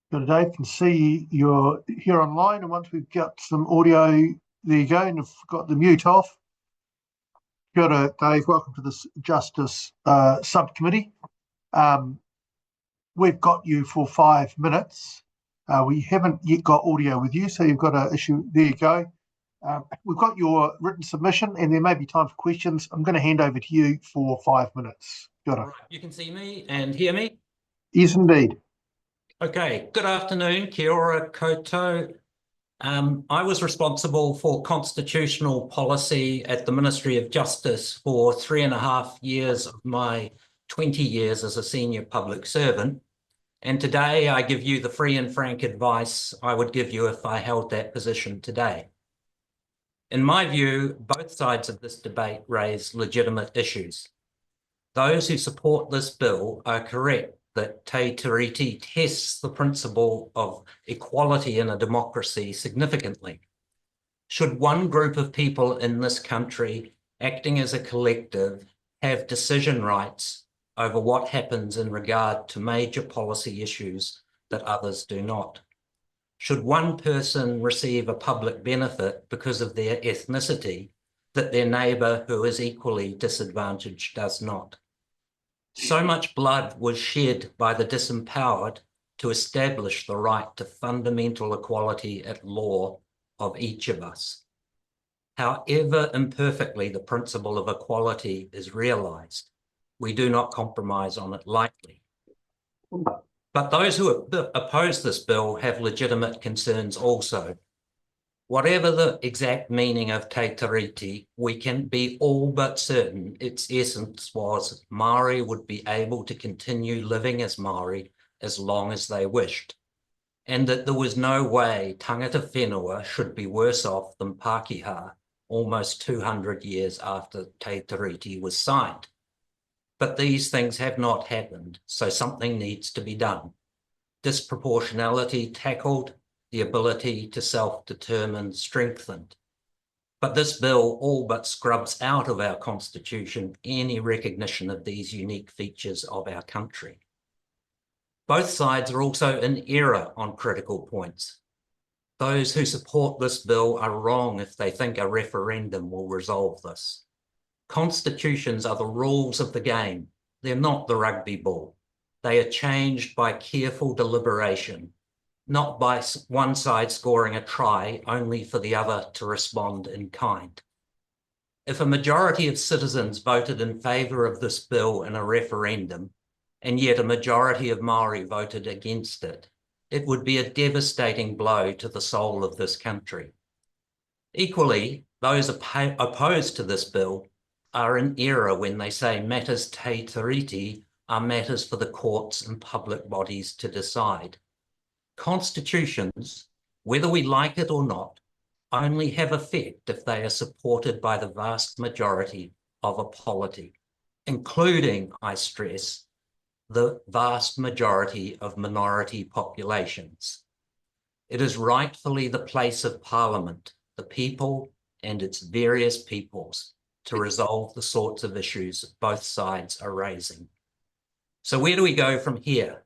Good, Dave. Can see you're here online, and once we've got some audio, there you go, and I've got the mute off. Kia ora, Dave. Welcome to this Justice subcommittee. We've got you for 5 minutes. We haven't yet got audio with you, so you've got an issue. There you go. We've got your written submission, and there may be time for questions. I'm going to hand over to you for 5 minutes. Kia ora. Right, you can see me and hear me? Yes, indeed. Okay, good afternoon, kia ora koutou. I was responsible for constitutional policy at the Ministry of Justice for 3.5 years of my 20 years as a senior public servant. And today I give you the free and frank advice I would give you if I held that position today. In my view, both sides of this debate raise legitimate issues. Those who support this bill are correct that Te Tiriti tests the principle of equality in a democracy significantly. Should one group of people in this country, acting as a collective, have decision rights over what happens in regard to major policy issues that others do not? Should one person receive a public benefit because of their ethnicity that their neighbour who is equally disadvantaged does not? So much blood was shed by the disempowered to establish the right to fundamental equality at law of each of us. However imperfectly the principle of equality is realised, we do not compromise on it lightly. But those who oppose this bill have legitimate concerns also. Whatever the exact meaning of Te Tiriti, we can be all but certain its essence was Maori would be able to continue living as Maori as long as they wished, and that there was no way tangata whenua should be worse off than Pākehā almost 200 years after Te Tiriti was signed. But these things have not happened, so something needs to be done. Disproportionality tackled, the ability to self-determine strengthened. But this bill all but scrubs out of our constitution any recognition of these unique features of our country. Both sides are also in error on critical points. Those who support this bill are wrong if they think a referendum will resolve this. Constitutions are the rules of the game. They're not the rugby ball. They are changed by careful deliberation, not by one side scoring a try only for the other to respond in kind. If a majority of citizens voted in favour of this bill in a referendum, and yet a majority of Maori voted against it, it would be a devastating blow to the soul of this country. Equally, those opposed to this bill are in error when they say matters Te Tiriti are matters for the courts and public bodies to decide. Constitutions, whether we like it or not, only have effect if they are supported by the vast majority of a polity, including, I stress, the vast majority of minority populations. It is rightfully the place of Parliament, the people and its various peoples, to resolve the sorts of issues both sides are raising. So where do we go from here?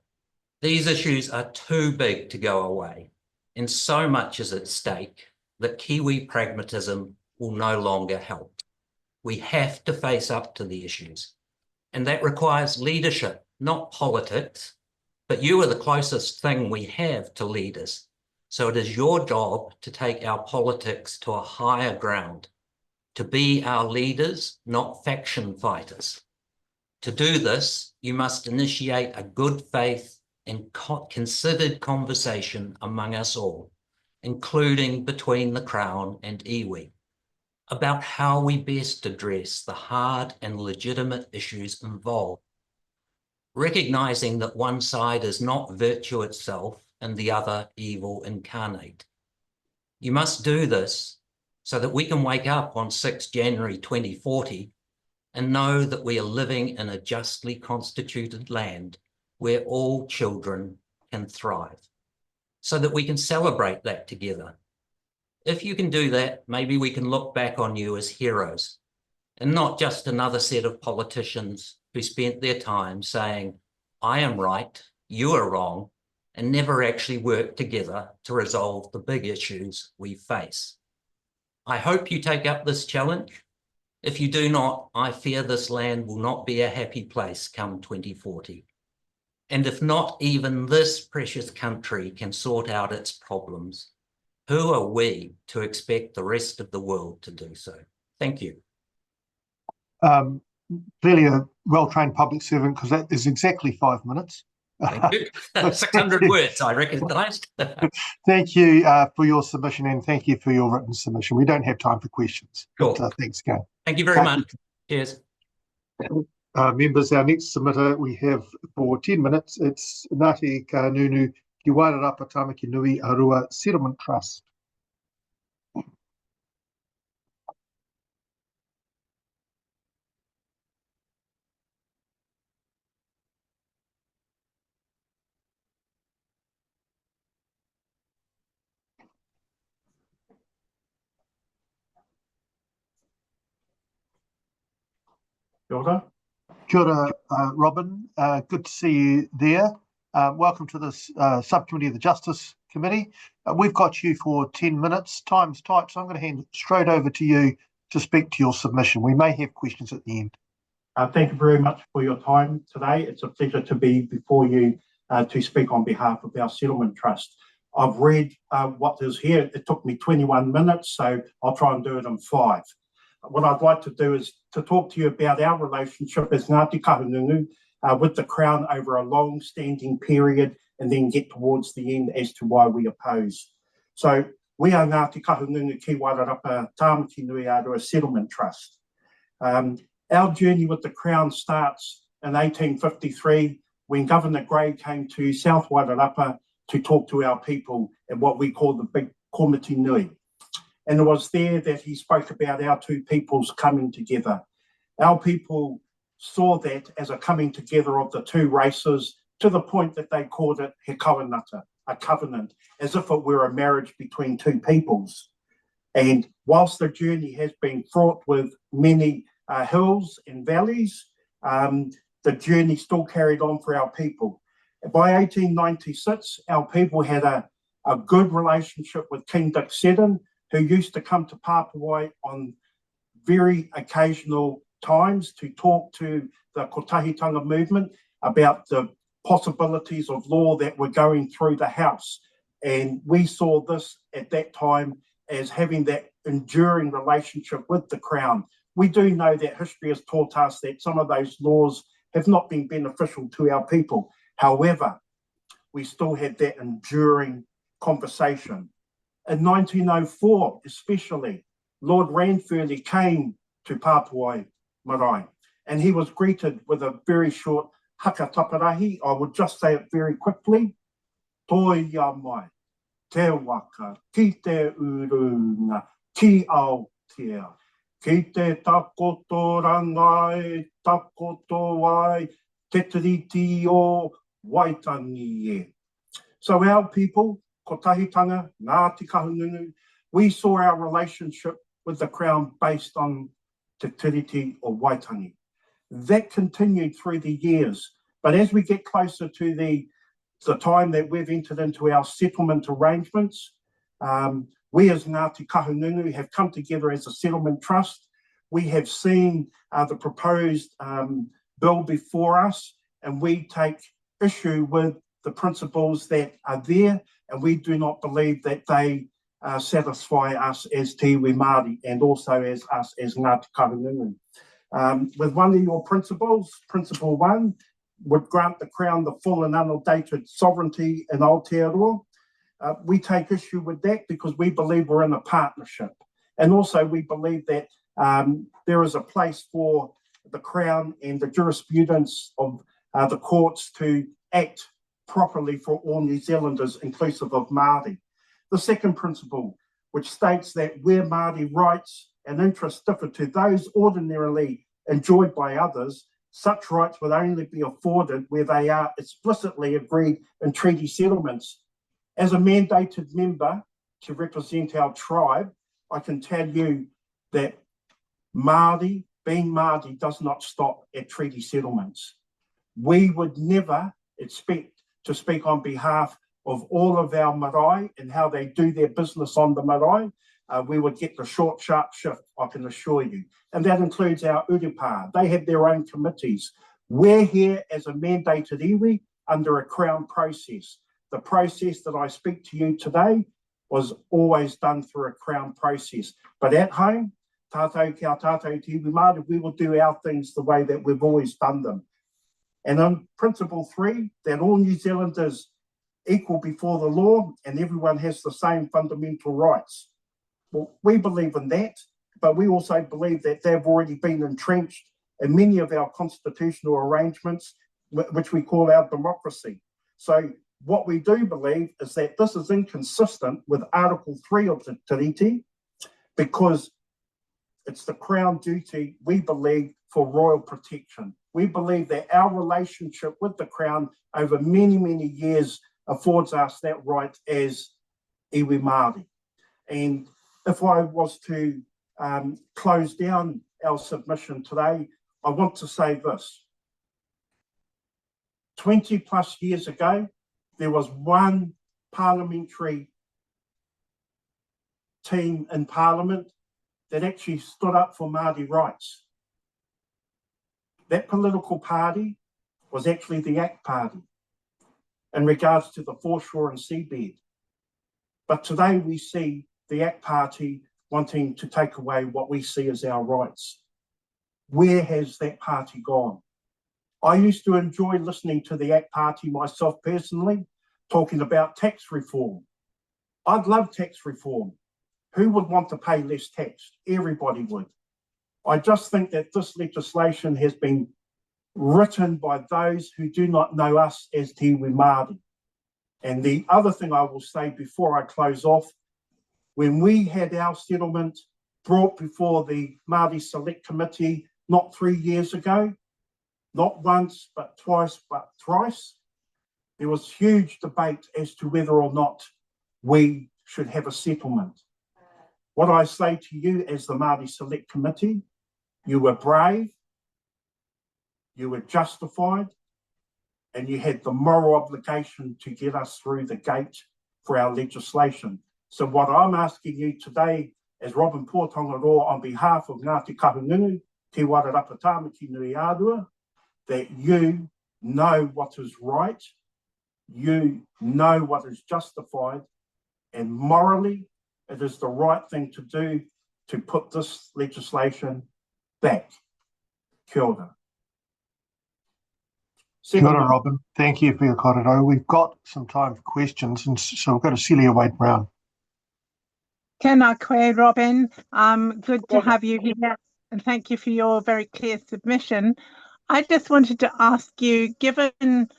These issues are too big to go away, and so much is at stake that Kiwi pragmatism will no longer help. We have to face up to the issues, and that requires leadership, not politics, but you are the closest thing we have to leaders. So it is your job to take our politics to a higher ground, to be our leaders, not faction fighters. To do this, you must initiate a good faith and considered conversation among us all, including between the Crown and iwi, about how we best address the hard and legitimate issues involved, recognising that one side is not virtue itself and the other evil incarnate. You must do this so that we can wake up on 6 January 2040 and know that we are living in a justly constituted land where all children can thrive, so that we can celebrate that together. If you can do that, maybe we can look back on you as heroes, and not just another set of politicians who spent their time saying, I am right, you are wrong, and never actually work together to resolve the big issues we face. I hope you take up this challenge. If you do not, I fear this land will not be a happy place come 2040. And if not even this precious country can sort out its problems, who are we to expect the rest of the world to do so? Thank you. Clearly a well-trained public servant, because that is exactly 5 minutes. Thank you. 600 words, I recognised. Thank you for your submission, and thank you for your written submission. We don't have time for questions. Cool. But, thanks, Gail. Thank you very much. Cheers. Members, our next submitter we have for 10 minutes. It's Ngati Kahungunu Ki Wairarapa Tamaki Nui-a-Rua Settlement Trust. Kia ora. Kia ora, Robin. Good to see you there. Welcome to this subcommittee of the Justice Committee. We've got you for 10 minutes. Time's tight, so I'm going to hand it straight over to you to speak to your submission. We may have questions at the end. Thank you very much for your time today. It's a pleasure to be before you to speak on behalf of our Settlement Trust. I've read what is here. It took me 21 minutes, so I'll try and do it in 5. What I'd like to do is to talk to you about our relationship as Ngati Kahungunu with the Crown over a long-standing period, and then get towards the end as to why we oppose. So we are Ngati Kahungunu Ki Wairarapa Tamaki Nui-a-Rua Settlement Trust. Our journey with the Crown starts in 1853 when Governor Grey came to South Wairarapa to talk to our people at what we call the Big Komiti Nui. And it was there that he spoke about our two peoples coming together. Our people saw that as a coming together of the two races, to the point that they called it he kawanata, a covenant, as if it were a marriage between two peoples. And whilst the journey has been fraught with many hills and valleys, the journey still carried on for our people. By 1896, our people had a good relationship with King Dick Seddon, who used to come to Papua on very occasional times to talk to the Kotahitanga movement about the possibilities of law that were going through the House. And we saw this at that time as having that enduring relationship with the Crown. We do know that history has taught us that some of those laws have not been beneficial to our people. However, we still had that enduring conversation. In 1904, especially, Lord Ranfurly came to Papua marae, and he was greeted with a very short haka taparahi. I would just say it very quickly. Toi ia mai, te waka, ki te urunga, ki Aotearoa, ki te takoto rangai, takoto wai, te tiriti o Waitangi e. So our people, Kotahitanga, Ngati Kahungunu, we saw our relationship with the Crown based on Te Tiriti or Waitangi. That continued through the years, but as we get closer to the time that we've entered into our settlement arrangements, we as Ngati Kahungunu have come together as a settlement trust. We have seen the proposed bill before us, and we take issue with the principles that are there, and we do not believe that they satisfy us as Tiwi Māori and also as us as Ngati Kahungunu. With one of your principles, Principle 1, would grant the Crown the full and unaltered sovereignty in Aotearoa. We take issue with that because we believe we're in a partnership. And also we believe that there is a place for the Crown and the jurisprudence of the courts to act properly for all New Zealanders, inclusive of Māori. The second principle, which states that where Māori rights and interests differ to those ordinarily enjoyed by others, such rights would only be afforded where they are explicitly agreed in treaty settlements. As a mandated member to represent our tribe, I can tell you that Māori, being Māori, does not stop at treaty settlements. We would never expect to speak on behalf of all of our marae and how they do their business on the marae, we would get the short, sharp shift, I can assure you. And that includes our urupa. They have their own committees. We're here as a mandated iwi under a Crown process. The process that I speak to you today was always done through a Crown process. But at home, tātou kia tātou te iwi Māori, we will do our things the way that we've always done them. And on principle 3, that all New Zealanders equal before the law and everyone has the same fundamental rights. Well, we believe in that, but we also believe that they've already been entrenched in many of our constitutional arrangements, which we call our democracy. So what we do believe is that this is inconsistent with Article 3 of the treaty, because it's the Crown duty, we believe, for royal protection. We believe that our relationship with the Crown over many, many years affords us that right as iwi Māori. And if I was to close down our submission today, I want to say this. 20 plus years ago, there was one parliamentary team in Parliament that actually stood up for Māori rights. That political party was actually the ACT Party in regards to the foreshore and seabed. But today we see the ACT Party wanting to take away what we see as our rights. Where has that party gone? I used to enjoy listening to the ACT Party myself personally, talking about tax reform. I'd love tax reform. Who would want to pay less tax? Everybody would. I just think that this legislation has been written by those who do not know us as Te Iwi Māori. And the other thing I will say before I close off, when we had our settlement brought before the Māori Select Committee not 3 years ago, not once, but twice, but thrice, there was huge debate as to whether or not we should have a settlement. What I say to you as the Māori Select Committee, you were brave, you were justified, and you had the moral obligation to get us through the gate for our legislation. So what I'm asking you today, as Robin Pōtongaroa, on behalf of Ngati Kahungunu, Te Wairarapa Tamaki nui-a-Rua, that you know what is right, you know what is justified, and morally, it is the right thing to do to put this legislation back. Kia ora. Kia ora, Robin. Thank you for your korero. We've got some time for questions, and so we've got a Celia Wade-Brown. Tēnā koe, Robin. Good to have you here, and thank you for your very clear submission. I just wanted to ask you, given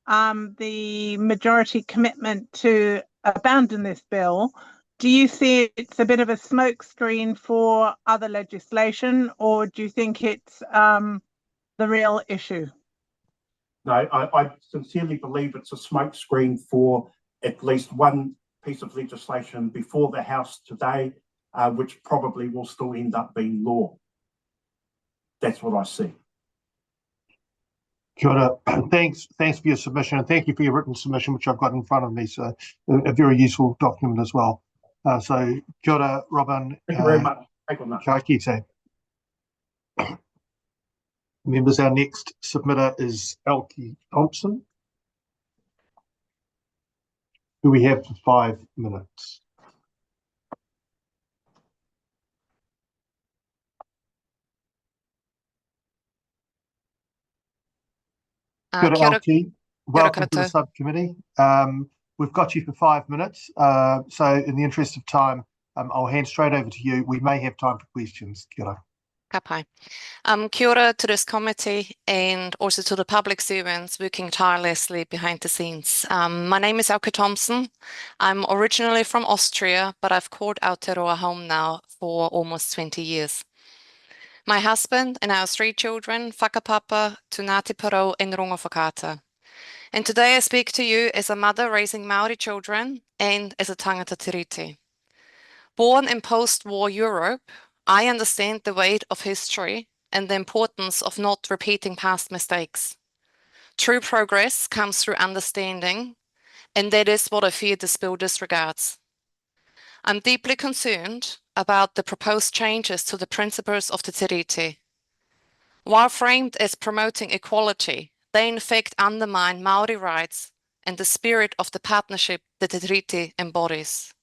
the majority commitment to abandon this bill, do you see it's a bit of a smokescreen for other legislation, or do you think it's the real issue? No, I sincerely believe it's a smokescreen for at least one piece of legislation before the House today, which probably will still end up being law. That's what I see. Kia ora. Thanks for your submission, and thank you for your written submission, which I've got in front of me. So a very useful document as well. So kia ora, Robin. Thank you very much. Kia kite. Members, our next submitter is Elke Thompson, who we have for 5 minutes. Kia ora, Elke. Welcome to the subcommittee. We've got you for 5 minutes. So in the interest of time, I'll hand straight over to you. We may have time for questions. Kia ora. Ka pai. Kia ora to this committee and also to the public servants working tirelessly behind the scenes. My name is Elke Thompson. I'm originally from Austria, but I've called Aotearoa home now for almost 20 years. My husband and our 3 children, whakapapa, to Ngati Parou and Rongo Whakata. And today I speak to you as a mother raising Maori children and as a tangata tiriti. Born in post-war Europe, I understand the weight of history and the importance of not repeating past mistakes. True progress comes through understanding, and that is what I fear this bill disregards. I'm deeply concerned about the proposed changes to the principles of the tiriti. While framed as promoting equality, they in fact undermine Maori rights and the spirit of the partnership that the tiriti embodies.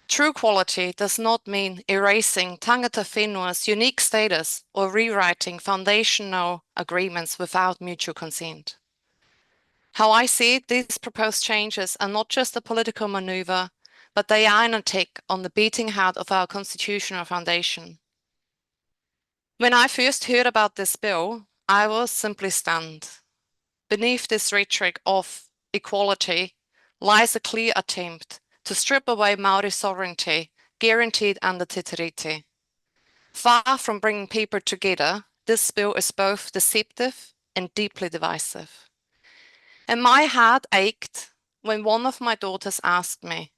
True equality does not mean erasing tangata whenua's unique status or rewriting foundational agreements without mutual consent. How I see it, these proposed changes are not just a political maneuver, but they are an attack on the beating heart of our constitutional foundation. When I first heard about this bill, I was simply stunned. Beneath this rhetoric of equality lies a clear attempt to strip away Maori sovereignty guaranteed under Te Tiriti. Far from bringing people together, this bill is both deceptive and deeply divisive. And my heart ached when one of my daughters asked me,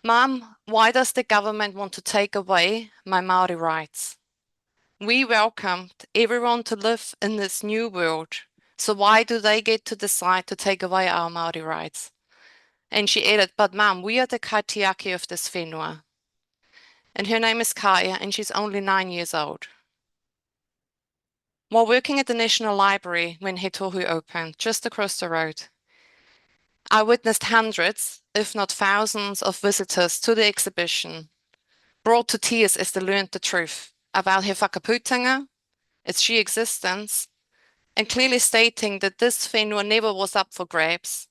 "Mum, why does the government want to take away my Maori rights? We welcomed everyone to live in this new world, so why do they get to decide to take away our Maori rights?" And she added, "But Mum, we are the kaitiaki of this whenua." And her name is Kaya, and she's only 9 years old. While working at the National Library when He Tohu opened, just across the road, I witnessed hundreds, if not thousands, of visitors to the exhibition, brought to tears as they learned the truth about he whakaputanga, its sheer existence, and clearly stating that this whenua never was up for grabs,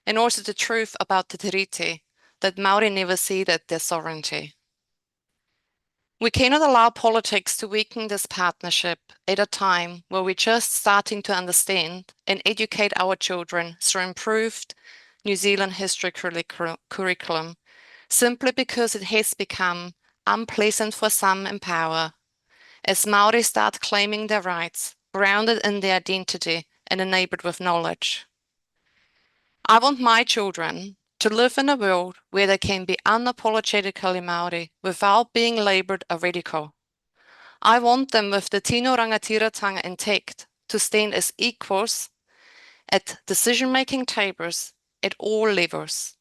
and also the truth about the tiriti, that Maori never ceded their sovereignty. We cannot allow politics to weaken this partnership at a time where we're just starting to understand and educate our children through improved New Zealand history curriculum, simply because it has become unpleasant for some in power, as Maori start claiming their rights, grounded in their identity and enabled with knowledge. I want my children to live in a world where they can be unapologetically Maori without being labelled a radical. I want them with the tino rangatiratanga intact to stand as equals at decision-making tables at all levels,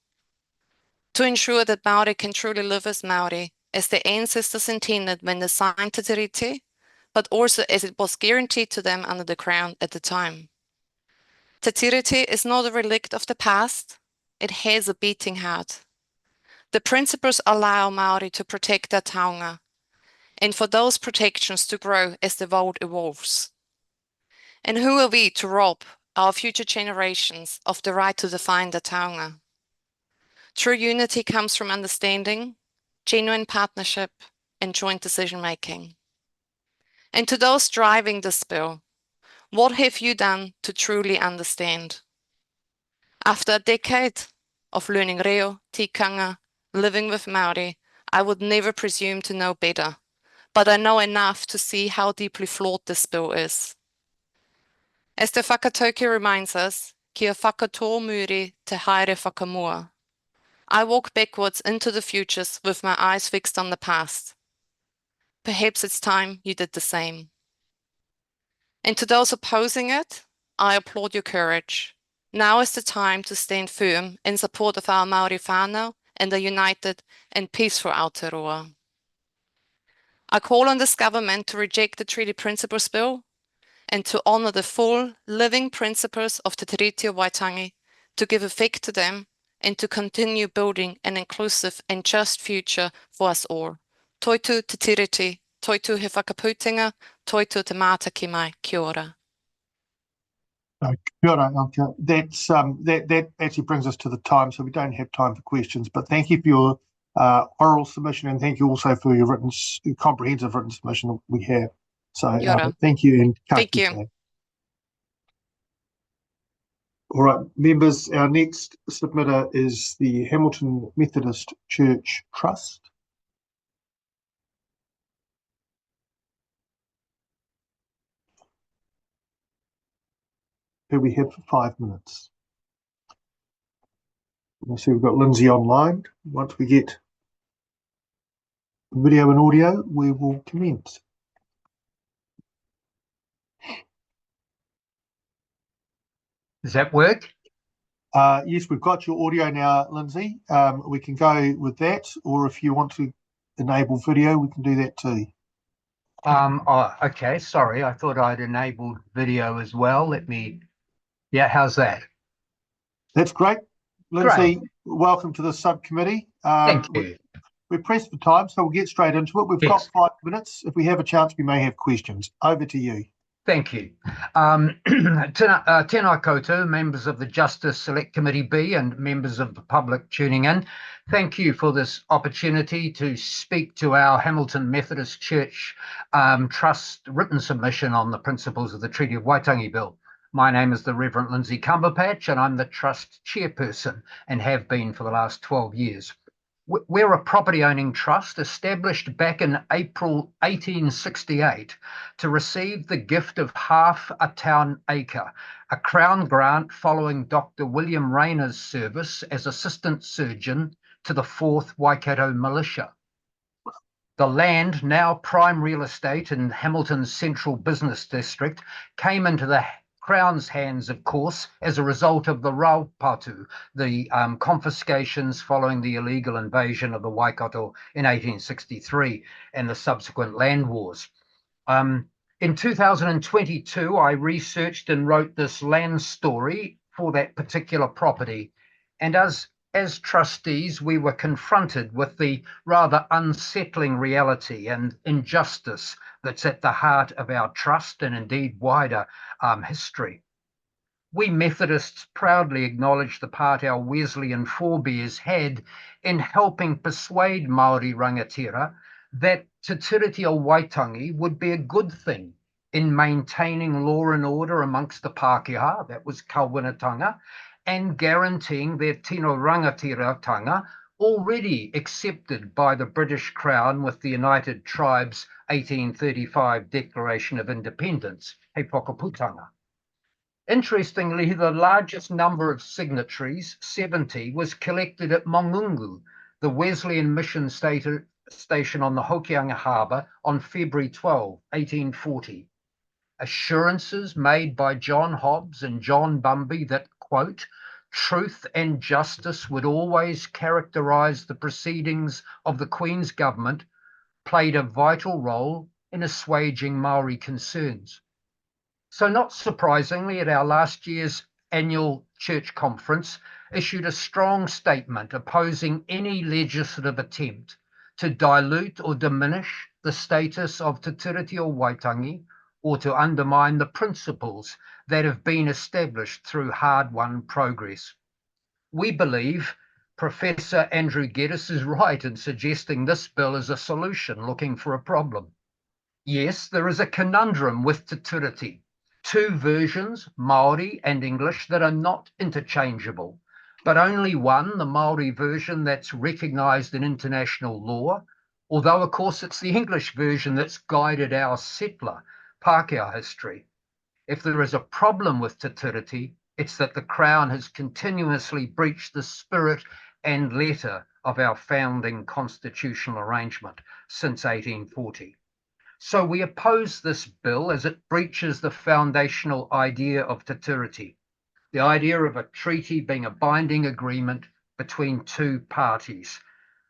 to ensure that Maori can truly live as Maori, as their ancestors intended when they signed Te Tiriti, but also as it was guaranteed to them under the Crown at the time. Te Tiriti is not a relic of the past, it has a beating heart. The principles allow Maori to protect their taonga, and for those protections to grow as the world evolves. And who are we to rob our future generations of the right to define their taonga? True unity comes from understanding, genuine partnership, and joint decision-making. And to those driving this bill, what have you done to truly understand? After a decade of learning reo, tikanga, living with Maori, I would never presume to know better, but I know enough to see how deeply flawed this bill is. As the whakatauki reminds us, kia whakatō muri te haere whakamua. I walk backwards into the futures with my eyes fixed on the past. Perhaps it's time you did the same. And to those opposing it, I applaud your courage. Now is the time to stand firm in support of our Maori whānau and a united and peaceful Aotearoa. I call on this government to reject the Treaty Principles Bill and to honour the full living principles of the Te Tiriti o Waitangi, to give effect to them and to continue building an inclusive and just future for us all. Toitu te tiriti, toitu he whakaputinga, toitu te māta ki mai, kia ora. Kia ora, Elke. That actually brings us to the time, so we don't have time for questions. But thank you for your oral submission, and thank you also for your comprehensive written submission that we have. So thank you, and thank you. All right, members, our next submitter is the Hamilton Methodist Church Trust. Who we have for 5 minutes. I see we've got Lindsay online. Once we get video and audio, we will commence. Does that work? Yes, we've got your audio now, Lindsay. We can go with that, or if you want to enable video, we can do that too. Okay, sorry, I thought I'd enabled video as well. Yeah, how's that? That's great. Lindsay, welcome to the subcommittee. Thank you. We're pressed for time, so we'll get straight into it. We've got 5 minutes. If we have a chance, we may have questions. Over to you. Thank you. Tēnā koutou, members of the Justice Select Committee B and members of the public tuning in. Thank you for this opportunity to speak to our Hamilton Methodist Church Trust written submission on the principles of the Treaty of Waitangi Bill. My name is the Reverend Lindsay Cumberpatch, and I'm the Trust Chairperson and have been for the last 12 years. We're a property-owning trust established back in April 1868 to receive the gift of half a town acre, a Crown grant following Dr. William Rayner's service as Assistant Surgeon to the 4th Waikato Militia. The land, now prime real estate in Hamilton's central business district, came into the Crown's hands, of course, as a result of the Raupatu, the confiscations following the illegal invasion of the Waikato in 1863 and the subsequent land wars. In 2022, I researched and wrote this land story for that particular property. And as trustees, we were confronted with the rather unsettling reality and injustice that's at the heart of our trust and indeed wider history. We Methodists proudly acknowledge the part our Wesleyan forebears had in helping persuade Maori rangatira that Te Tiriti o Waitangi would be a good thing in maintaining law and order amongst the Pākehā, that was Kawerau, and guaranteeing their tino rangatiratanga already accepted by the British Crown with the United Tribes 1835 Declaration of Independence, He Whakaputanga. Interestingly, the largest number of signatories, 70, was collected at Mongungu, the Wesleyan mission station on the Hokianga Harbour on February 12, 1840. Assurances made by John Hobbs and John Bumby that, quote, truth and justice would always characterise the proceedings of the Queen's government played a vital role in assuaging Maori concerns. So not surprisingly, at our last year's annual church conference, issued a strong statement opposing any legislative attempt to dilute or diminish the status of Te Tiriti o Waitangi or to undermine the principles that have been established through hard-won progress. We believe Professor Andrew Geddes is right in suggesting this bill is a solution looking for a problem. Yes, there is a conundrum with Te Tiriti, two versions, Maori and English, that are not interchangeable, but only one, the Maori version, that's recognised in international law, although of course it's the English version that's guided our settler Pākehā history. If there is a problem with Te Tiriti, it's that the Crown has continuously breached the spirit and letter of our founding constitutional arrangement since 1840. So we oppose this bill as it breaches the foundational idea of Te Tiriti, the idea of a treaty being a binding agreement between two parties,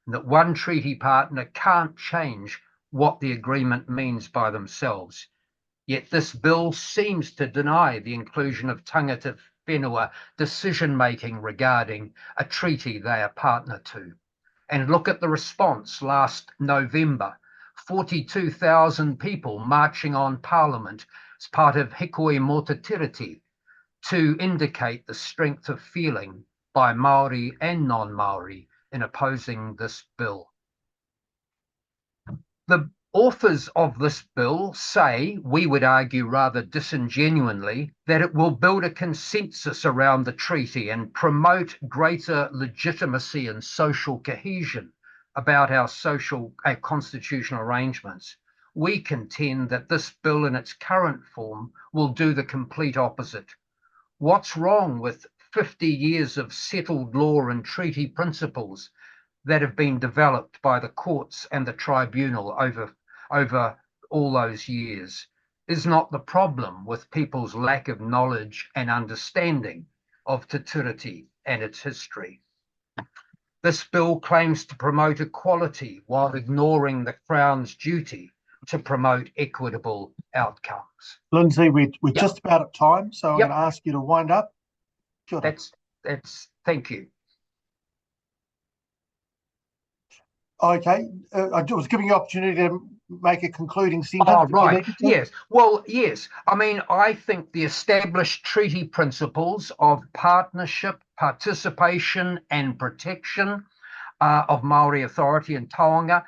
and that one treaty partner can't change what the agreement means by themselves. Yet this bill seems to deny the inclusion of tangata whenua decision-making regarding a treaty they are partner to. And look at the response last November, 42,000 people marching on Parliament as part of Hikoi Mō Te Tiriti to indicate the strength of feeling by Maori and non-Maori in opposing this bill. The authors of this bill say, we would argue rather disingenuously, that it will build a consensus around the treaty and promote greater legitimacy and social cohesion about our constitutional arrangements. We contend that this bill in its current form will do the complete opposite. What's wrong with 50 years of settled law and treaty principles that have been developed by the courts and the tribunal over all those years? Is not the problem with people's lack of knowledge and understanding of Te Tiriti and its history. This bill claims to promote equality while ignoring the Crown's duty to promote equitable outcomes. Lindsay, we're Yep. just about at time, so I'm Yep. going to ask you to wind up. Kia ora. Thank you. Okay, I was giving you opportunity to make a concluding sentence. Oh, if you right. needed to. Yes. Well, yes. I mean, I think the established treaty principles of partnership, participation, and protection of Maori authority in Taonga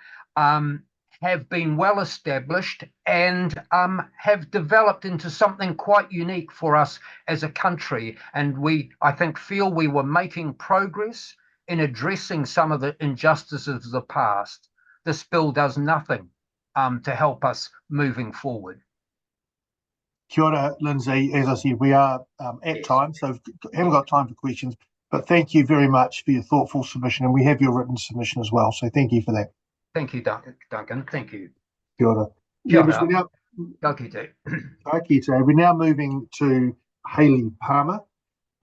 have been well established and have developed into something quite unique for us as a country. And I think, feel we were making progress in addressing some of the injustices of the past. This bill does nothing to help us moving forward. Kia ora, Lindsay. As I said, we are at time, so haven't got time for questions. But thank you very much for your thoughtful submission, and we have your written submission as well. So thank you for that. Thank you, Duncan. Thank you. Kia ora. Kia Yeah, ora. Okay, we're now moving to Hayley Palmer.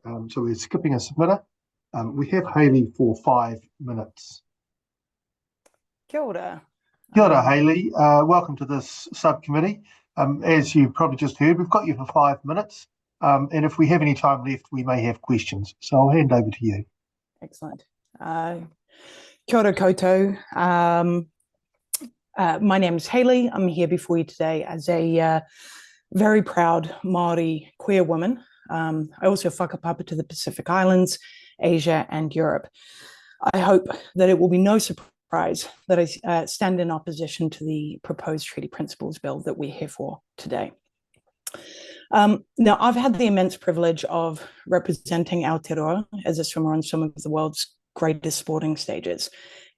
So we're skipping a submitter. We have Hayley for 5 minutes. Kia ora. Kia ora, Hayley. Welcome to this subcommittee. As you probably just heard, we've got you for 5 minutes. And if we have any time left, we may have questions. So I'll hand over to you. Excellent. Kia ora koutou. My name is Hayley. I'm here before you today as a very proud Maori queer woman. I also whakapapa to the Pacific Islands, Asia, and Europe. I hope that it will be no surprise that I stand in opposition to the proposed treaty principles bill that we're here for today. Now, I've had the immense privilege of representing Aotearoa as a swimmer on some of the world's greatest sporting stages,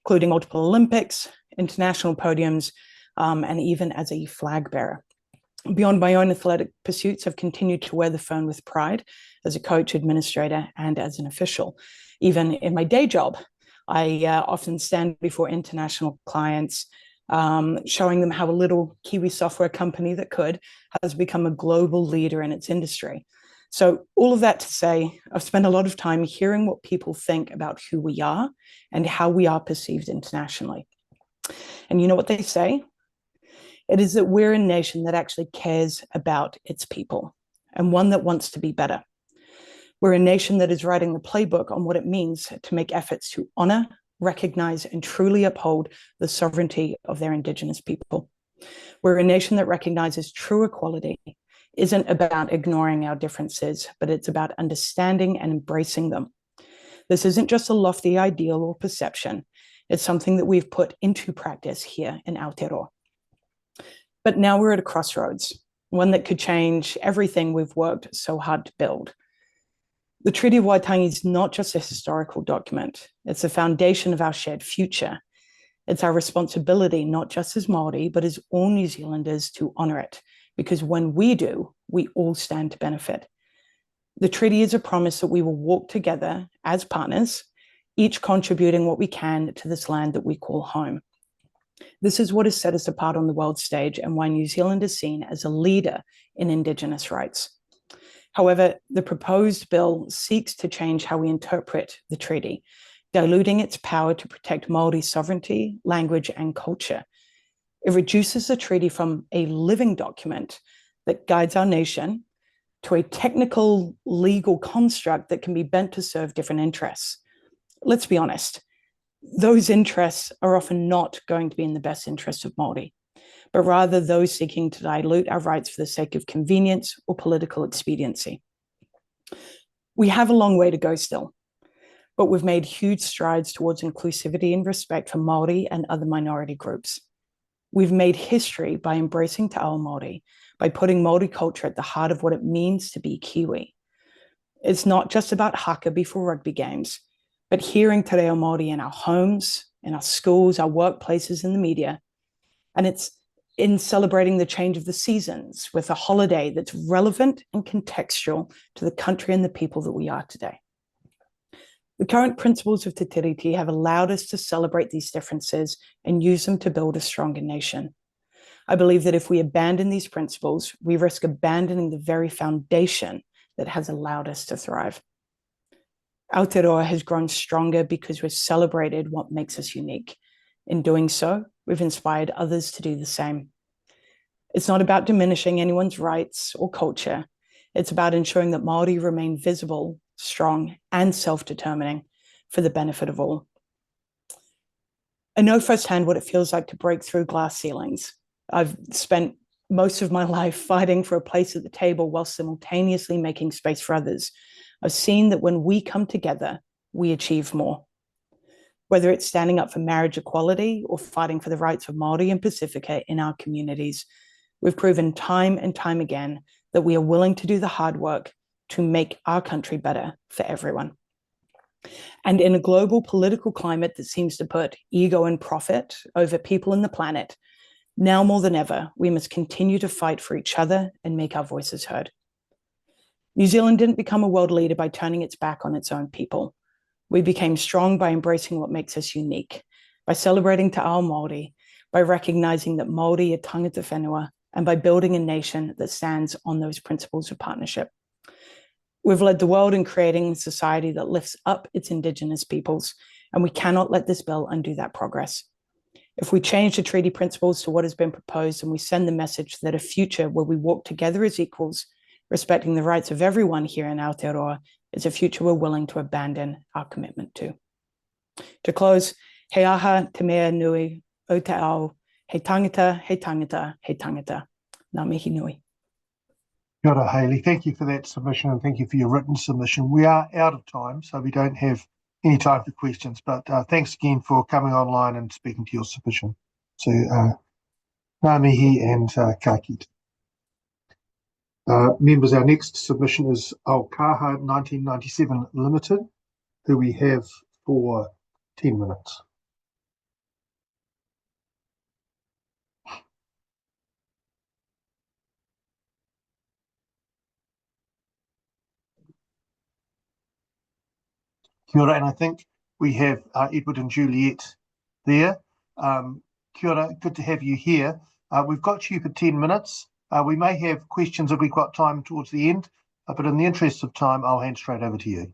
including multiple Olympics, international podiums, and even as a flag bearer. Beyond my own athletic pursuits, I've continued to wear the fern with pride as a coach, administrator, and as an official. Even in my day job, I often stand before international clients, showing them how a little Kiwi software company that could has become a global leader in its industry. So all of that to say, I've spent a lot of time hearing what people think about who we are and how we are perceived internationally. And you know what they say? It is that we're a nation that actually cares about its people and one that wants to be better. We're a nation that is writing the playbook on what it means to make efforts to honor, recognize, and truly uphold the sovereignty of their Indigenous people. We're a nation that recognizes true equality isn't about ignoring our differences, but it's about understanding and embracing them. This isn't just a lofty ideal or perception. It's something that we've put into practice here in Aotearoa. But now we're at a crossroads, one that could change everything we've worked so hard to build. The Treaty of Waitangi is not just a historical document. It's the foundation of our shared future. It's our responsibility, not just as Maori, but as all New Zealanders, to honor it, because when we do, we all stand to benefit. The treaty is a promise that we will walk together as partners, each contributing what we can to this land that we call home. This is what has set us apart on the world stage and why New Zealand is seen as a leader in Indigenous rights. However, the proposed bill seeks to change how we interpret the treaty, diluting its power to protect Maori sovereignty, language, and culture. It reduces the treaty from a living document that guides our nation to a technical legal construct that can be bent to serve different interests. Let's be honest, those interests are often not going to be in the best interest of Maori, but rather those seeking to dilute our rights for the sake of convenience or political expediency. We have a long way to go still, but we've made huge strides towards inclusivity and respect for Maori and other minority groups. We've made history by embracing Te Ao Māori, by putting Maori culture at the heart of what it means to be Kiwi. It's not just about haka before rugby games, but hearing Te Reo Māori in our homes, in our schools, our workplaces, in the media. And it's in celebrating the change of the seasons with a holiday that's relevant and contextual to the country and the people that we are today. The current principles of Te Tiriti have allowed us to celebrate these differences and use them to build a stronger nation. I believe that if we abandon these principles, we risk abandoning the very foundation that has allowed us to thrive. Aotearoa has grown stronger because we've celebrated what makes us unique. In doing so, we've inspired others to do the same. It's not about diminishing anyone's rights or culture. It's about ensuring that Māori remain visible, strong, and self-determining for the benefit of all. I know firsthand what it feels like to break through glass ceilings. I've spent most of my life fighting for a place at the table while simultaneously making space for others. I've seen that when we come together, we achieve more. Whether it's standing up for marriage equality or fighting for the rights of Māori and Pacifica in our communities, we've proven time and time again that we are willing to do the hard work to make our country better for everyone. And in a global political climate that seems to put ego and profit over people and the planet, now more than ever, we must continue to fight for each other and make our voices heard. New Zealand didn't become a world leader by turning its back on its own people. We became strong by embracing what makes us unique, by celebrating Te Ao Māori, by recognizing that Māori are tangata whenua, and by building a nation that stands on those principles of partnership. We've led the world in creating a society that lifts up its Indigenous peoples, and we cannot let this bill undo that progress. If we change the treaty principles to what has been proposed and we send the message that a future where we walk together as equals, respecting the rights of everyone here in Aotearoa, is a future we're willing to abandon our commitment to. To close, he aha te mea nui o te ao, he tangata, he tangata, he tangata. Ngā mihi nui. Kia ora, Hayley. Thank you for that submission and thank you for your written submission. We are out of time, so we don't have any time for questions, but thanks again for coming online and speaking to your submission. So, ngā mihi and ka kite. Members, our next submission is Aukaha 1997 Limited, who we have for 10 minutes. Kia ora, and I think we have Edward and Juliet there. Kia ora, good to have you here. We've got you for 10 minutes. We may have questions if we've got time towards the end, but in the interest of time, I'll hand straight over to you.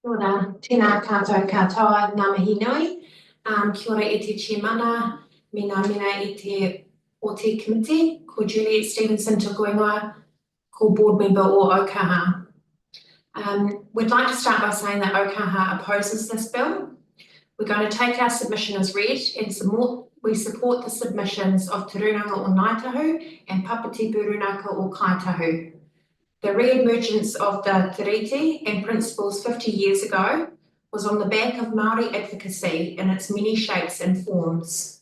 Kia ora, tēnā koutou katoa, ngā mihi nui. Kia ora e te chairmana, me ngā mena e te o te committee, ko Juliet Stevenson toku ingoa, ko board member o Aukaha. We'd like to start by saying that Aukaha opposes this bill. We're going to take our submission as read and we support the submissions of Te Runanga o Ngaitahu and Papati Purunaka o Kaitahu. The re-emergence of the Te Riti and principles 50 years ago was on the back of Māori advocacy in its many shapes and forms.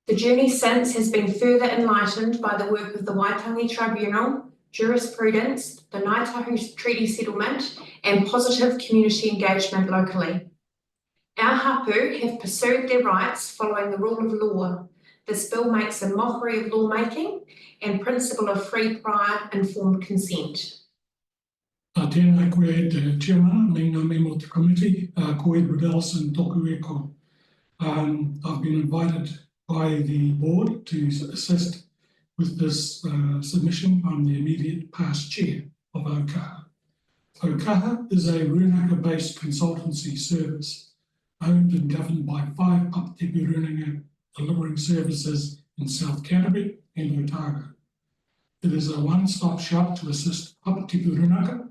The journey since has been further enlightened by the work of the Waitangi Tribunal, jurisprudence, the Ngaitahu Treaty Settlement, and positive community engagement locally. Our hapu have pursued their rights following the rule of law. This bill makes a mockery of lawmaking and principle of free, prior, informed consent. Tēnā koe te chairman, me ngā memo te committee, ko Edward Ellison toku e ko. I've been invited by the board to assist with this submission. I'm the immediate past chair of Aukaha. Aukaha is a Runanga-based consultancy service owned and governed by 5 Papatipi Runanga delivering services in South Canterbury and Otago. It is a one-stop shop to assist Papatipi Runanga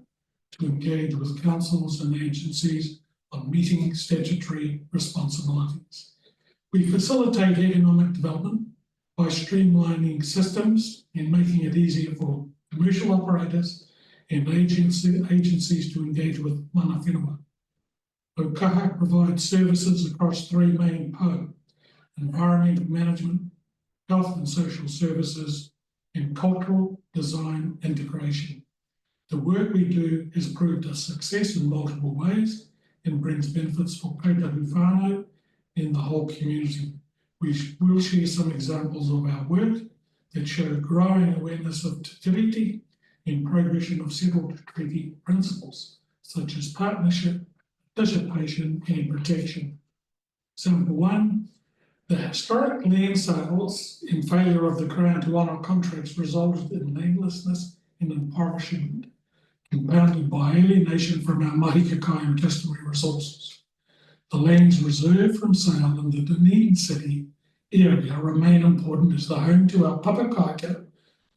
to engage with councils and agencies on meeting statutory responsibilities. We facilitate economic development by streamlining systems and making it easier for commercial operators and agencies to engage with mana whenua. Aukaha provides services across 3 main pau: environmental management, health and social services, and cultural design integration. The work we do has proved a success in multiple ways and brings benefits for kaitahu whānau and the whole community. We will share some examples of our work that show growing awareness of te riti and progression of settled treaty principles, such as partnership, participation, and protection. Example 1, the historic land sales and failure of the Crown to honour contracts resulted in namelessness and impoverishment compounded by alienation from our mahi kakai and customary resources. The lands reserved from sale in the Dunedin City area remain important as the home to our papakaika,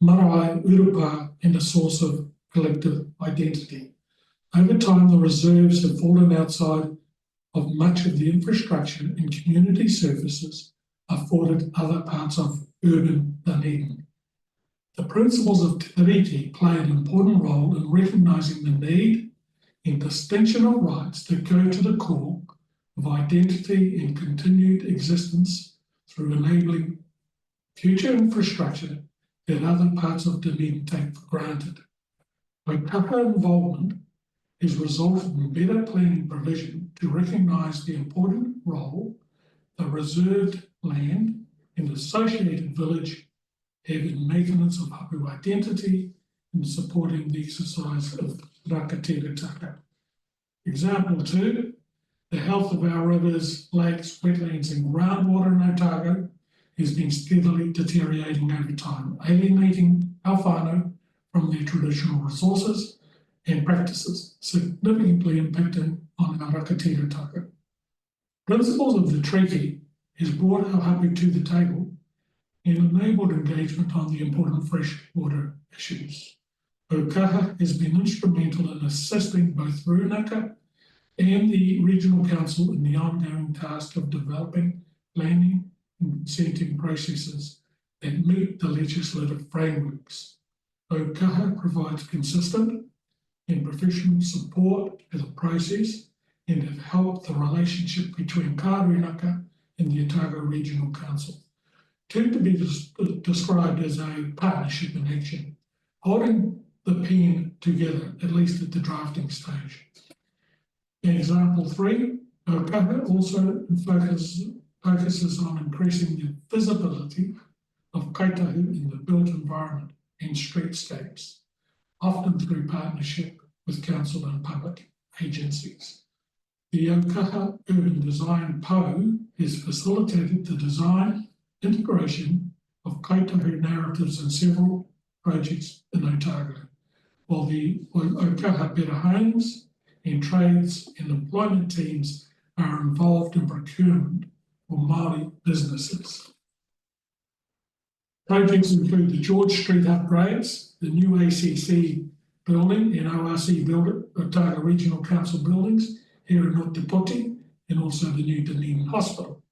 marae, urupa, and a source of collective identity. Over time, the reserves have fallen outside of much of the infrastructure and community services afforded other parts of urban Dunedin. The principles of Te Tiriti play an important role in recognising the need and distinction of rights that go to the core of identity and continued existence through enabling future infrastructure that other parts of Dunedin take for granted. Aukaha involvement has resulted in better planning provision to recognise the important role the reserved land and associated village have in maintenance of hapu identity and supporting the exercise of rakaterataka. Example 2, the health of our rivers, lakes, wetlands and groundwater in Otago has been steadily deteriorating over time, alienating our whānau from their traditional resources and practices, significantly impacting on our rakaterataka. Principles of the treaty has brought our hapu to the table and enabled engagement on the important freshwater issues. Aukaha has been instrumental in assisting both Rūnaka and the Regional Council in the ongoing task of developing planning and consenting processes that meet the legislative frameworks. Aukaha provides consistent and professional support to the process and have helped the relationship between Rūnaka and the Otago Regional Council to be described as a partnership in action, holding the pen together, at least at the drafting stage. In example 3, Aukaha also focuses on increasing the visibility of kaitahu in the built environment and streetscapes, often through partnership with council and public agencies. The Aukaha Urban Design PO has facilitated the design integration of kaitahu narratives in several projects in Otago, while the Aukaha Better Homes and trades and employment teams are involved in procurement for Maori businesses. Projects include the George Street upgrades, the new ACC building and ORC Otago Regional Council buildings here in Otepoti, and also the new Dunedin Hospital.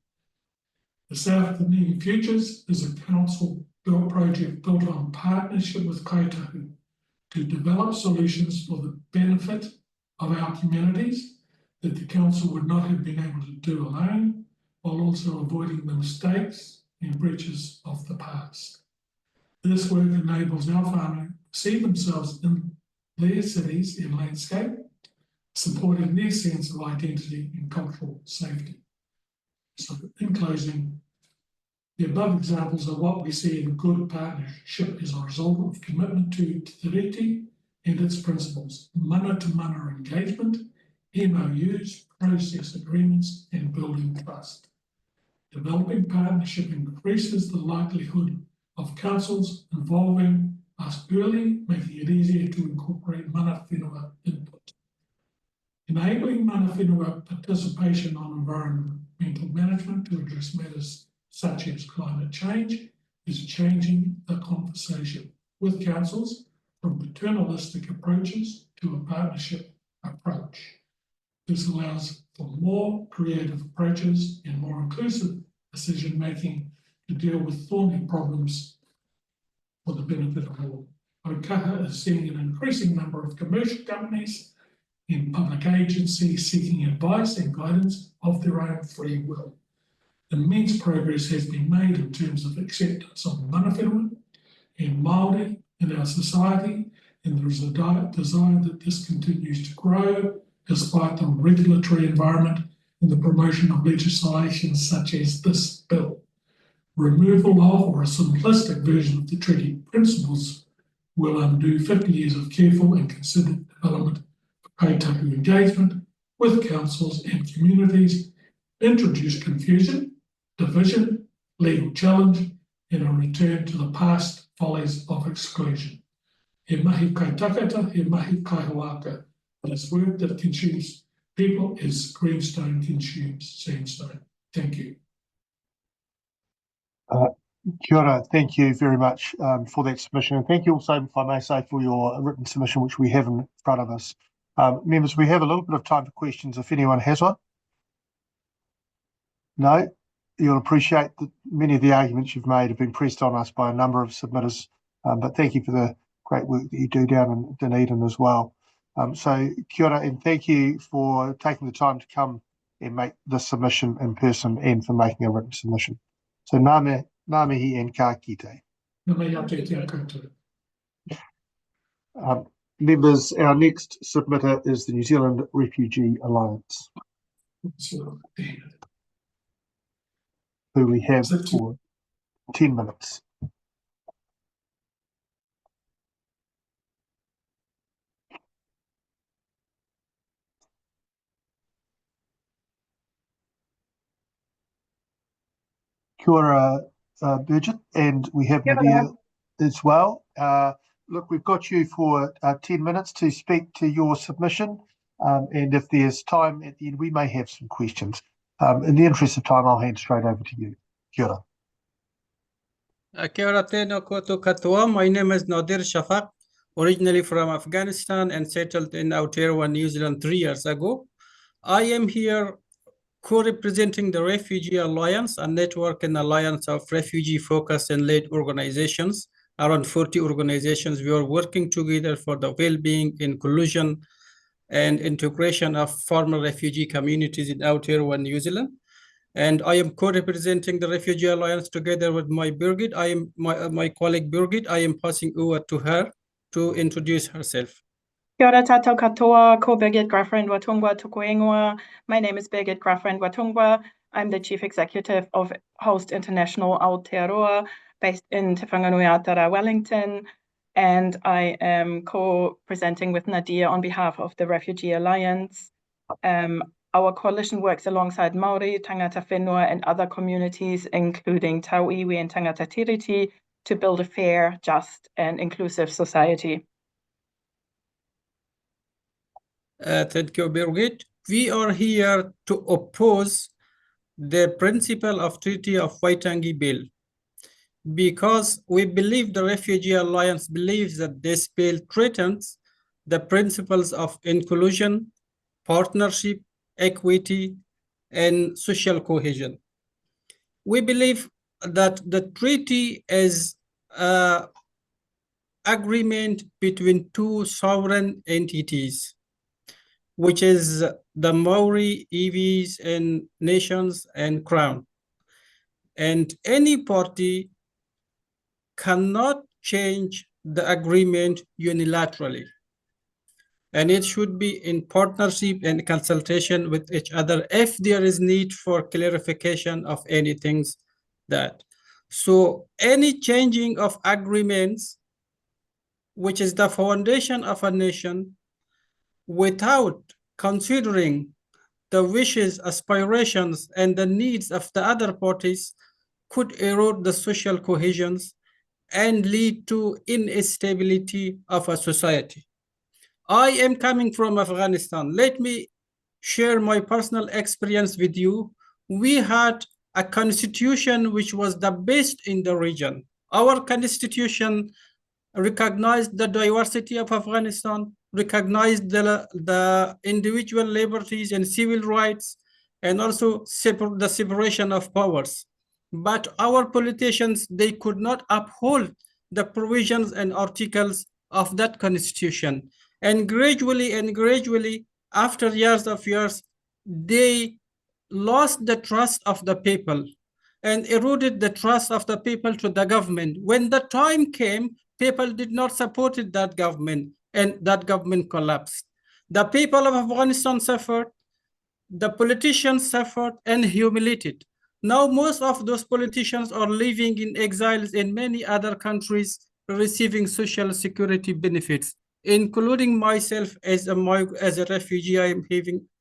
The South Dunedin Futures is a council-built project built on partnership with kaitahu to develop solutions for the benefit of our communities that the council would not have been able to do alone, while also avoiding the mistakes and breaches of the past. This work enables our whānau to see themselves in their cities and landscape, supporting their sense of identity and cultural safety. So in closing, the above examples are what we see in good partnership as a result of commitment to Te Tiriti and its principles, mana-to-mana engagement, MOUs, process agreements, and building trust. Developing partnership increases the likelihood of councils involving us early, making it easier to incorporate mana whenua input. Enabling mana whenua participation on environmental management to address matters such as climate change is changing the conversation with councils from paternalistic approaches to a partnership approach. This allows for more creative approaches and more inclusive decision-making to deal with thorny problems for the benefit of all. Aukaha is seeing an increasing number of commercial companies and public agencies seeking advice and guidance of their own free will. Immense progress has been made in terms of acceptance of mana whenua and Māori in our society, and there is a desire that this continues to grow despite the regulatory environment and the promotion of legislation such as this bill. Removal of or a simplistic version of the treaty principles will undo 50 years of careful and considered development for kaitahu engagement with councils and communities, introduce confusion, division, legal challenge, and a return to the past follies of exclusion. he mahi kai takata, he mahi kai hoaka. This word that consumes people is greenstone consumes sandstone. Thank you. Kia ora, thank you very much for that submission. And thank you also, if I may say, for your written submission, which we have in front of us. Members, we have a little bit of time for questions if anyone has one. No? You'll appreciate that many of the arguments you've made have been pressed on us by a number of submitters, but thank you for the great work that you do down in Dunedin as well. So kia ora, and thank you for taking the time to come and make this submission in person and for making a written submission. So ngā mihi and ka kite. Members, our next submitter is the New Zealand Refugee Alliance, who we have for 10 minutes. Kia ora, Bridget, and we have Nadia as well. Look, we've got you for 10 minutes to speak to your submission, and if there's time at the end, we may have some questions. In the interest of time, I'll hand straight over to you. Kia ora. Kia ora tēnā koutou katoa. My name is Nadir Shafaq, originally from Afghanistan and settled in Aotearoa, New Zealand 3 years ago. I am here co-representing the Refugee Alliance, a network and alliance of refugee-focused and led organizations. Around 40 organizations, we are working together for the well-being, inclusion, and integration of former refugee communities in Aotearoa, New Zealand. And I am co-representing the Refugee Alliance together with my Birgit. I am my colleague Birgit. I am passing over to her to introduce herself. Kia ora tātou katoa, ko Birgit Grafriend Watungwa tuku ingoa. My name is Birgit Grafriend Watungwa. I'm the Chief Executive of Host International Aotearoa, based in Te Whanganui-a-Rata, Wellington. And I am co-presenting with Nadia on behalf of the Refugee Alliance. Our coalition works alongside Maori, tangata whenua, and other communities, including Taiwhenua and tangata tiriti, to build a fair, just, and inclusive society. Thank you, Birgit. We are here to oppose the principle of Treaty of Waitangi Bill because we believe the Refugee Alliance believes that this bill threatens the principles of inclusion, partnership, equity, and social cohesion. We believe that the treaty is an agreement between two sovereign entities, which is the Maori, Iwis, and nations and Crown. And any party cannot change the agreement unilaterally. And it should be in partnership and consultation with each other if there is need for clarification of anything that. So any changing of agreements, which is the foundation of a nation, without considering the wishes, aspirations, and the needs of the other parties could erode the social cohesions and lead to instability of a society. I am coming from Afghanistan. Let me share my personal experience with you. We had a constitution which was the best in the region. Our constitution recognized the diversity of Afghanistan, recognized the individual liberties and civil rights, and also the separation of powers. But our politicians, they could not uphold the provisions and articles of that constitution. And gradually, after years, they lost the trust of the people and eroded the trust of the people to the government. When the time came, people did not support that government, and that government collapsed. The people of Afghanistan suffered, the politicians suffered and humiliated. Now most of those politicians are living in exiles in many other countries, receiving social security benefits, including myself as a refugee. I am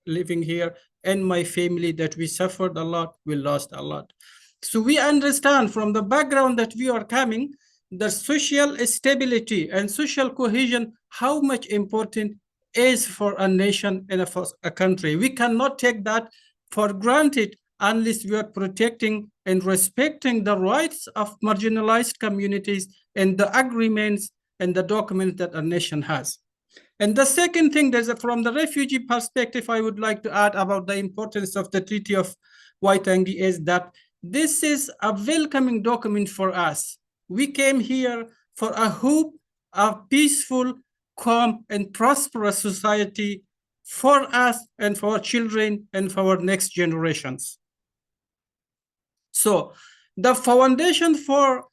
living here, and my family, that we suffered a lot, we lost a lot. So we understand from the background that we are coming, the social stability and social cohesion, how much important is for a nation and for a country. We cannot take that for granted unless we are protecting and respecting the rights of marginalized communities and the agreements and the documents that a nation has. And the second thing, from the refugee perspective, I would like to add about the importance of the Treaty of Waitangi is that this is a welcoming document for us. We came here for a hope, a peaceful, calm, and prosperous society for us and for our children and for our next generations. So the foundation for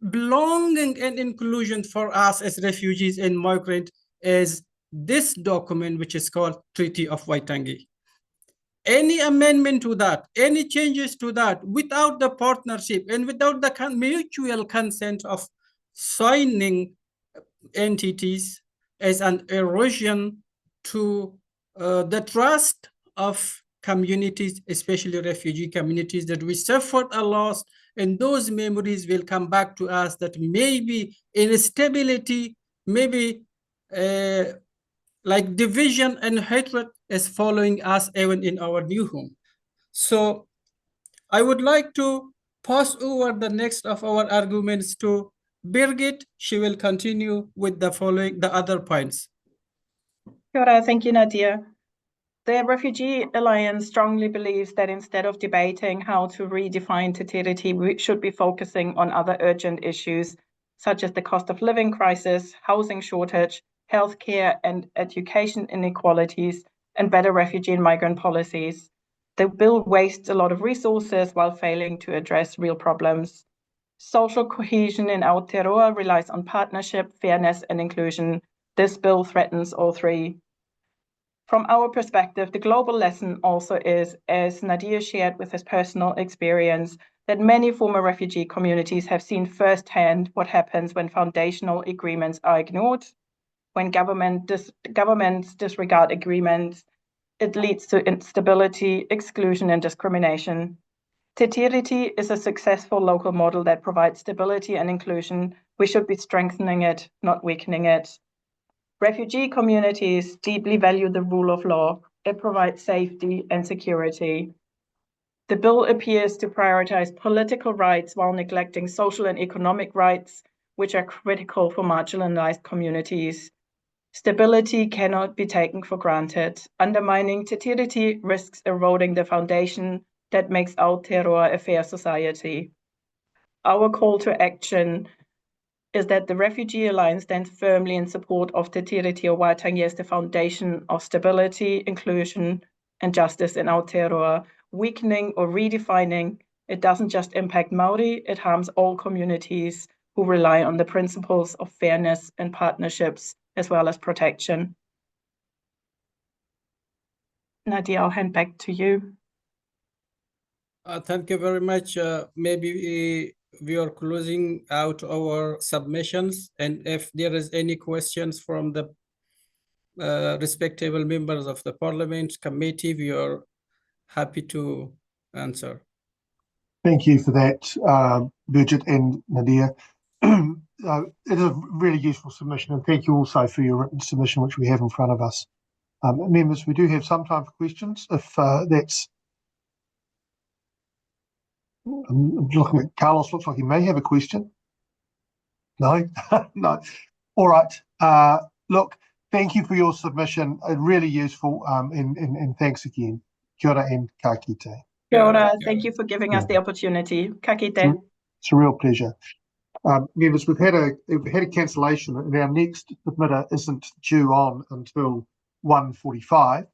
belonging and inclusion for us as refugees and migrants is this document, which is called Treaty of Waitangi. Any amendment to that, any changes to that, without the partnership and without the mutual consent of signing entities, is an erosion to the trust of communities, especially refugee communities, that we suffered a loss, and those memories will come back to us that maybe instability, maybe like division and hatred is following us even in our new home. So I would like to pass over the next of our arguments to Birgit. She will continue with the other points. Kia ora, thank you, Nadia. The Refugee Alliance strongly believes that instead of debating how to redefine Te Tiriti, we should be focusing on other urgent issues, such as the cost of living crisis, housing shortage, healthcare and education inequalities, and better refugee and migrant policies. The bill wastes a lot of resources while failing to address real problems. Social cohesion in Aotearoa relies on partnership, fairness, and inclusion. This bill threatens all three. From our perspective, the global lesson also is, as Nadia shared with his personal experience, that many former refugee communities have seen firsthand what happens when foundational agreements are ignored. When governments disregard agreements, it leads to instability, exclusion, and discrimination. Te Tiriti is a successful local model that provides stability and inclusion. We should be strengthening it, not weakening it. Refugee communities deeply value the rule of law. It provides safety and security. The bill appears to prioritize political rights while neglecting social and economic rights, which are critical for marginalized communities. Stability cannot be taken for granted. Undermining Te Tiriti risks eroding the foundation that makes Aotearoa a fair society. Our call to action is that the Refugee Alliance stands firmly in support of Te Tiriti o Waitangi as the foundation of stability, inclusion, and justice in Aotearoa. Weakening or redefining it doesn't just impact Maori, it harms all communities who rely on the principles of fairness and partnerships, as well as protection. Nadia, I'll hand back to you. Thank you very much. Maybe we are closing out our submissions, and if there is any questions from the respectable members of the Parliament committee, we are happy to answer. Thank you for that, Bridget and Nadia. It is a really useful submission, and thank you also for your written submission, which we have in front of us. Members, we do have some time for questions. If that's... I'm looking at Carlos, looks like he may have a question. No? No. All right. Look, thank you for your submission. Really useful, and thanks again. Kia ora and ka kite. Kia ora. Thank you for giving us the opportunity. Ka kite. It's a real pleasure. Members, we've had a cancellation, and our next submitter isn't due on until 1:45.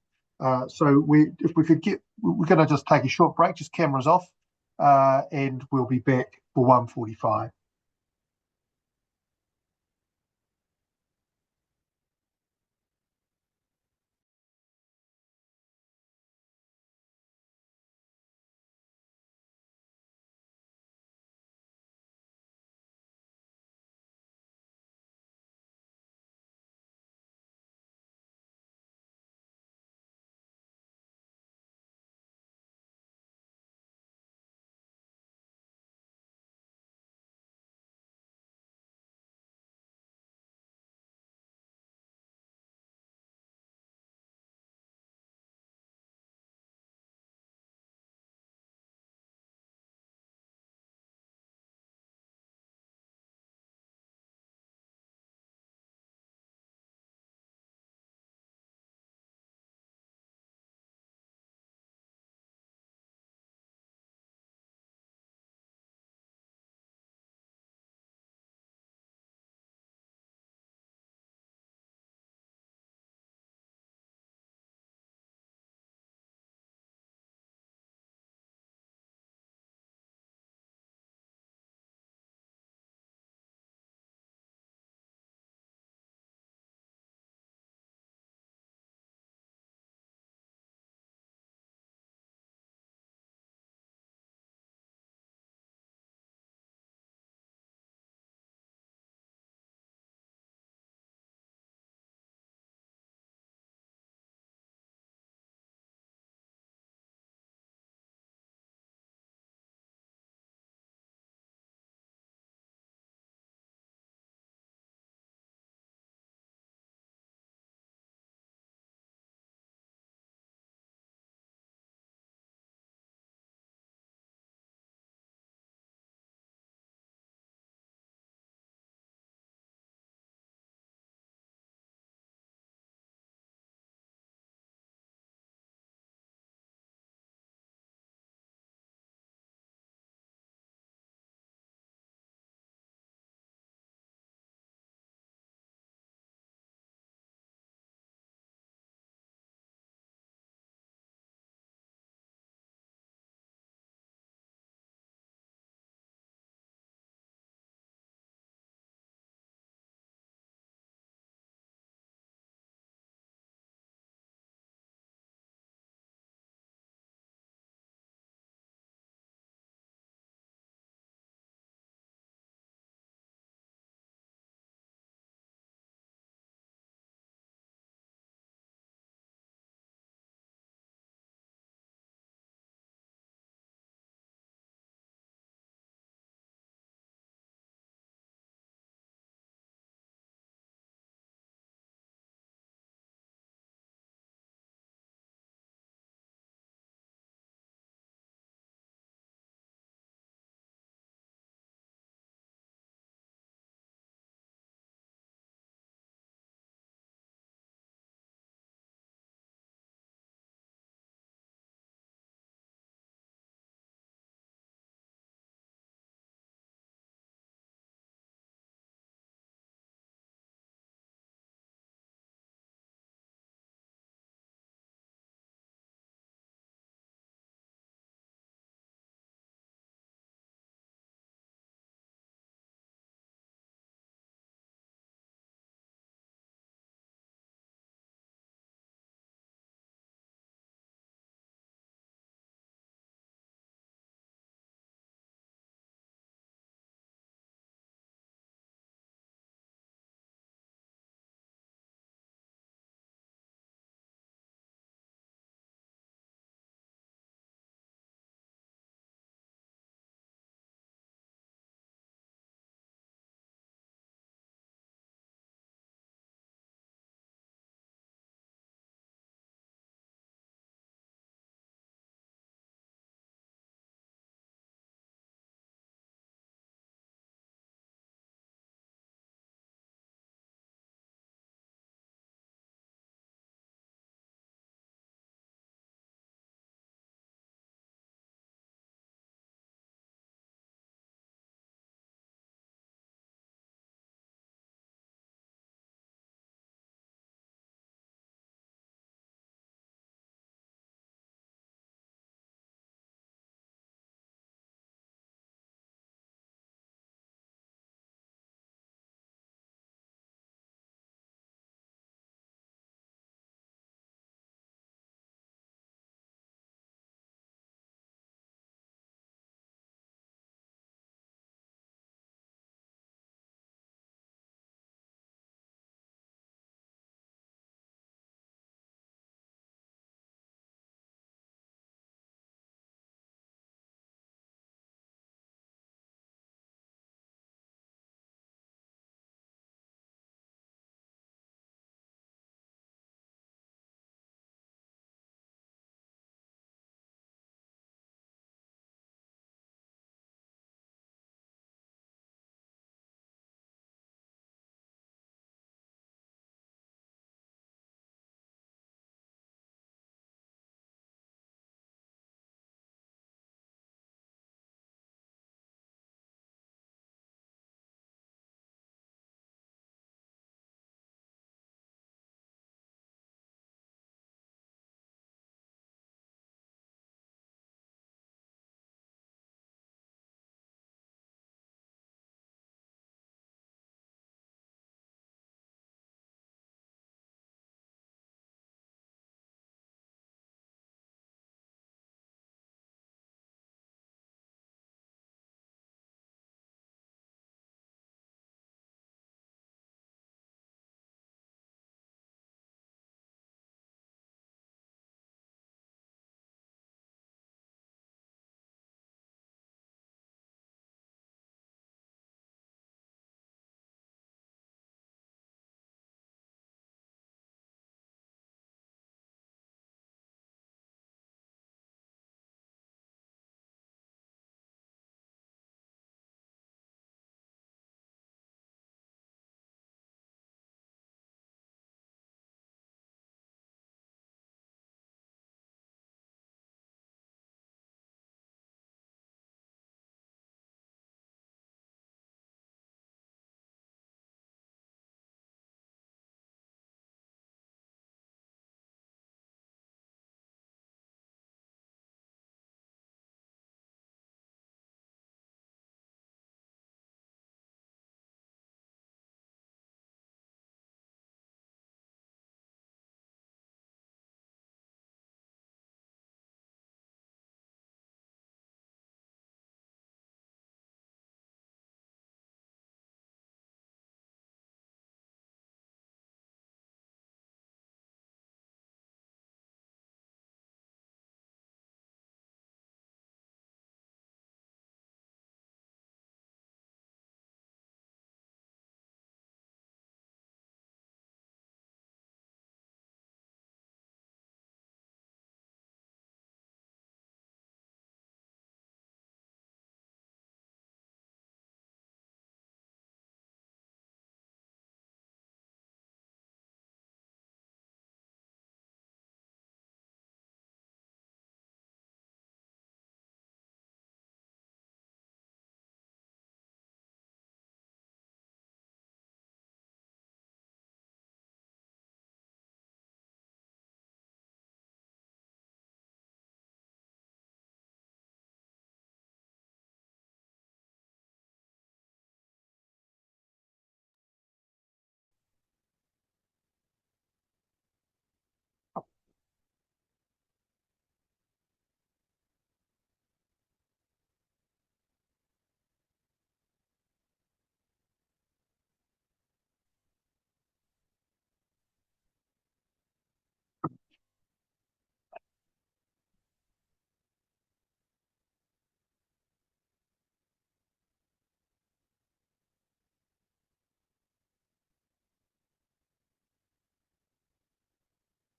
So if we could we're going to just take a short break, just cameras off, and we'll be back for 1:45.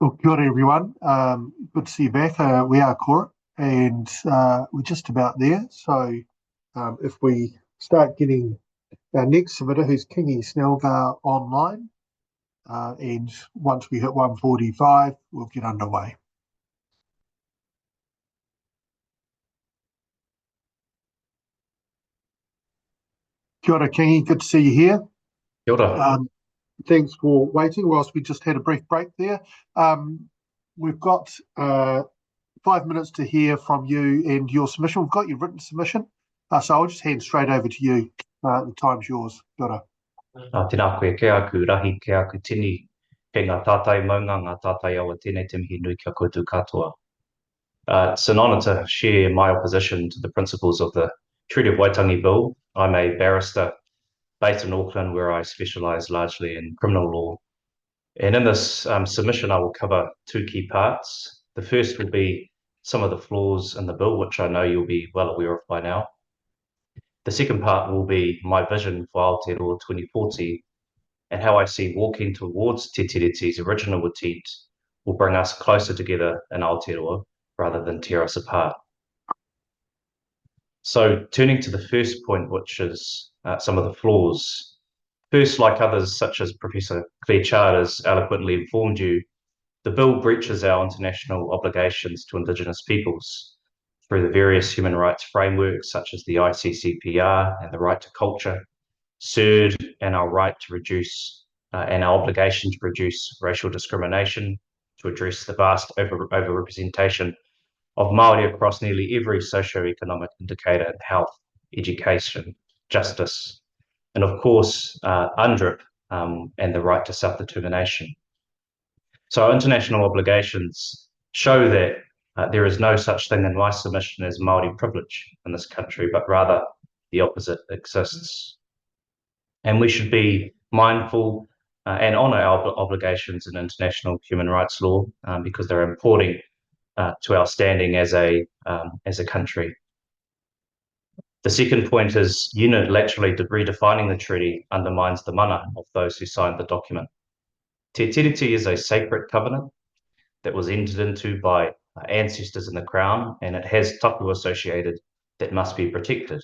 Well, kia ora everyone. Good to see you back. We are Kora, and we're just about there. So if we start getting our next submitter, who's Kingi Snelgar, online, and once we hit 1:45, we'll get underway. Kia ora, Kingi. Good to see you here. Kia ora. Thanks for waiting whilst we just had a brief break there. We've got 5 minutes to hear from you and your submission. We've got your written submission, so I'll just hand straight over to you. The time's yours. Kia ora. Tēnā koe ke aku rahi ke aku tini kei ngā tātai maunga, ngā tātai awa tēnei te mihi nui kia koutou katoa. It's an honour to share my opposition to the principles of the Treaty of Waitangi Bill. I'm a barrister based in Auckland, where I specialise largely in criminal law. And in this submission, I will cover two key parts. The first will be some of the flaws in the bill, which I know you'll be well aware of by now. The second part will be my vision for Aotearoa 2040 and how I see walking towards Te Tiriti's original intent will bring us closer together in Aotearoa rather than tear us apart. So turning to the first point, which is some of the flaws. First, like others such as Professor Claire Charters eloquently informed you, the bill breaches our international obligations to Indigenous peoples through the various human rights frameworks such as the ICCPR and the right to culture, CERD, and our right to reduce and our obligation to reduce racial discrimination, to address the vast overrepresentation of Maori across nearly every socio-economic indicator in health, education, justice, and of course, UNDRIP and the right to self-determination. So our international obligations show that there is no such thing in my submission as Maori privilege in this country, but rather the opposite exists. And we should be mindful and honour our obligations in international human rights law because they're important to our standing as a country. The second point is unilaterally redefining the treaty undermines the mana of those who signed the document. Te Tiriti is a sacred covenant that was entered into by ancestors in the Crown, and it has tapu associated that must be protected.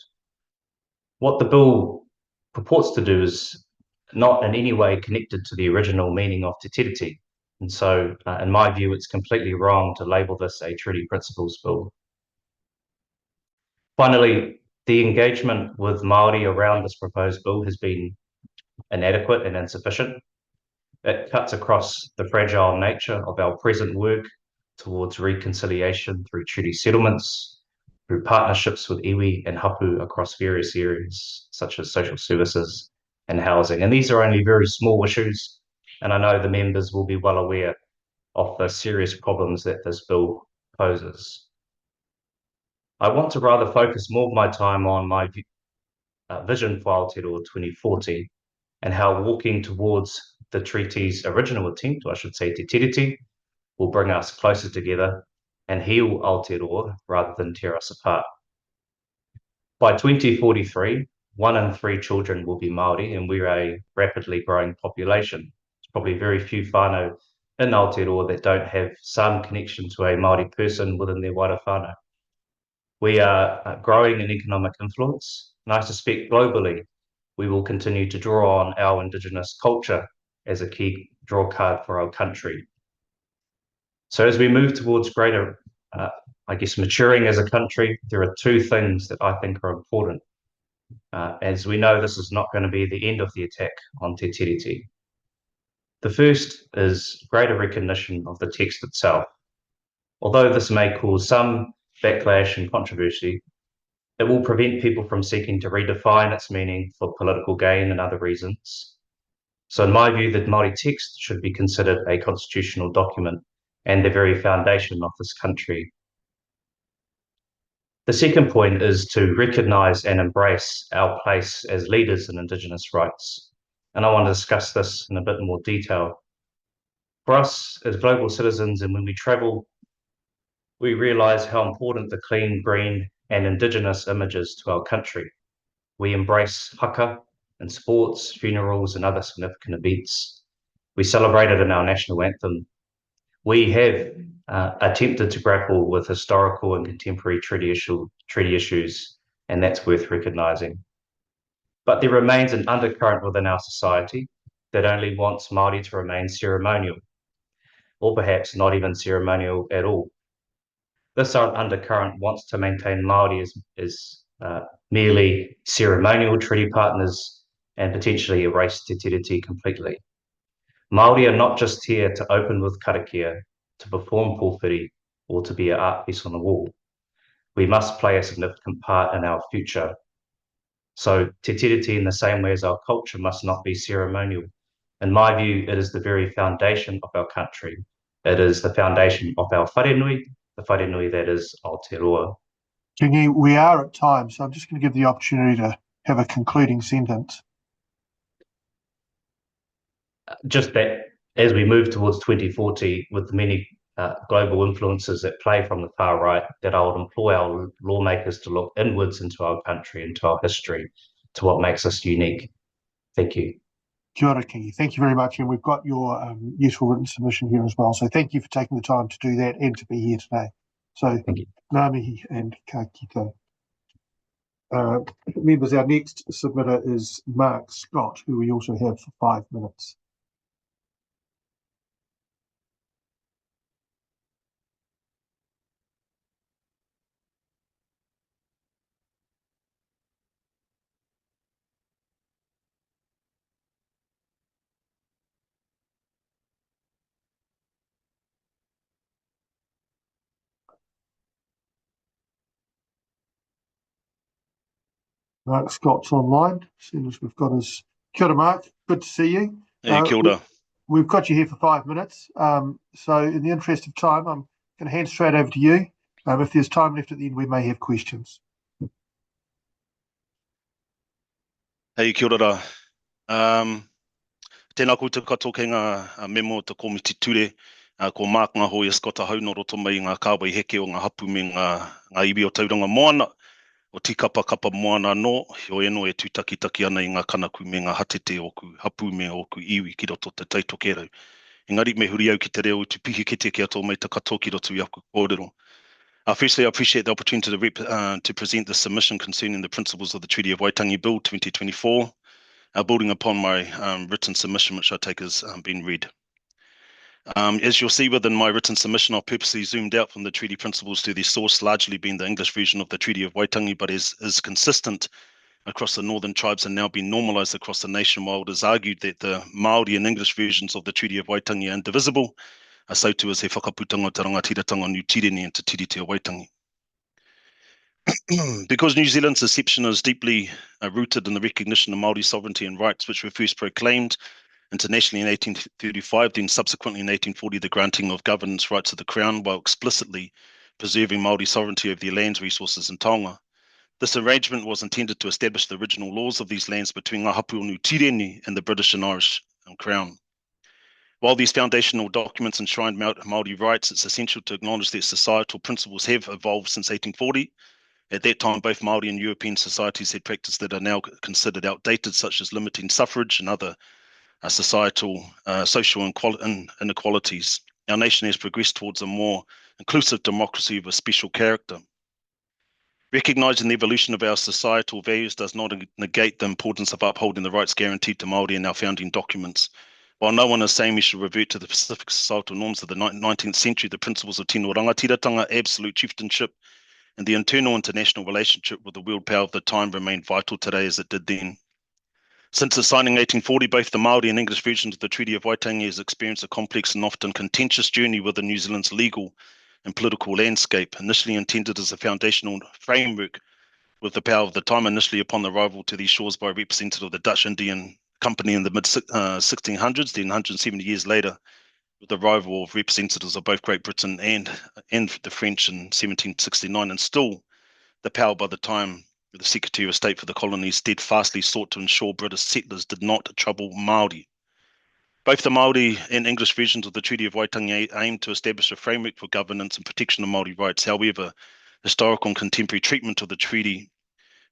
What the bill purports to do is not in any way connected to the original meaning of Te Tiriti. And so, in my view, it's completely wrong to label this a treaty principles bill. Finally, the engagement with Maori around this proposed bill has been inadequate and insufficient. It cuts across the fragile nature of our present work towards reconciliation through treaty settlements, through partnerships with iwi and hapu across various areas, such as social services and housing. And these are only very small issues, and I know the members will be well aware of the serious problems that this bill poses. I want to rather focus more of my time on my vision for Aotearoa 2040 and how walking towards the treaty's original intent, or I should say Te Tiriti, will bring us closer together and heal Aotearoa rather than tear us apart. By 2043, 1 in 3 children will be Maori, and we're a rapidly growing population. There's probably very few whānau in Aotearoa that don't have some connection to a Maori person within their wider whānau. We are growing in economic influence, and I suspect globally we will continue to draw on our Indigenous culture as a key draw card for our country. So as we move towards greater, maturing as a country, there are two things that I think are important. As we know, this is not going to be the end of the attack on Te Tiriti. The first is greater recognition of the text itself. Although this may cause some backlash and controversy, it will prevent people from seeking to redefine its meaning for political gain and other reasons. So in my view, the Māori text should be considered a constitutional document and the very foundation of this country. The second point is to recognise and embrace our place as leaders in Indigenous rights. And I want to discuss this in a bit more detail. For us as global citizens, and when we travel, we realise how important the clean, green and Indigenous image is to our country. We embrace haka in sports, funerals and other significant events. We celebrate it in our national anthem. We have attempted to grapple with historical and contemporary treaty issues, and that's worth recognising. But there remains an undercurrent within our society that only wants Māori to remain ceremonial, or perhaps not even ceremonial at all. This undercurrent wants to maintain Māori as merely ceremonial treaty partners and potentially erase Te Tiriti completely. Māori are not just here to open with karakia, to perform pōwhiri, or to be an art piece on the wall. We must play a significant part in our future. So Te Tiriti, in the same way as our culture, must not be ceremonial. In my view, it is the very foundation of our country. It is the foundation of our wharenui, the wharenui that is Aotearoa. Kingi, we are at time, so I'm just going to give the opportunity to have a concluding sentence. Just that as we move towards 2040, with the many global influences that play from the far right, that I would implore our lawmakers to look inwards into our country, into our history, to what makes us unique. Thank you. Kia ora, Kingi. Thank you very much, and we've got your useful written submission here as well. So thank you for taking the time to do that and to be here today. So Thank you. Ngā mihi and ka kite. Members, our next submitter is Mark Scott, who we also have for 5 minutes. Mark Scott's online. As soon as we've got his... Kia ora, Mark. Good to see you. Hey, kia ora. We've got you here for 5 minutes. So in the interest of time, I'm going to hand straight over to you. If there's time left at the end, we may have questions. Hey, kia ora. Tēnā koutou katoa ngā memo te komiti ture, ko Mark ngā hoi Scott hau no roto mai ngā kāwai heke o ngā hapu me ngā iwi o tauranga moana, o tikapa kapa moana no, o eno e tūtakitaki ana I ngā kanaku me ngā hatete o ku hapu me o ku iwi ki roto te taitokerau. Engari me huri au ki te reo tu pihi kete ki ato mai te katoa ki roto I aku kōrero. Firstly, I appreciate the opportunity to present the submission concerning the principles of the Treaty of Waitangi Bill 2024, building upon my written submission, which I take has been read. As you'll see within my written submission, I've purposely zoomed out from the treaty principles to their source, largely being the English version of the Treaty of Waitangi, but is consistent across the northern tribes and now been normalised across the nation, while it is argued that the Maori and English versions of the Treaty of Waitangi are indivisible, so too is he whakaputanga o te rangatiratanga New Tireni and Te Tiriti o Waitangi. Because New Zealand's exception is deeply rooted in the recognition of Māori sovereignty and rights, which were first proclaimed internationally in 1835, then subsequently in 1840, the granting of governance rights of the Crown, while explicitly preserving Māori sovereignty over their lands, resources and taonga. This arrangement was intended to establish the original laws of these lands between ngā hapu o New Tireni and the British and Irish Crown. While these foundational documents enshrine Māori rights, it's essential to acknowledge that societal principles have evolved since 1840. At that time, both Māori and European societies had practices that are now considered outdated, such as limiting suffrage and other societal social inequalities. Our nation has progressed towards a more inclusive democracy of a special character. Recognising the evolution of our societal values does not negate the importance of upholding the rights guaranteed to Māori in our founding documents. While no one is saying we should revert to the specific societal norms of the 19th century, the principles of tino rangatiratanga, absolute chieftainship, and the internal international relationship with the world power of the time remain vital today as it did then. Since its signing in 1840, both the Māori and English versions of the Treaty of Waitangi has experienced a complex and often contentious journey within New Zealand's legal and political landscape, initially intended as a foundational framework with the power of the time, initially upon the arrival to these shores by a representative of the Dutch Indian Company in the mid-1600s, then 170 years later, with the arrival of representatives of both Great Britain and the French in 1769, and still the power by the time the Secretary of State for the Colonies steadfastly sought to ensure British settlers did not trouble Māori. Both the Māori and English versions of the Treaty of Waitangi aimed to establish a framework for governance and protection of Māori rights. However, historical and contemporary treatment of the treaty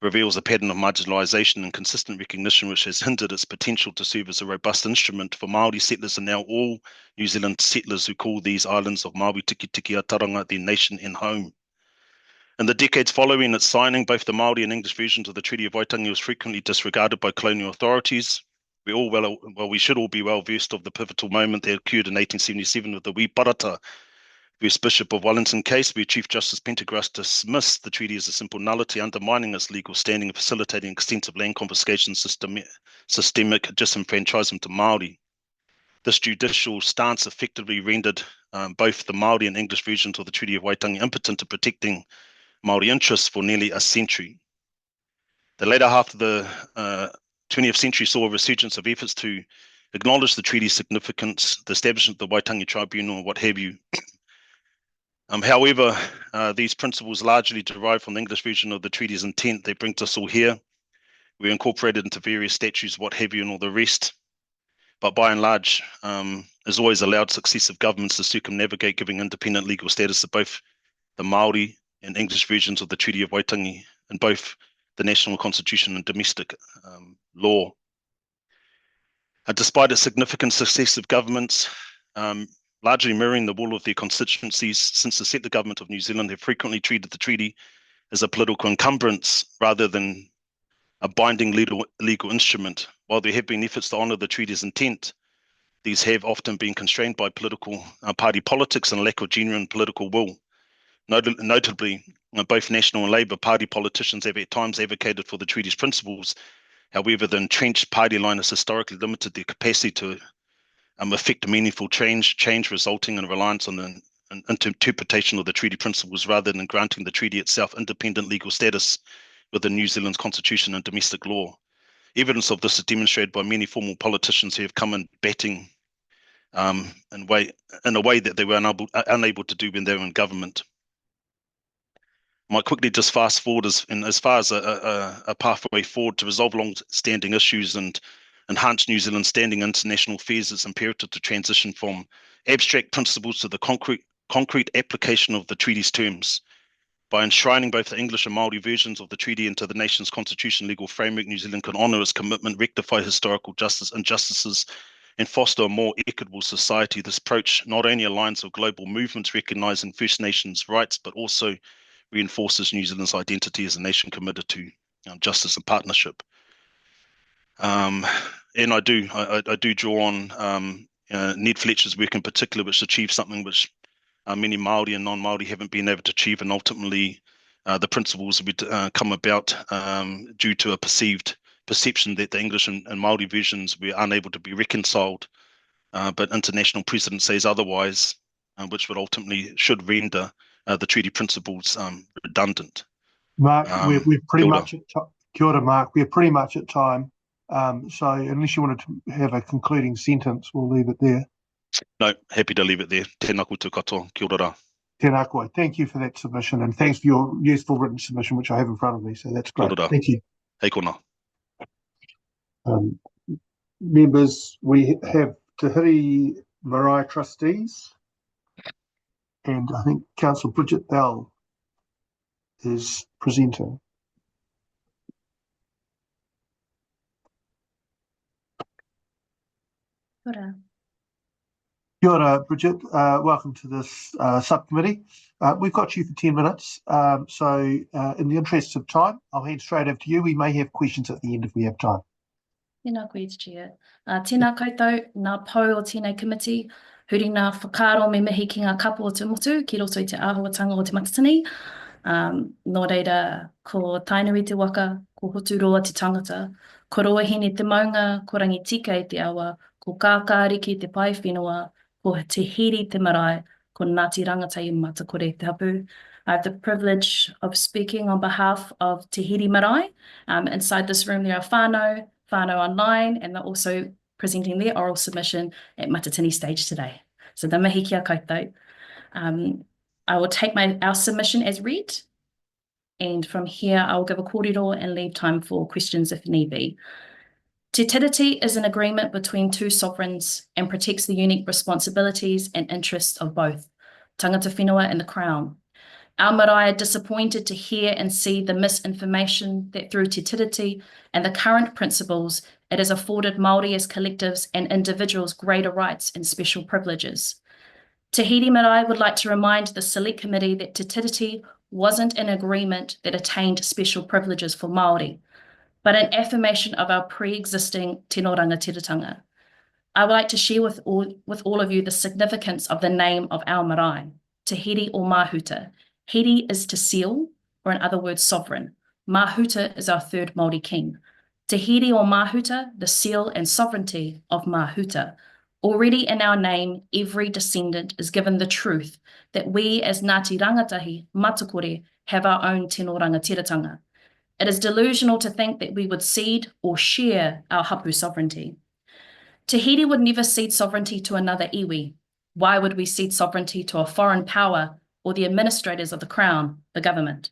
reveals a pattern of marginalisation and consistent recognition which has hindered its potential to serve as a robust instrument for Māori settlers and now all New Zealand settlers who call these islands of Maui Tiki Tiki Aotearoa their nation and home. In the decades following its signing, both the Māori and English versions of the Treaty of Waitangi was frequently disregarded by colonial authorities. We should all be well versed of the pivotal moment that occurred in 1877 with the Wee Parata versus Bishop of Wellington case, where Chief Justice Pendergrass dismissed the treaty as a simple nullity, undermining its legal standing and facilitating extensive land confiscation, systemic disenfranchisement to Māori. This judicial stance effectively rendered both the Māori and English versions of the Treaty of Waitangi impotent to protecting Māori interests for nearly a century. The later half of the 20th century saw a resurgence of efforts to acknowledge the treaty's significance, the establishment of the Waitangi Tribunal, and what have you. However, these principles largely derive from the English version of the treaty's intent. They bring us all here. We're incorporated into various statutes, what have you, and all the rest. But by and large, has always allowed successive governments to circumnavigate giving independent legal status to both the Māori and English versions of the Treaty of Waitangi in both the national constitution and domestic law. Despite its significant successive governments, largely mirroring the will of their constituencies since the settler government of New Zealand, have frequently treated the treaty as a political encumbrance rather than a binding legal instrument. While there have been efforts to honour the treaty's intent, these have often been constrained by political party politics and lack of genuine political will. Notably, both National and Labour Party politicians have at times advocated for the treaty's principles. However, the entrenched party line has historically limited their capacity to affect meaningful change resulting in reliance on the interpretation of the treaty principles rather than granting the treaty itself independent legal status within New Zealand's constitution and domestic law. Evidence of this is demonstrated by many former politicians who have come in batting in a way that they were unable to do when they were in government. I might quickly just fast forward as far as a pathway forward to resolve long-standing issues and enhance New Zealand's standing in international affairs. It's imperative to transition from abstract principles to the concrete application of the treaty's terms. By enshrining both the English and Māori versions of the treaty into the nation's constitution legal framework, New Zealand can honour its commitment, rectify historical injustices, and foster a more equitable society. This approach not only aligns with global movements recognising First Nations rights, but also reinforces New Zealand's identity as a nation committed to justice and partnership. And I do draw on Ned Fletcher's work in particular, which achieved something which many Māori and non-Māori haven't been able to achieve, and ultimately the principles would come about due to a perception that the English and Māori versions were unable to be reconciled, but international precedent says otherwise, which would ultimately should render the treaty principles redundant. Mark, we're pretty much at kia ora, Mark. We're pretty much at time. So unless you wanted to have a concluding sentence, we'll leave it there. No, happy to leave it there. Tēnā koutou katoa, kia ora. Tēnā koe. Thank you for that submission, and thanks for your useful written submission, which I have in front of me. So that's great. Thank you. Hei kona. Members, we have Te Hiri Marae trustees, and I think Councillor Pritchett Bell is presenting. Kia ora, Bridget. Welcome to this subcommittee. We've got you for 10 minutes. So in the interest of time, I'll hand straight over to you. We may have questions at the end if we have time. Tēnā koe, Chair. Tēnā koutou, ngā pou o tēnei committee, huri ngā whakaaro me mihi ki ngā kapu o te motu, ki roto i te āhuatanga o te matatini. Nō reira, ko tainui te waka, ko hotu roa te tangata, ko roa hene te maunga, ko rangi tika i te awa, ko kākāriki te pai whenua, ko te hiri te marae, ko Ngati rangatai mata kore te hapu. I have the privilege of speaking on behalf of Te Hiri Marae. Inside this room there are whānau online, and they're also presenting their oral submission at Matatini stage today. So the mihi kia koutou. I will take our submission as read, and from here I will give a kōrero and leave time for questions if need be. Te tiriti is an agreement between two sovereigns and protects the unique responsibilities and interests of both, tangata whenua and the Crown. Our marae are disappointed to hear and see the misinformation that through Te Tiriti and the current principles, it has afforded Māori as collectives and individuals greater rights and special privileges. Te Hiri Marae would like to remind the Select Committee that Te Tiriti wasn't an agreement that attained special privileges for Māori, but an affirmation of our pre-existing tino rangatiratanga. I would like to share with all of you the significance of the name of our marae, Te Hiri or Mahuta. Hiri is to seal, or in other words, sovereign. Mahuta is our third Māori king. Te Hiri or Mahuta, the seal and sovereignty of Mahuta. Already in our name, every descendant is given the truth that we as Ngati rangatahi, matakore, have our own tino rangatiratanga. It is delusional to think that we would cede or share our hapu sovereignty. Te Hiri would never cede sovereignty to another iwi. Why would we cede sovereignty to a foreign power or the administrators of the Crown, the government?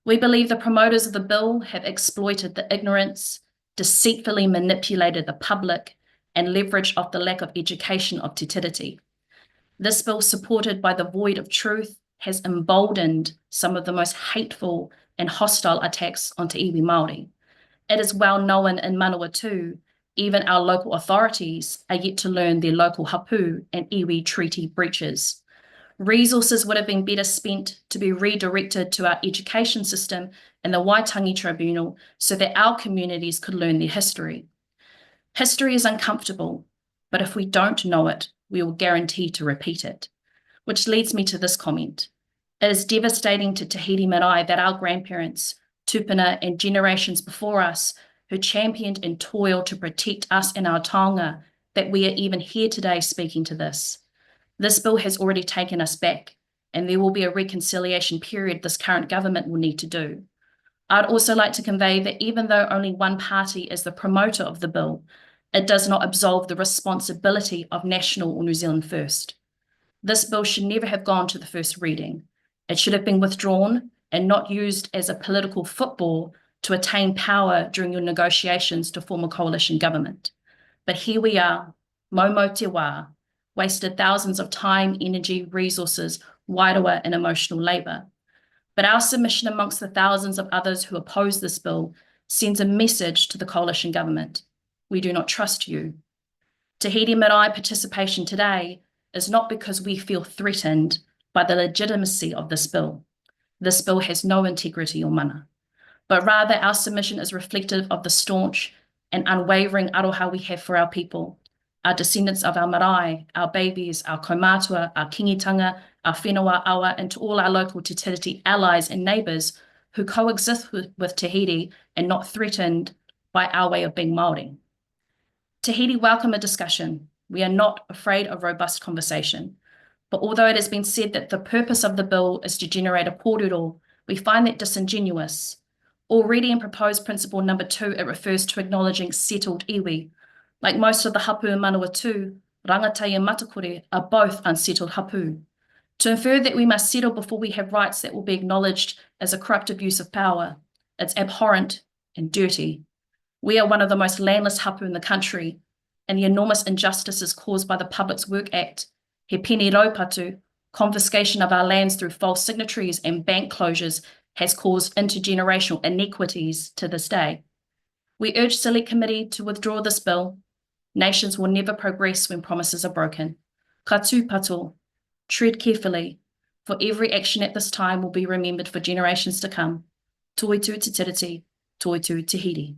We believe the promoters of the bill have exploited the ignorance, deceitfully manipulated the public, and leveraged off the lack of education of Te Tiriti. This bill, supported by the void of truth, has emboldened some of the most hateful and hostile attacks onto iwi Māori. It is well known in Manawatu, even our local authorities are yet to learn their local hapu and iwi treaty breaches. Resources would have been better spent to be redirected to our education system and the Waitangi Tribunal so that our communities could learn their history. History is uncomfortable, but if we don't know it, we will guarantee to repeat it. Which leads me to this comment. It is devastating to Te Hiri Marae that our grandparents, tupuna, and generations before us who championed and toiled to protect us and our taonga, that we are even here today speaking to this. This bill has already taken us back, and there will be a reconciliation period this current government will need to do. I'd also like to convey that even though only one party is the promoter of the bill, it does not absolve the responsibility of National or New Zealand First. This bill should never have gone to the first reading. It should have been withdrawn and not used as a political football to attain power during your negotiations to form a coalition government. But here we are, Momo Te Wā, wasted thousands of time, energy, resources, wairua, and emotional labour. But our submission amongst the thousands of others who oppose this bill sends a message to the coalition government. We do not trust you. Te Hiri Marae participation today is not because we feel threatened by the legitimacy of this bill. This bill has no integrity or mana, but rather our submission is reflective of the staunch and unwavering aroha we have for our people, our descendants of our marae, our babies, our kaumātua, our kingitanga, our whenua awa, and to all our local Te Tiriti allies and neighbours who coexist with Te Hiri and not threatened by our way of being Māori. Te Hiri welcome a discussion. We are not afraid of robust conversation. But although it has been said that the purpose of the bill is to generate a kōrero, we find that disingenuous. Already in proposed principle number 2, it refers to acknowledging settled iwi. Like most of the hapu in Manawatu, rangatai and matakore are both unsettled hapu. To infer that we must settle before we have rights that will be acknowledged as a corrupt abuse of power, it's abhorrent and dirty. We are one of the most landless hapu in the country, and the enormous injustices caused by the Public Works Act, he pene raupatu, confiscation of our lands through false signatories and bank closures has caused intergenerational inequities to this day. We urge Select Committee to withdraw this bill. Nations will never progress when promises are broken. Ka tūpato, tread carefully, for every action at this time will be remembered for generations to come. Toitu Te Tiriti, toitu Te Hiri.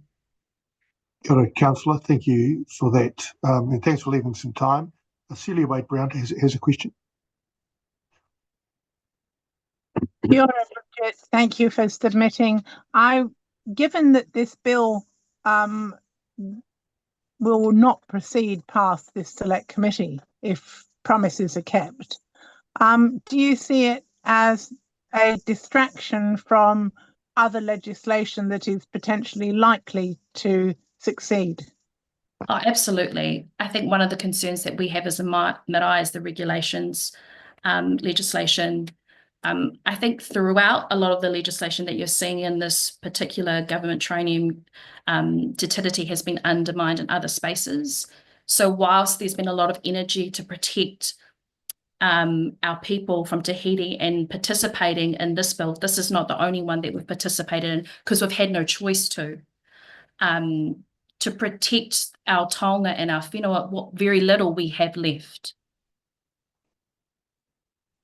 Kia ora, Councillor, thank you for that, and thanks for leaving some time. Celia Wade-Brown has a question. Kia ora, Pritchett. Thank you for submitting. Given that this bill will not proceed past this Select Committee if promises are kept, do you see it as a distraction from other legislation that is potentially likely to succeed? Oh, absolutely. I think one of the concerns that we have as a marae is the regulations, legislation. I think throughout a lot of the legislation that you're seeing in this particular government training, Te Tiriti has been undermined in other spaces. So whilst there's been a lot of energy to protect our people from Tahiti and participating in this bill. This is not the only one that we've participated in because we've had no choice to protect our taonga and our whenua, what very little we have left.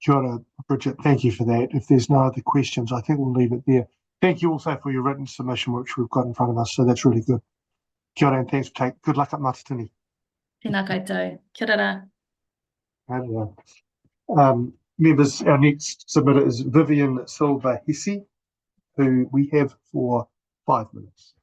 Kia ora, Pritchett, thank you for that. If there's no other questions, I think we'll leave it there. Thank you also for your written submission, which we've got in front of us, so that's really good. Kia ora, and thanks for taking. Good luck at Matatini. Tēnā koutou. Kia ora. Members, our next submitter is Vivien Silver-Hessey, who we have for 5 minutes.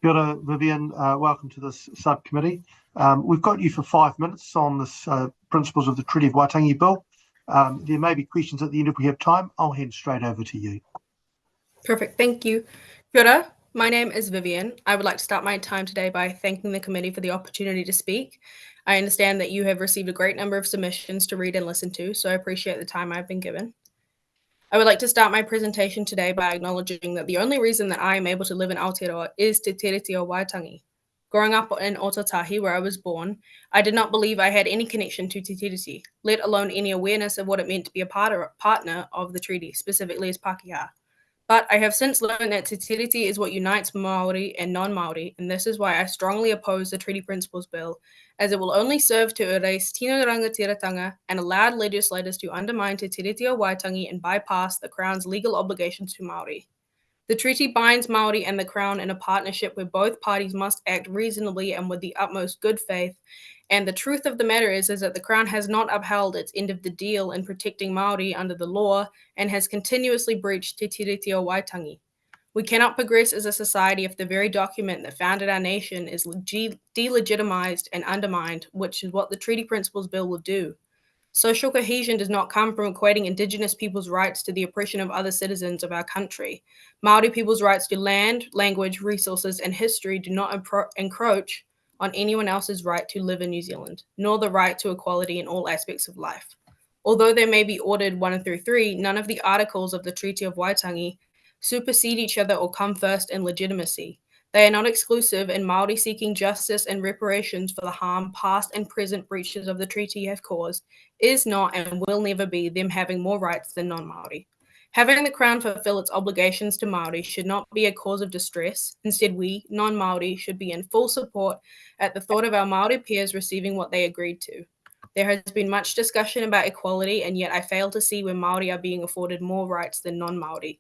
Kia ora, Vivien, welcome to this subcommittee. We've got you for 5 minutes on this Principles of the Treaty of Waitangi Bill. There may be questions at the end if we have time. I'll hand straight over to you. Perfect, thank you. Kia ora, my name is Vivien. I would like to start my time today by thanking the committee for the opportunity to speak. I understand that you have received a great number of submissions to read and listen to, so I appreciate the time I've been given. I would like to start my presentation today by acknowledging that the only reason that I am able to live in Aotearoa is Te Tiriti o Waitangi. Growing up in Otautahi, where I was born, I did not believe I had any connection to Te Tiriti, let alone any awareness of what it meant to be a partner of the treaty, specifically as Pākehā. But I have since learned that Te Tiriti is what unites Maori and non-Maori, and this is why I strongly oppose the Treaty Principles Bill, as it will only serve to erase tino rangatiratanga and allow legislators to undermine Te Tiriti o Waitangi and bypass the Crown's legal obligations to Maori. The treaty binds Maori and the Crown in a partnership where both parties must act reasonably and with the utmost good faith, and the truth of the matter is that the Crown has not upheld its end of the deal in protecting Maori under the law and has continuously breached Te Tiriti o Waitangi. We cannot progress as a society if the very document that founded our nation is delegitimized and undermined, which is what the Treaty Principles Bill will do. Social cohesion does not come from equating Indigenous people's rights to the oppression of other citizens of our country. Maori people's rights to land, language, resources, and history do not encroach on anyone else's right to live in New Zealand, nor the right to equality in all aspects of life. Although they may be ordered 1 through 3, none of the articles of the Treaty of Waitangi supersede each other or come first in legitimacy. They are not exclusive, and Maori seeking justice and reparations for the harm past and present breaches of the treaty have caused is not and will never be them having more rights than non-Maori. Having the Crown fulfill its obligations to Maori should not be a cause of distress. Instead, we, non-Maori, should be in full support at the thought of our Maori peers receiving what they agreed to. There has been much discussion about equality, and yet I fail to see where Maori are being afforded more rights than non-Maori.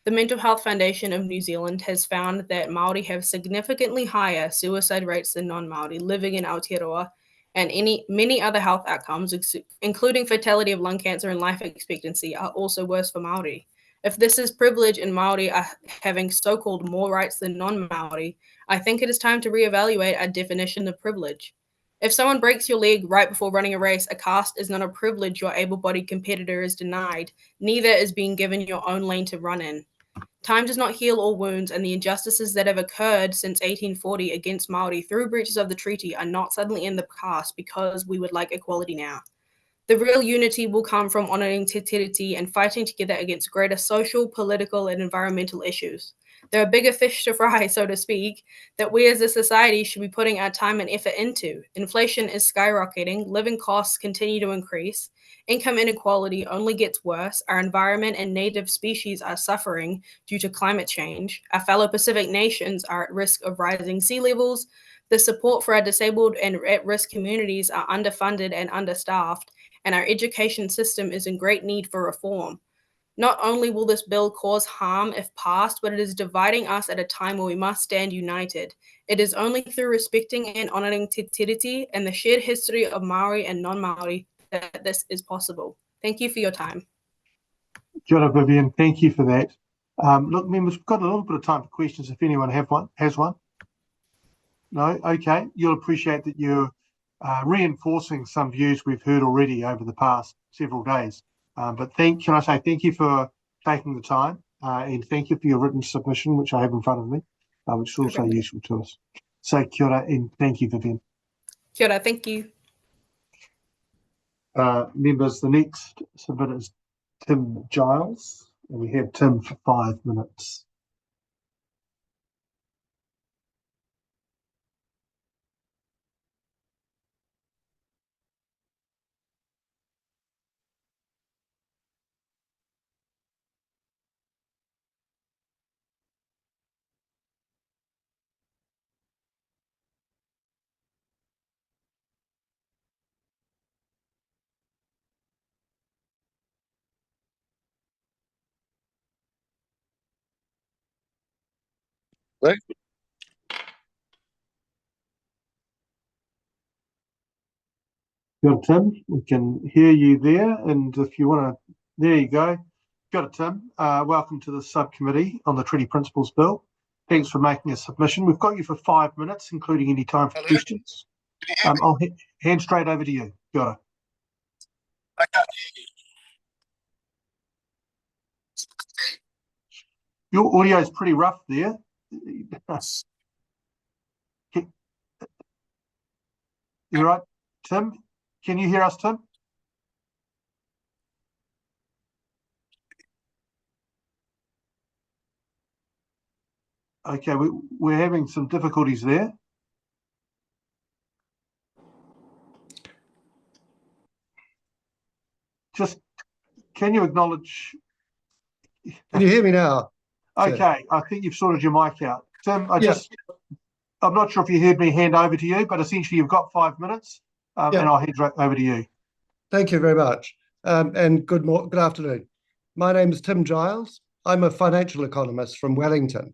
The Mental Health Foundation of New Zealand has found that Maori have significantly higher suicide rates than non-Maori living in Aotearoa, and many other health outcomes, including fatality of lung cancer and life expectancy, are also worse for Maori. If this is privilege and Maori are having so-called more rights than non-Maori, I think it is time to reevaluate our definition of privilege. If someone breaks your leg right before running a race, a cast is not a privilege your able-bodied competitor is denied. Neither is being given your own lane to run in. Time does not heal all wounds, and the injustices that have occurred since 1840 against Maori through breaches of the treaty are not suddenly in the past because we would like equality now. The real unity will come from honouring Te Tiriti and fighting together against greater social, political, and environmental issues. There are bigger fish to fry, so to speak, that we as a society should be putting our time and effort into. Inflation is skyrocketing, living costs continue to increase, income inequality only gets worse, our environment and native species are suffering due to climate change, our fellow Pacific nations are at risk of rising sea levels, the support for our disabled and at-risk communities are underfunded and understaffed, and our education system is in great need for reform. Not only will this bill cause harm if passed, but it is dividing us at a time where we must stand united. It is only through respecting and honouring Te Tiriti and the shared history of Maori and non-Maori that this is possible. Thank you for your time. Kia ora, Vivien, thank you for that. Look, members, we've got a little bit of time for questions if anyone has one. No? Okay. You'll appreciate that you're reinforcing some views we've heard already over the past several days. But can I say thank you for taking the time and thank you for your written submission, which I have in front of me, which is also useful to us. So kia ora and thank you, Vivien. Kia ora, thank you. Members, the next submitter is Tim Giles, and we have Tim for 5 minutes. Hello? Good, Tim. We can hear you there, and if you want to, there you go. Good, Tim. Welcome to the subcommittee on the Treaty Principles Bill. Thanks for making a submission. We've got you for 5 minutes, including any time for questions. I'll hand straight over to you. Kia ora. I can't hear you. Your audio is pretty rough there. You right, Tim? Can you hear us, Tim? Okay, we're having some difficulties there. Just, can you acknowledge? Can you hear me now? Okay, I think you've sorted your mic out. Tim, I'm not sure if you heard me hand over to you, but essentially you've got 5 minutes, and I'll hand right over to you. Thank you very much, and good afternoon. My name is Tim Giles. I'm a financial economist from Wellington,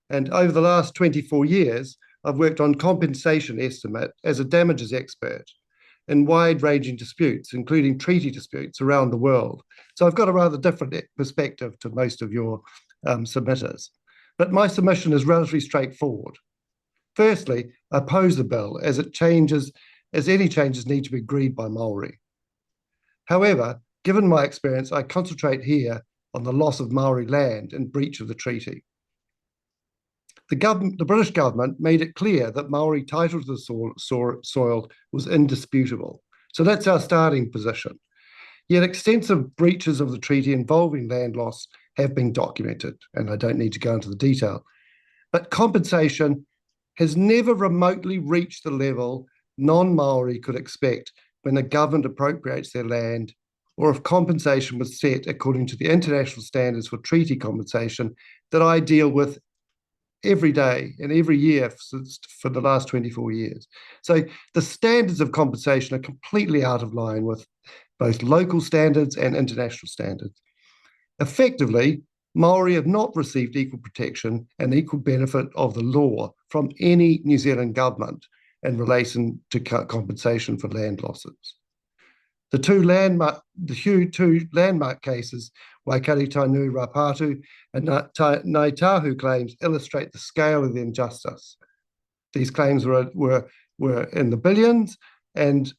and over the last 24 years, I've worked on compensation estimate as a damages expert in wide-ranging disputes, including treaty disputes around the world. So I've got a rather different perspective to most of your submitters. But my submission is relatively straightforward. Firstly, I oppose the bill as any changes need to be agreed by Maori. However, given my experience, I concentrate here on the loss of Maori land in breach of the treaty. The British government made it clear that Maori title to the soil was indisputable. So that's our starting position. Yet extensive breaches of the treaty involving land loss have been documented, and I don't need to go into the detail. But compensation has never remotely reached the level non-Maori could expect when the government appropriates their land, or if compensation was set according to the international standards for treaty compensation that I deal with every day and every year for the last 24 years. So the standards of compensation are completely out of line with both local standards and international standards. Effectively, Maori have not received equal protection and equal benefit of the law from any New Zealand government in relation to compensation for land losses. The two landmark cases, Waikari Tainui Rapatu and Ngāi Tahu claims, illustrate the scale of the injustice. These claims were in the billions, and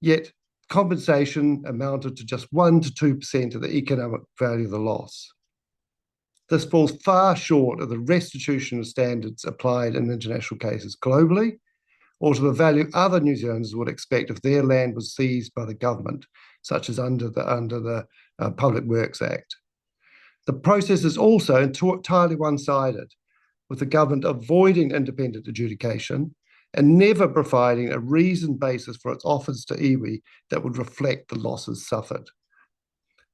yet compensation amounted to just 1 to 2% of the economic value of the loss. This falls far short of the restitution standards applied in international cases globally, or to the value other New Zealanders would expect if their land was seized by the government, such as under the Public Works Act. The process is also entirely one-sided, with the government avoiding independent adjudication and never providing a reasoned basis for its offers to iwi that would reflect the losses suffered.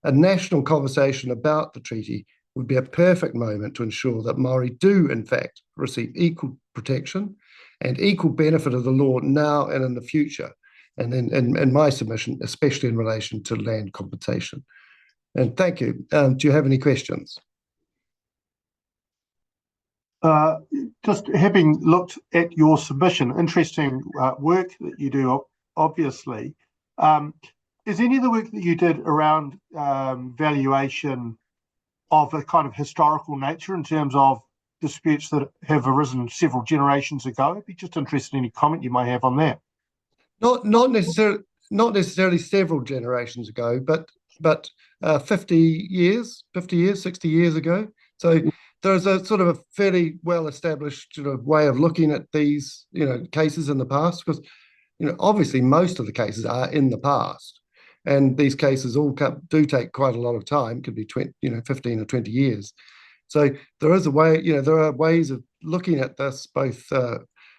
A national conversation about the treaty would be a perfect moment to ensure that Maori do, in fact, receive equal protection and equal benefit of the law now and in the future, and in my submission, especially in relation to land compensation. And thank you. Do you have any questions? Just having looked at your submission, interesting work that you do, obviously. Is any of the work that you did around valuation of a kind of historical nature in terms of disputes that have arisen several generations ago? I'd be just interested in any comment you might have on that. Not necessarily several generations ago, but 50 years, 60 years ago. So there's a sort of a fairly well-established sort of way of looking at these, cases in the past, because, obviously most of the cases are in the past, and these cases all do take quite a lot of time. Could be 15 or 20 years. So there is a way, there are ways of looking at this, both,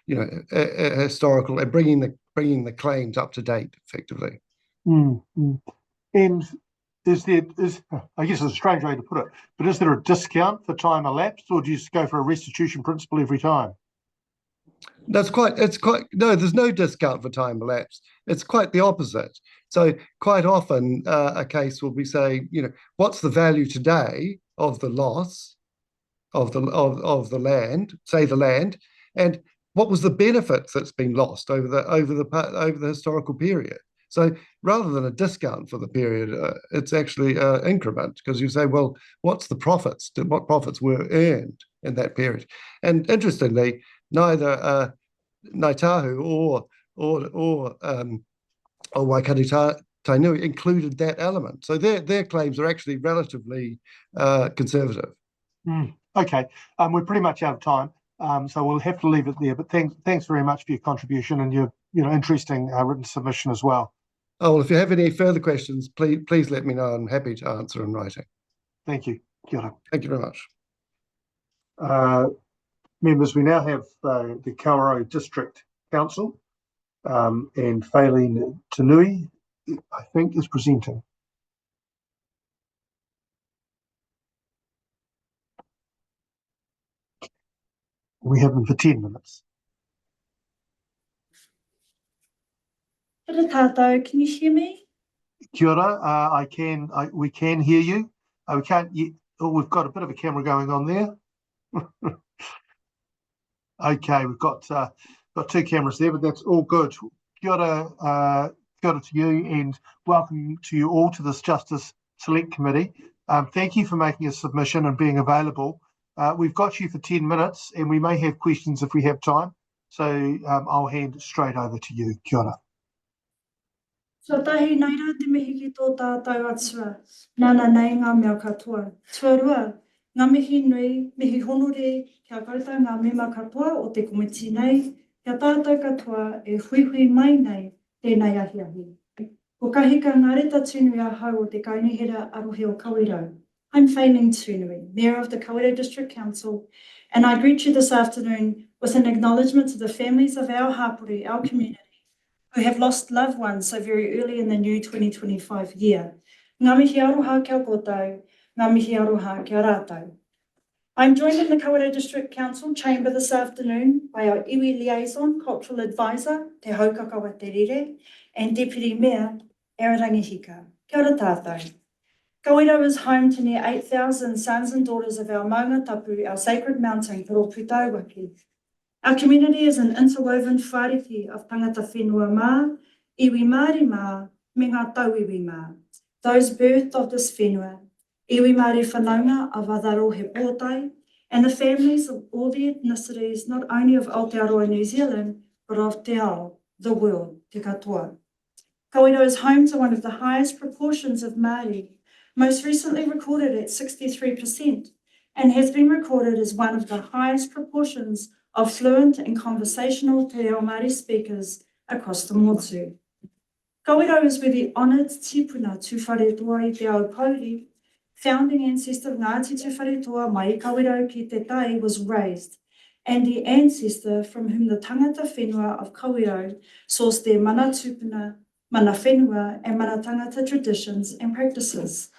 historical and bringing the claims up to date effectively. And I guess it's a strange way to put it, but is there a discount for time elapsed, or do you just go for a restitution principle every time? No, there's no discount for time elapsed. It's quite the opposite. So quite often a case will be saying, what's the value today of the loss of the land, say the land, and what was the benefit that's been lost over the historical period. So rather than a discount for the period, it's actually an increment, because you say, well, what's the profits? What profits were earned in that period? And interestingly, neither Ngāi Tahu or Waikato Tainui included that element. So their claims are actually relatively conservative. Okay, we're pretty much out of time, so we'll have to leave it there. But thanks very much for your contribution and your interesting written submission as well. Oh, well, if you have any further questions, please let me know. I'm happy to answer in writing. Thank you. Kia ora. Thank you very much. Members, we now have the Kawerau District Council, and Hayley Tanui, I think, is presenting. We have them for 10 minutes. Can you hear me? Kia ora, we can hear you. We can't yet. Oh, we've got a bit of a camera going on there. Okay, we've got two cameras there, but that's all good. Kia ora to you, and welcome to you all to this Justice Select Committee. Thank you for making a submission and being available. We've got you for 10 minutes, and we may have questions if we have time. So I'll hand it straight over to you. Kia ora. So tahi nei rā te mihi ki tō tātou atua. Nāna nei ngā mea katoa. Tuarua, ngā mihi nui, mihi honore, kia koutou ngā mema katoa o te komiti nei, kia tātou katoa e hui mai nei tēnei ahi. Ko kahi ka ngā reta tūnui a hau o te kaunihera arohe o Kawerau. I'm Hayley Tanui, Mayor of the Kawerau District Council, and I greet you this afternoon with an acknowledgement to the families of our hapori, our community, who have lost loved ones so very early in the new 2025 year. Ngā mihi aroha kia koutou, ngā mihi aroha kia rātou. I'm joined in the Kawerau District Council chamber this afternoon by our iwi liaison, cultural advisor, Te Haukakawa Te Rere, and Deputy Mayor, Heretaunga Hika. Kia ora tātou. Kawerau is home to near 8,000 sons and daughters of our maunga tapu, our sacred mountain, Te Rōpū Tauwaki. Our community is an interwoven whāriti of tangata whenua mā, iwi Māori mā, me ngā tauiwi mā. Those birthed of this whenua, iwi Māori whanaunga of Adaro he pōtai, and the families of all the ethnicities, not only of Aotearoa, New Zealand, but of Te Ao, the world, te katoa. Kawerau is home to one of the highest proportions of Māori, most recently recorded at 63%, and has been recorded as one of the highest proportions of fluent and conversational Te Reo Māori speakers across the Motu. Kawerau is where the honoured tipuna Tuwharetoa i Te Ao Pauri, founding ancestor of Ngati Tuwharetoa mai Kawerau ki Te Tai, was raised, and the ancestor from whom the tangata whenua of Kawerau sourced their mana tupuna, mana whenua, and mana tangata traditions and practices.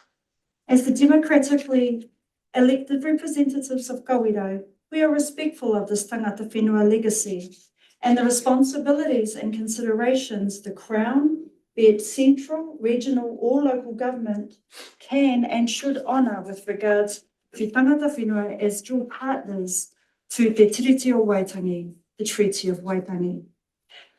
As the democratically elected representatives of Kawerau, we are respectful of this tangata whenua legacy and the responsibilities and considerations the Crown, be it central, regional or local government, can and should honour with regards to tangata whenua as dual partners to Te Tiriti o Waitangi, the Treaty of Waitangi.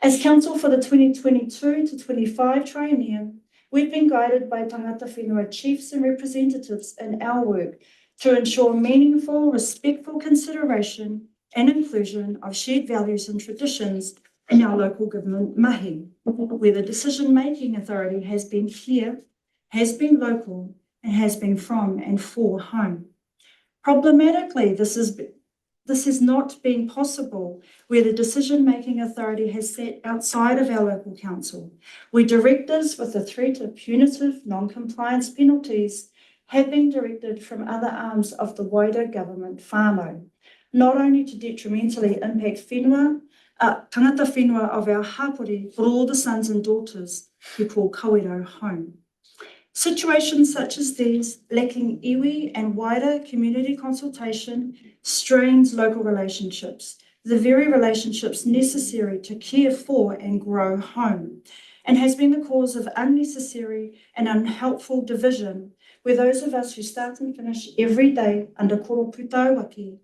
As Council for the 2022 to 25 triennium, we've been guided by tangata whenua chiefs and representatives in our work to ensure meaningful, respectful consideration and inclusion of shared values and traditions in our local government mahi, where the decision-making authority has been clear, has been local, and has been from and for home. Problematically, this has not been possible where the decision-making authority has sat outside of our local council, where directives with the threat of punitive non-compliance penalties have been directed from other arms of the wider government whānau, not only to detrimentally impact tangata whenua of our hapori, but all the sons and daughters who call Kawerau home. Situations such as these, lacking iwi and wider community consultation, strains local relationships, the very relationships necessary to care for and grow home, and has been the cause of unnecessary and unhelpful division, where those of us who start and finish every day under koro pūtauaki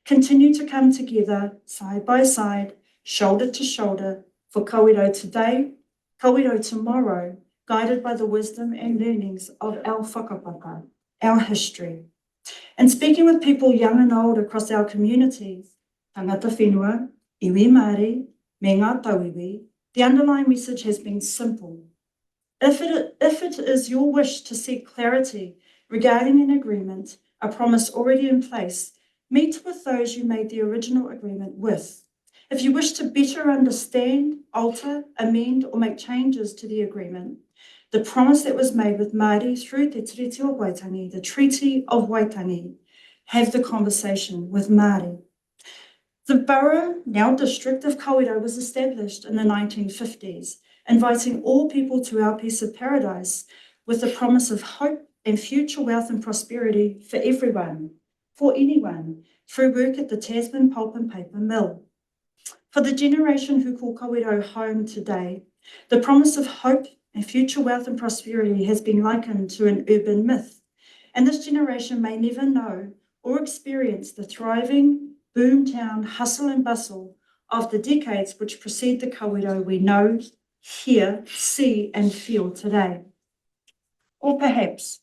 continue to come together side by side, shoulder to shoulder, for Kawerau today, Kawerau tomorrow, guided by the wisdom and learnings of our whakapapa, our history. And speaking with people young and old across our communities, tangata whenua, iwi Māori, me ngā tauiwi, the underlying message has been simple. If it is your wish to seek clarity regarding an agreement, a promise already in place, meet with those you made the original agreement with. If you wish to better understand, alter, amend, or make changes to the agreement, the promise that was made with Māori through Te Tiriti o Waitangi, the Treaty of Waitangi, have the conversation with Māori. The borough, now district of Kawerau, was established in the 1950s, inviting all people to our piece of paradise with the promise of hope and future wealth and prosperity for everyone, for anyone, through work at the Tasman Pulp and Paper Mill. For the generation who call Kawerau home today, the promise of hope and future wealth and prosperity has been likened to an urban myth, and this generation may never know or experience the thriving boomtown hustle and bustle of the decades which precede the Kawerau we know, hear, see and feel today. Or perhaps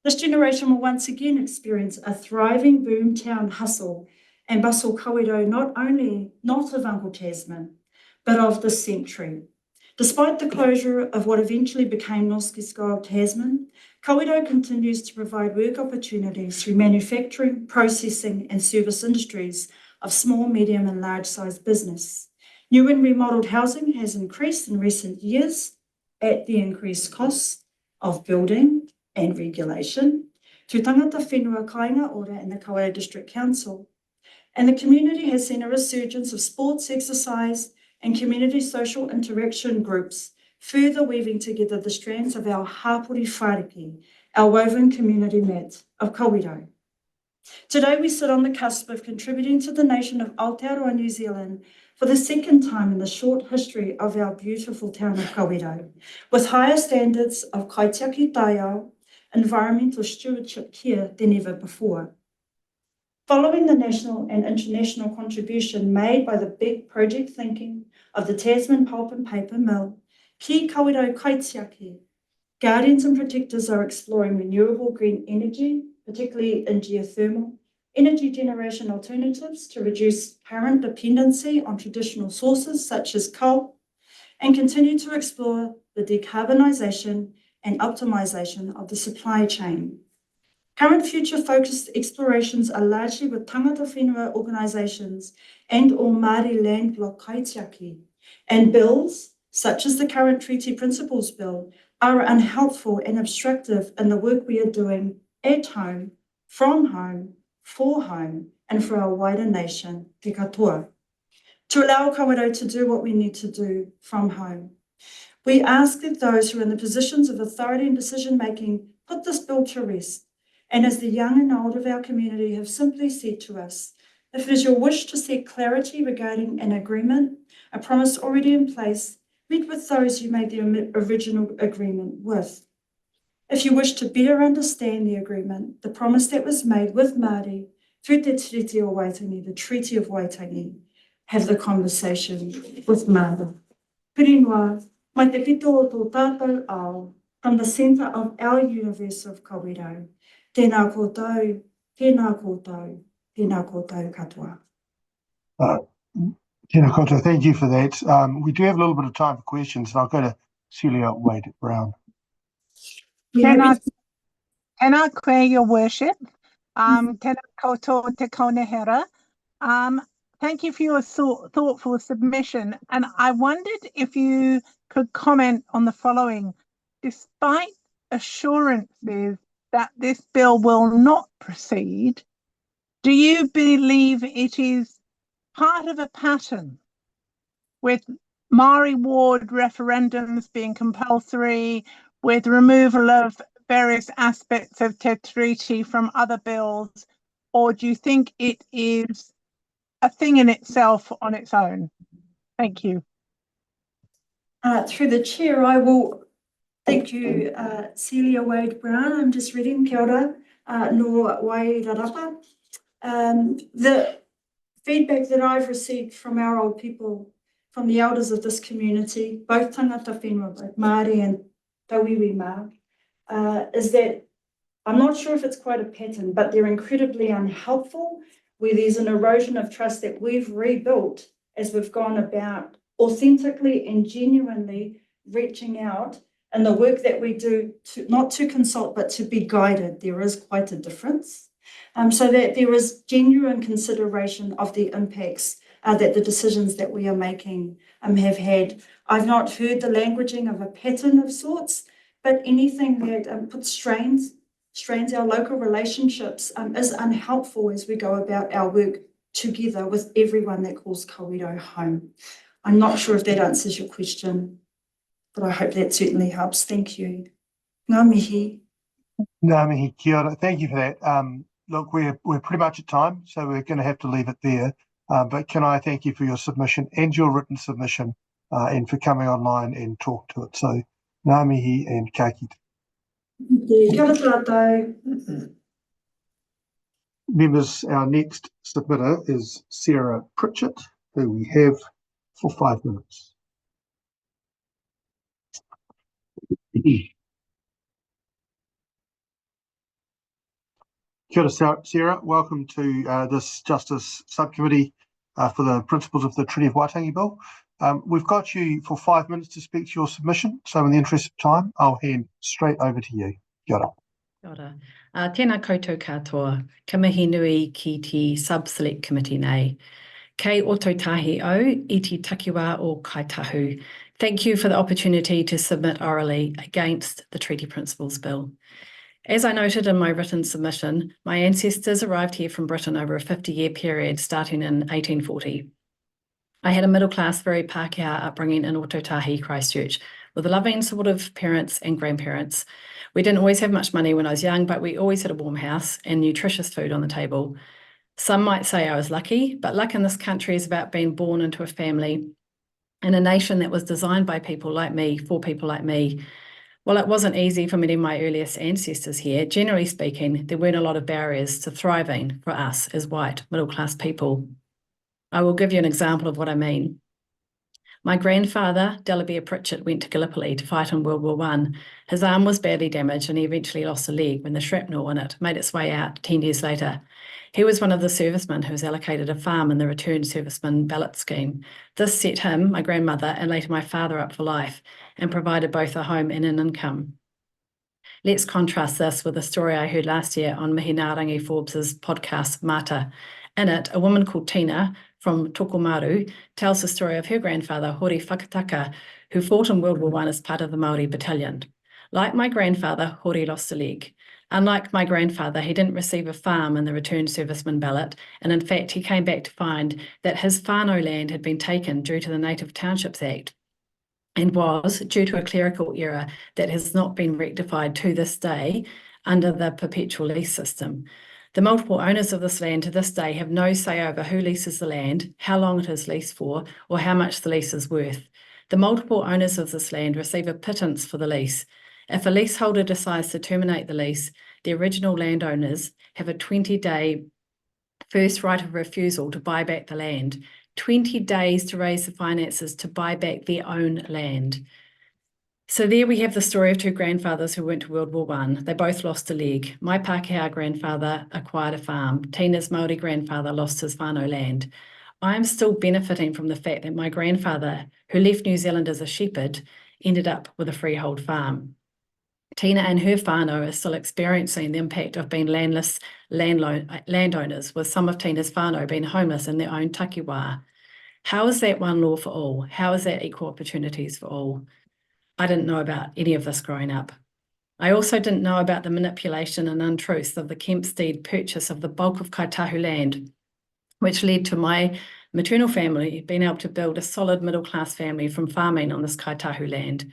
this generation will once again experience a thriving boomtown hustle and bustle Kawerau not of Uncle Tasman, but of this century. Despite the closure of what eventually became Norske Tasman, Kawerau continues to provide work opportunities through manufacturing, processing and service industries of small, medium and large-sized business. New and remodelled housing has increased in recent years at the increased costs of building and regulation through tangata whenua kāinga ora and the Kawerau District Council. And the community has seen a resurgence of sports, exercise and community social interaction groups, further weaving together the strands of our hapori whāriki, our woven community mat of Kawerau. Today we sit on the cusp of contributing to the nation of Aotearoa, New Zealand, for the second time in the short history of our beautiful town of Kawerau, with higher standards of kaitiaki taiao, environmental stewardship care than ever before. Following the national and international contribution made by the big project thinking of the Tasman Pulp and Paper Mill, ki Kawerau kaitiaki, guardians and protectors are exploring renewable green energy, particularly in geothermal, energy generation alternatives to reduce current dependency on traditional sources such as coal, and continue to explore the decarbonisation and optimisation of the supply chain. Current future-focused explorations are largely with tangata whenua organisations and or Māori land block kaitiaki, and bills, such as the current Treaty Principles Bill, are unhelpful and obstructive in the work we are doing at home, from home, for home, and for our wider nation, te katoa, to allow Kawerau to do what we need to do from home. We ask that those who are in the positions of authority and decision-making put this bill to rest. And as the young and old of our community have simply said to us, if it is your wish to seek clarity regarding an agreement, a promise already in place, meet with those you made the original agreement with. If you wish to better understand the agreement, the promise that was made with Māori through Te Tiriti o Waitangi, the Treaty of Waitangi, have the conversation with Māori. Pirinua, mai te pito o tō tātou ao, from the centre of our universe of Kawerau. Tēnā koutou, tēnā koutou, tēnā koutou katoa. Tēnā koutou, thank you for that. We do have a little bit of time for questions, and I'll go to Celia Wade-Brown. Can I query your worship? Tēnā koutou te kaunehera. Thank you for your thoughtful submission. And I wondered if you could comment on the following. Despite assurances that this bill will not proceed, do you believe it is part of a pattern with Maori ward referendums being compulsory, with removal of various aspects of Te Tiriti from other bills, or do you think it is a thing in itself on its own? Thank you. Through the chair, I will thank you, Celia Wade-Brown. I'm just reading, kia ora, no Wairarapa. The feedback that I've received from our old people, from the elders of this community, both tangata whenua, both Māori and Taiwhenua Mā, is that I'm not sure if it's quite a pattern, but they're incredibly unhelpful, where there's an erosion of trust that we've rebuilt as we've gone about authentically and genuinely reaching out, and the work that we do, not to consult, but to be guided. There is quite a difference. So that there is genuine consideration of the impacts that the decisions that we are making have had. I've not heard the languaging of a pattern of sorts, but anything that puts strains our local relationships is unhelpful as we go about our work together with everyone that calls Kawerau home. I'm not sure if that answers your question, but I hope that certainly helps. Thank you. Ngā mihi. Ngā mihi, kia ora. Thank you for that. Look, we're pretty much at time, so we're going to have to leave it there. But can I thank you for your submission and your written submission and for coming online and talk to it. So ngā mihi and ka kite. Kia ora tātou. Members, our next submitter is Sarah Pritchett, who we have for 5 minutes. Kia ora, Sarah. Welcome to this Justice Subcommittee for the Principles of the Treaty of Waitangi Bill. We've got you for 5 minutes to speak to your submission, so in the interest of time, I'll hand straight over to you. Kia ora. Kia ora. Tēnā koutou katoa, ka mihi nui ki te Sub-Select Committee nei. Kei ototahi au I te takiwā o Kaitahu. Thank you for the opportunity to submit orally against the Treaty Principles Bill. As I noted in my written submission, my ancestors arrived here from Britain over a 50-year period starting in 1840. I had a middle-class, very Pākehā upbringing in Ototahi, Christchurch, with loving, supportive parents and grandparents. We didn't always have much money when I was young, but we always had a warm house and nutritious food on the table. Some might say I was lucky, but luck in this country is about being born into a family in a nation that was designed by people like me, for people like me. While it wasn't easy for many of my earliest ancestors here, generally speaking, there weren't a lot of barriers to thriving for us as white, middle-class people. I will give you an example of what I mean. My grandfather, Delabere Pritchett, went to Gallipoli to fight in World War I. His arm was badly damaged and he eventually lost a leg when the shrapnel in it made its way out 10 years later. He was one of the servicemen who was allocated a farm in the returned serviceman ballot scheme. This set him, my grandmother, and later my father up for life and provided both a home and an income. Let's contrast this with a story I heard last year on Mihinarangi Forbes's podcast, Mata. In it, a woman called Tina from Tokomaru tells the story of her grandfather, Hori Whakataka, who fought in World War I as part of the Maori battalion. Like my grandfather, Hori lost a leg. Unlike my grandfather, he didn't receive a farm in the returned serviceman ballot, and in fact, he came back to find that his whānau land had been taken due to the Native Townships Act, and was, due to a clerical error that has not been rectified to this day, under the perpetual lease system. The multiple owners of this land to this day have no say over who leases the land, how long it is leased for, or how much the lease is worth. The multiple owners of this land receive a pittance for the lease. If a leaseholder decides to terminate the lease, the original landowners have a 20-day first right of refusal to buy back the land, 20 days to raise the finances to buy back their own land. So there we have the story of two grandfathers who went to World War I. They both lost a leg. My Pākehā grandfather acquired a farm. Tina's Maori grandfather lost his whānau land. I'm still benefiting from the fact that my grandfather, who left New Zealand as a shepherd, ended up with a freehold farm. Tina and her whānau are still experiencing the impact of being landless landowners, with some of Tina's whānau being homeless in their own takiwā. How is that one law for all? How is that equal opportunities for all? I didn't know about any of this growing up. I also didn't know about the manipulation and untruths of the Kempstead purchase of the bulk of Kaitahu land, which led to my maternal family being able to build a solid middle-class family from farming on this Kaitahu land.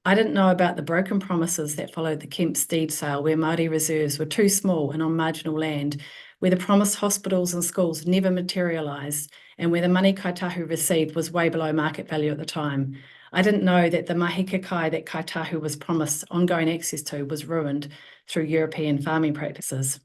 I didn't know about the broken promises that followed the Kempstead sale, where Māori reserves were too small and on marginal land, where the promised hospitals and schools never materialised, and where the money Kaitahu received was way below market value at the time. I didn't know that the mahikakai that Kaitahu was promised ongoing access to was ruined through European farming practices.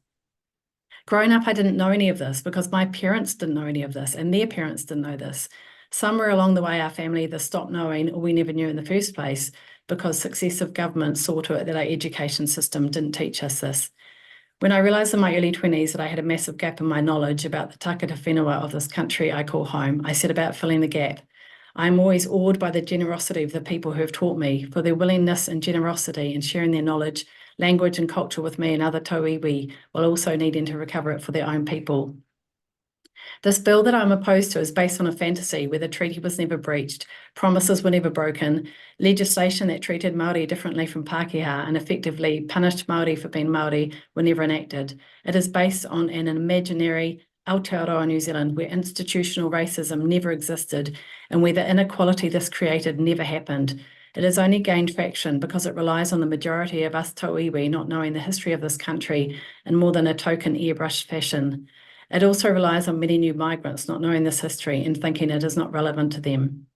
Growing up, I didn't know any of this because my parents didn't know any of this and their parents didn't know this. Somewhere along the way, our family either stopped knowing or we never knew in the first place because successive governments saw to it that our education system didn't teach us this. When I realised in my early 20s that I had a massive gap in my knowledge about the takata whenua of this country I call home, I set about filling the gap. I'm always awed by the generosity of the people who have taught me, for their willingness and generosity in sharing their knowledge, language and culture with me and other tauiwi, while also needing to recover it for their own people. This bill that I'm opposed to is based on a fantasy where the treaty was never breached, promises were never broken, legislation that treated Māori differently from Pākehā and effectively punished Māori for being Māori were never enacted. It is based on an imaginary Aotearoa New Zealand where institutional racism never existed and where the inequality this created never happened. It has only gained traction because it relies on the majority of us tauiwi not knowing the history of this country in more than a token airbrush fashion. It also relies on many new migrants not knowing this history and thinking it is not relevant to them.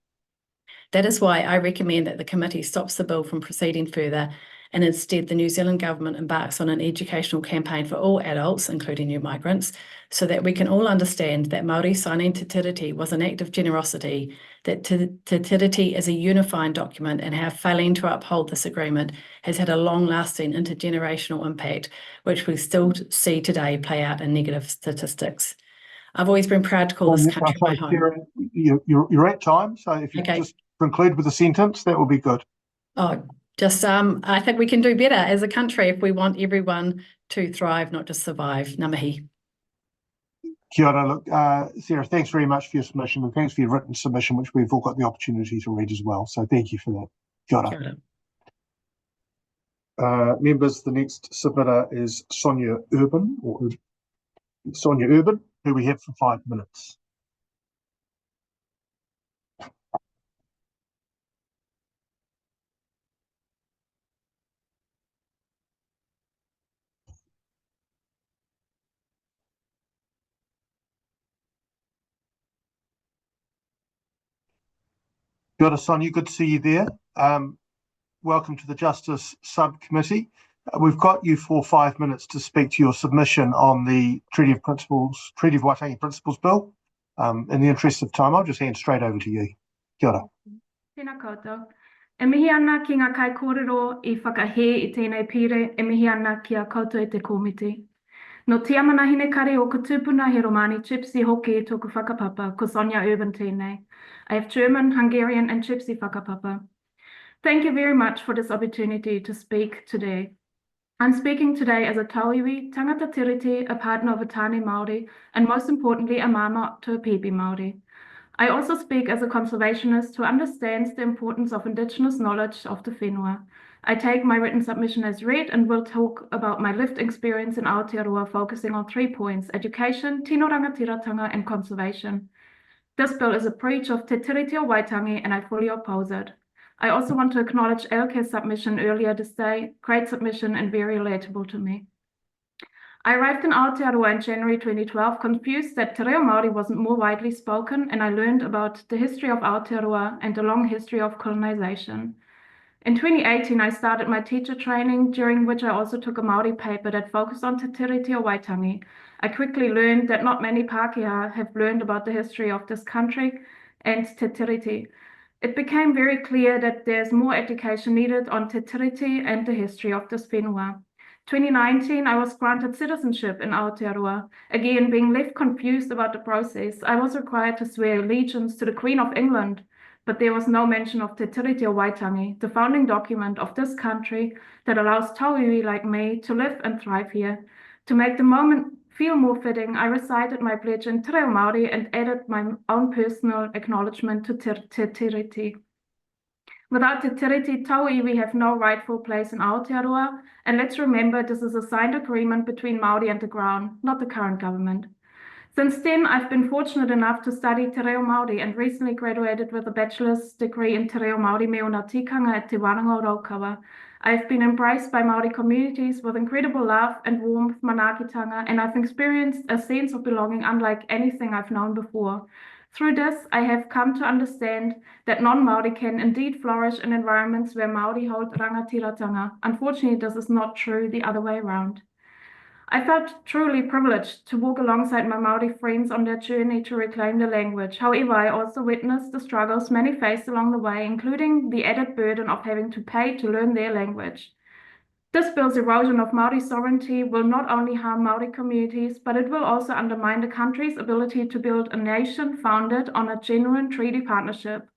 That is why I recommend that the committee stops the bill from proceeding further and instead the New Zealand government embarks on an educational campaign for all adults, including new migrants, so that we can all understand that Māori signing Te Tiriti was an act of generosity, that Te Tiriti is a unifying document and how failing to uphold this agreement has had a long-lasting intergenerational impact, which we still see today play out in negative statistics. I've always been proud to call this country my home. Karen, you're at time, so if you just conclude with a sentence, that would be good. Oh, just I think we can do better as a country if we want everyone to thrive, not just survive. Ngā mihi. Kia ora. Look, Sarah, thanks very much for your submission and thanks for your written submission, which we've all got the opportunity to read as well. So thank you for that. Kia ora. Kia ora. Members, the next submitter is Sonja Urban, who we have for 5 minutes. Kia ora, Sonja, good to see you there. Welcome to the Justice Subcommittee. We've got you for 5 minutes to speak to your submission on the Treaty of Waitangi Principles Bill. In the interest of time, I'll just hand straight over to you. Kia ora. Tēnā koutou. E mihi ana ki ngā kai kōrero I whakahē I tēnei pire, e mihi ana ki a koutou e te kōmiti. No te amanahine kare o ka tūpuna he Romani Gypsy hoki e tōku whakapapa, ko Sonja Urban tēnei. I have German, Hungarian and Gypsy whakapapa. Thank you very much for this opportunity to speak today. I'm speaking today as a tauiwi, tangata tiriti, a partner of a Tāne Māori, and most importantly, a mama to a Pipi Māori. I also speak as a conservationist who understands the importance of Indigenous knowledge of the whenua. I take my written submission as read and will talk about my lived experience in Aotearoa, focusing on 3 points: education, tino rangatiratanga, and conservation. This bill is a breach of Te Tiriti o Waitangi, and I fully oppose it. I also want to acknowledge Elke's submission earlier this day. Great submission and very relatable to me. I arrived in Aotearoa in January 2012, confused that Te Reo Māori wasn't more widely spoken, and I learned about the history of Aotearoa and the long history of colonization. In 2018, I started my teacher training, during which I also took a Māori paper that focused on Te Tiriti o Waitangi. I quickly learned that not many Pākehā have learned about the history of this country and Te Tiriti. It became very clear that there's more education needed on Te Tiriti and the history of this whenua. 2019, I was granted citizenship in Aotearoa. Again, being left confused about the process, I was required to swear allegiance to the Queen of England, but there was no mention of Te Tiriti o Waitangi, the founding document of this country that allows tauiwi like me to live and thrive here. To make the moment feel more fitting, I recited my pledge in Te Reo Māori and added my own personal acknowledgement to Te Tiriti. Without Te Tiriti, tauiwi have no rightful place in Aotearoa, and let's remember this is a signed agreement between Māori and the Crown, not the current government. Since then, I've been fortunate enough to study Te Reo Māori and recently graduated with a bachelor's degree in Te Reo Māori me o ngā tikanga at Te Wānanga o Raukura. I've been embraced by Māori communities with incredible love and warmth, manaakitanga, and I've experienced a sense of belonging unlike anything I've known before. Through this, I have come to understand that non-Māori can indeed flourish in environments where Māori hold rangatiratanga. Unfortunately, this is not true the other way around. I felt truly privileged to walk alongside my Māori friends on their journey to reclaim the language. However, I also witnessed the struggles many faced along the way, including the added burden of having to pay to learn their language. This bill's erosion of Māori sovereignty will not only harm Māori communities, but it will also undermine the country's ability to build a nation founded on a genuine treaty partnership.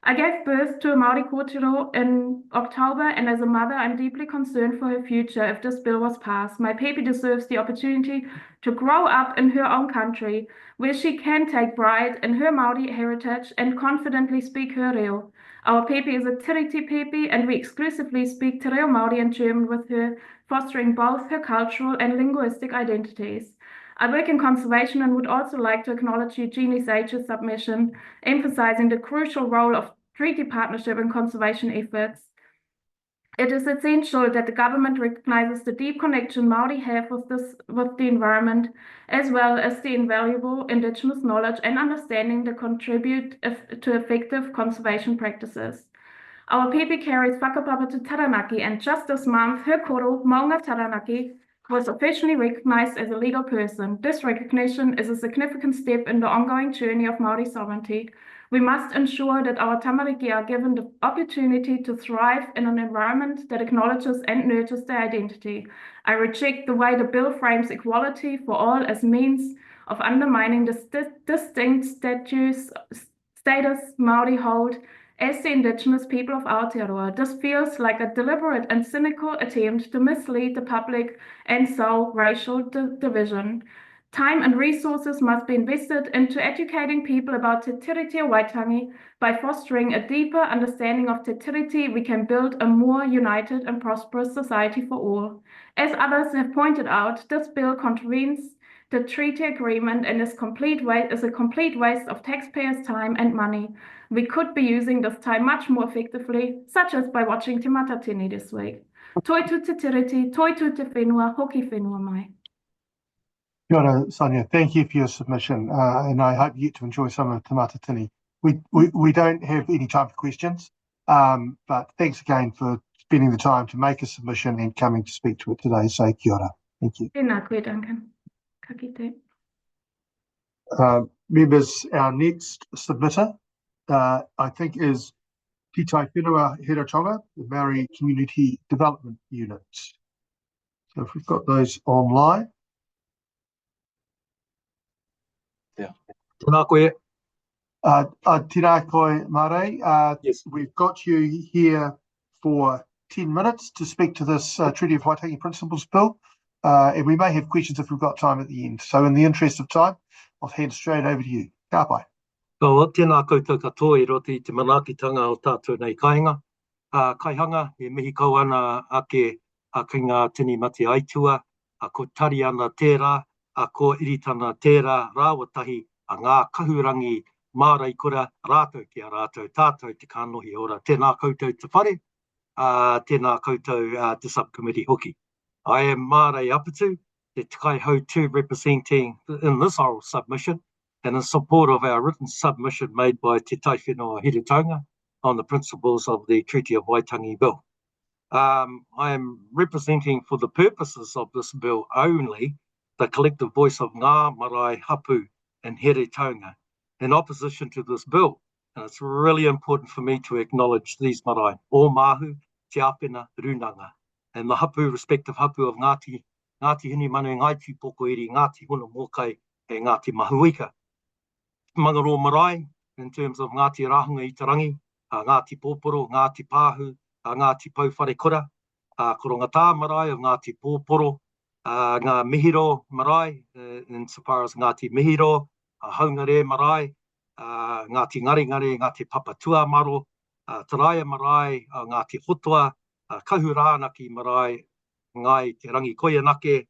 I gave birth to a Māori kōrero in October, and as a mother, I'm deeply concerned for her future if this bill was passed. My baby deserves the opportunity to grow up in her own country, where she can take pride in her Māori heritage and confidently speak her reo. Our baby is a tiriti pepe, and we exclusively speak Te Reo Māori and German with her, fostering both her cultural and linguistic identities. I work in conservation and would also like to acknowledge Eugenie Sage's submission, emphasizing the crucial role of treaty partnership in conservation efforts. It is essential that the government recognizes the deep connection Māori have with the environment, as well as the invaluable Indigenous knowledge and understanding that contribute to effective conservation practices. Our pepe carries whakapapa to Taranaki, and just this month, her koro, Maunga Taranaki, was officially recognized as a legal person. This recognition is a significant step in the ongoing journey of Māori sovereignty. We must ensure that our tamariki are given the opportunity to thrive in an environment that acknowledges and nurtures their identity. I reject the way the bill frames equality for all as means of undermining the distinct status Māori hold as the Indigenous people of Aotearoa. This feels like a deliberate and cynical attempt to mislead the public and sow racial division. Time and resources must be invested into educating people about Te Tiriti o Waitangi. By fostering a deeper understanding of Te Tiriti, we can build a more united and prosperous society for all. As others have pointed out, this bill contravenes the treaty agreement and is a complete waste of taxpayers' time and money. We could be using this time much more effectively, such as by watching Te Matatini this week. Toi tu te tiriti, toi tu te whenua, hoki whenua mai. Kia ora, Sonja. Thank you for your submission, and I hope you get to enjoy some of Te Matatini. We don't have any time for questions, but thanks again for spending the time to make a submission and coming to speak to it today. So kia ora. Thank you. Tēnā koe, Duncan. Ka kite. Members, our next submitter, I think, is Te Taiwhenua Heretaunga, the Maori Community Development Unit. So if we've got those online. Yeah. Tēnā koe. Tēnā koe, marae. Yes. We've got you here for 10 minutes to speak to this Treaty of Waitangi Principles Bill, and we may have questions if we've got time at the end. So in the interest of time, I'll hand straight over to you. Ka pai. Ko tēnā koutou katoa I roto I te manaakitanga o tātou nei kāinga. Kaihanga, he mihi kau ana ake ki ngā tini mate aitua, ko tari ana tērā, ko iritana tērā rāwatahi a ngā kahurangi mārai kura rātou ki a rātou tātou te kānohi ora. Tēnā koutou te whare, tēnā koutou te subcommittee hoki. I am Marae Apatu, Te Kai Hau 2 representing in this oral submission and in support of our written submission made by Te Taiwhenua Heretaunga on the principles of the Treaty of Waitangi Bill. I am representing for the purposes of this bill only the collective voice of ngā marae hapu and Heretaunga in opposition to this bill. And it's really important for me to acknowledge these marae, o mahu, te apena, runanga, and the hapu, respective hapu of Ngati, Ngati hini manu, Ngati poko iri, Ngati huna mokai, e Ngati mahuika. Mangaro marae, in terms of Ngati Rahunga i te rangi, Ngati Pōporo, Ngati Pāhu, Ngati Pauwharekura, Korongata marae of Ngati Pōporo, Ngā Mihiro marae, insofar as Ngati Mihiro, Haungare marae, Ngati Ngaringare, Ngati Papatua maro, Taraia marae, Ngati Hotua, Kahurānaki marae, Ngai te rangi koianake,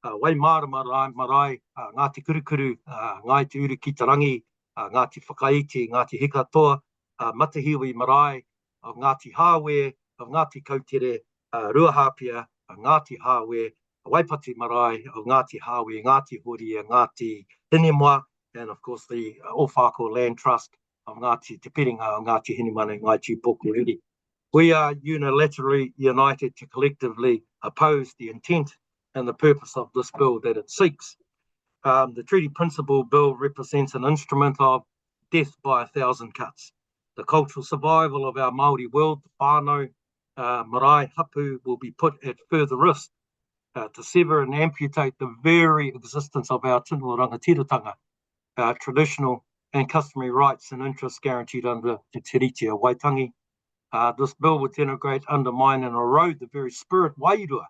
Waimara marae, Ngati Kurukuru, Ngai te uru ki te rangi, Ngati Whakaiti, Ngati Hikatoa, Matahiwi marae, of Ngati Hawe, of Ngati Kautere, Ruahapia, Ngati Hawe, Waipati marae, of Ngati Hawe, Ngati Horia, Ngati Hinimwa, and of course the Ōwhako Land Trust of Ngati Te Piringa, Ngati Hinimane, Ngati Pokuriri. We are unilaterally united to collectively oppose the intent and the purpose of this bill that it seeks. The Treaty Principle Bill represents an instrument of death by 1,000 cuts. The cultural survival of our Māori world, the whānau, marae, hapu, will be put at further risk to sever and amputate the very existence of our tino rangatiratanga, traditional and customary rights and interests guaranteed under Te Tiriti o Waitangi. This bill would denigrate, undermine and erode the very spirit wairua,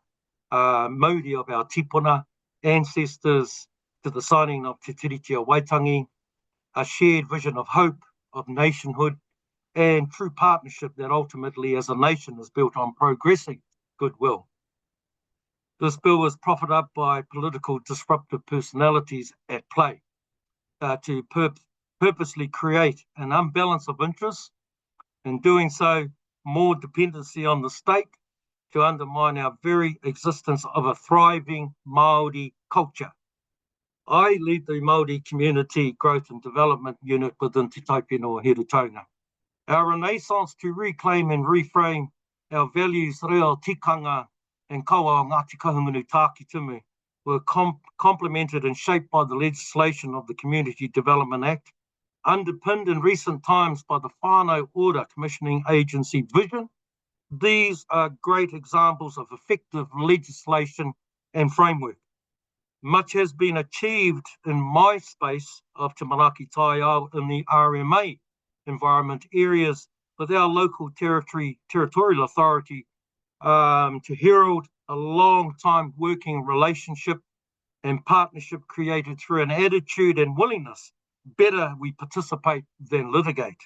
mauri of our tipuna, ancestors, to the signing of Te Tiriti o Waitangi, a shared vision of hope, of nationhood, and true partnership that ultimately as a nation is built on progressing goodwill. This bill was proffered up by political disruptive personalities at play to purposely create an imbalance of interests, in doing so more dependency on the state to undermine our very existence of a thriving Māori culture. I lead the Māori Community Growth and Development Unit within Te Taiwhenua Heretaunga. Our renaissance to reclaim and reframe our values, reo tikanga and kawa o Ngāti Kahungunu Tāki Tumu were complemented and shaped by the legislation of the Community Development Act, underpinned in recent times by the Whānau Order Commissioning Agency vision. These are great examples of effective legislation and framework. Much has been achieved in my space of Te Manaki Taiao in the RMA environment areas with our local territorial authority to herald a long time working relationship and partnership created through an attitude and willingness. Better we participate than litigate.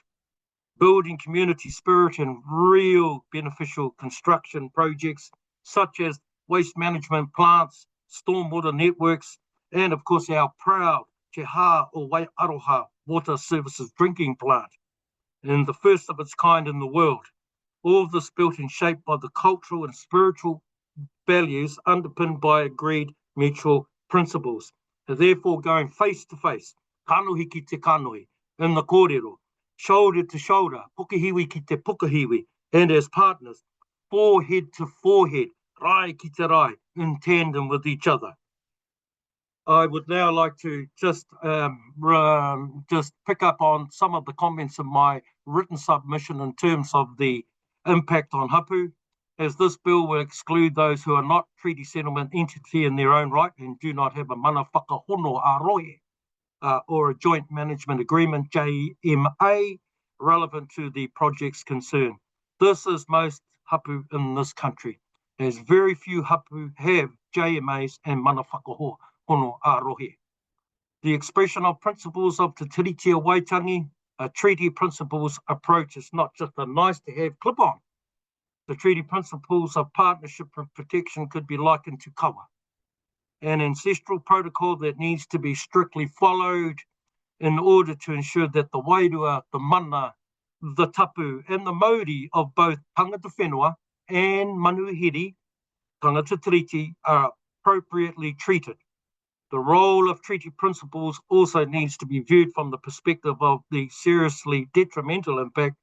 Building community spirit and real beneficial construction projects such as waste management plants, stormwater networks, and of course our proud Te Hā o Wairarapa water services drinking plant, and the first of its kind in the world. All of this built and shaped by the cultural and spiritual values underpinned by agreed mutual principles, and therefore going face to face, kanohi ki te kanohi, in the kōrero, shoulder to shoulder, pukahiwi ki te pukahiwi, and as partners, forehead to forehead, rai ki te rai, in tandem with each other. I would now like to just pick up on some of the comments in my written submission in terms of the impact on hapu, as this bill will exclude those who are not treaty settlement entity in their own right and do not have a mana whakahono aroe or a joint management agreement, JMA, relevant to the project's concern. This is most hapu in this country, as very few hapu have JMAs and mana whakahono arohe. The expression of principles of Te Tiriti o Waitangi, a treaty principles approach is not just a nice to have clip on. The treaty principles of partnership and protection could be likened to kawa, an ancestral protocol that needs to be strictly followed in order to ensure that the wairua, the mana, the tapu and the mauri of both tangata whenua and manuhiri, tangata tiriti, are appropriately treated. The role of treaty principles also needs to be viewed from the perspective of the seriously detrimental impact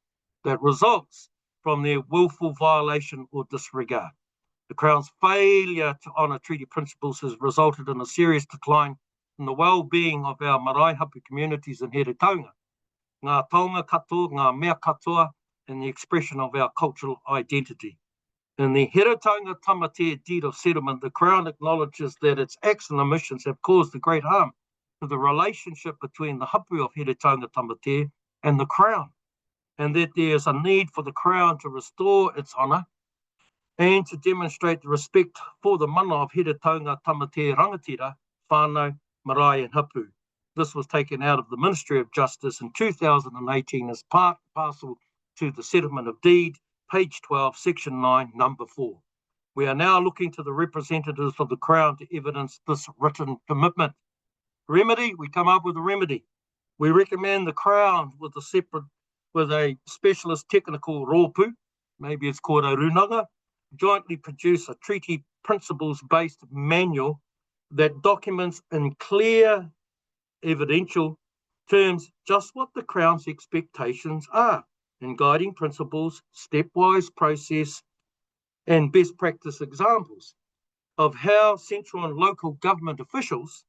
that results from their willful violation or disregard. The Crown's failure to honour treaty principles has resulted in a serious decline in the well-being of our marae hapu communities in Heretaunga, ngā taonga katoa, ngā mea katoa, and the expression of our cultural identity. In the Heretaunga Tamatea deed of settlement, the Crown acknowledges that its acts and omissions have caused a great harm to the relationship between the hapu of Heretaunga Tamatea and the Crown, and that there is a need for the Crown to restore its honour and to demonstrate the respect for the mana of Heretaunga, Tamate, Rangatira, whānau, marae and hapu. This was taken out of the Ministry of Justice in 2018 as part and parcel to the Settlement of Deed, page 12, section 9, number 4. We are now looking to the representatives of the Crown to evidence this written commitment. Remedy, we come up with a remedy. We recommend the Crown with a specialist technical rōpū, maybe it's called a runanga, jointly produce a treaty principles-based manual that documents in clear, evidential terms just what the Crown's expectations are in guiding principles, stepwise process, and best practice examples of how central and local government officials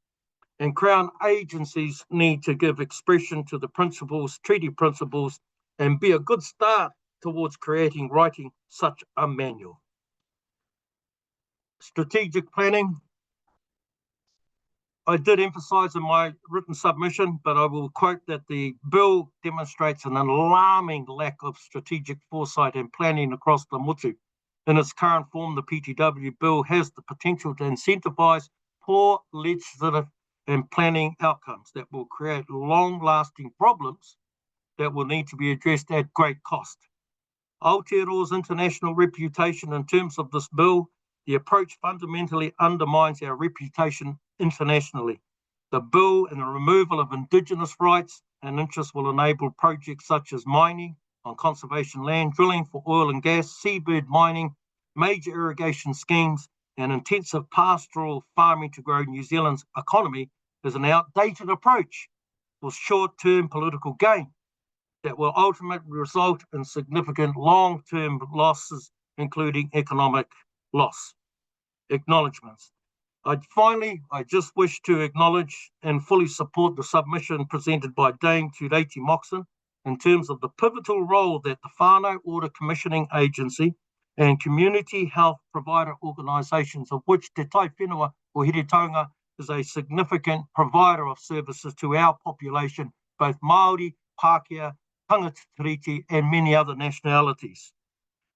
and Crown agencies need to give expression to the principles, treaty principles, and be a good start towards writing such a manual. Strategic planning. I did emphasise in my written submission, but I will quote that the bill demonstrates an alarming lack of strategic foresight and planning across the motu. In its current form, the PTW bill has the potential to incentivise poor legislative and planning outcomes that will create long-lasting problems that will need to be addressed at great cost. Aotearoa's international reputation in terms of this bill, the approach fundamentally undermines our reputation internationally. The bill and the removal of Indigenous rights and interests will enable projects such as mining on conservation land, drilling for oil and gas, seabird mining, major irrigation schemes, and intensive pastoral farming to grow New Zealand's economy is an outdated approach for short-term political gain that will ultimately result in significant long-term losses, including economic loss. Acknowledgements. Finally, I just wish to acknowledge and fully support the submission presented by Dame Tureti Moxon in terms of the pivotal role that the Whānau Order Commissioning Agency and community health provider organisations, of which Te Taiwhenua or Heretaunga is a significant provider of services to our population, both Maori, Pākehā, Tangata Tiriti, and many other nationalities.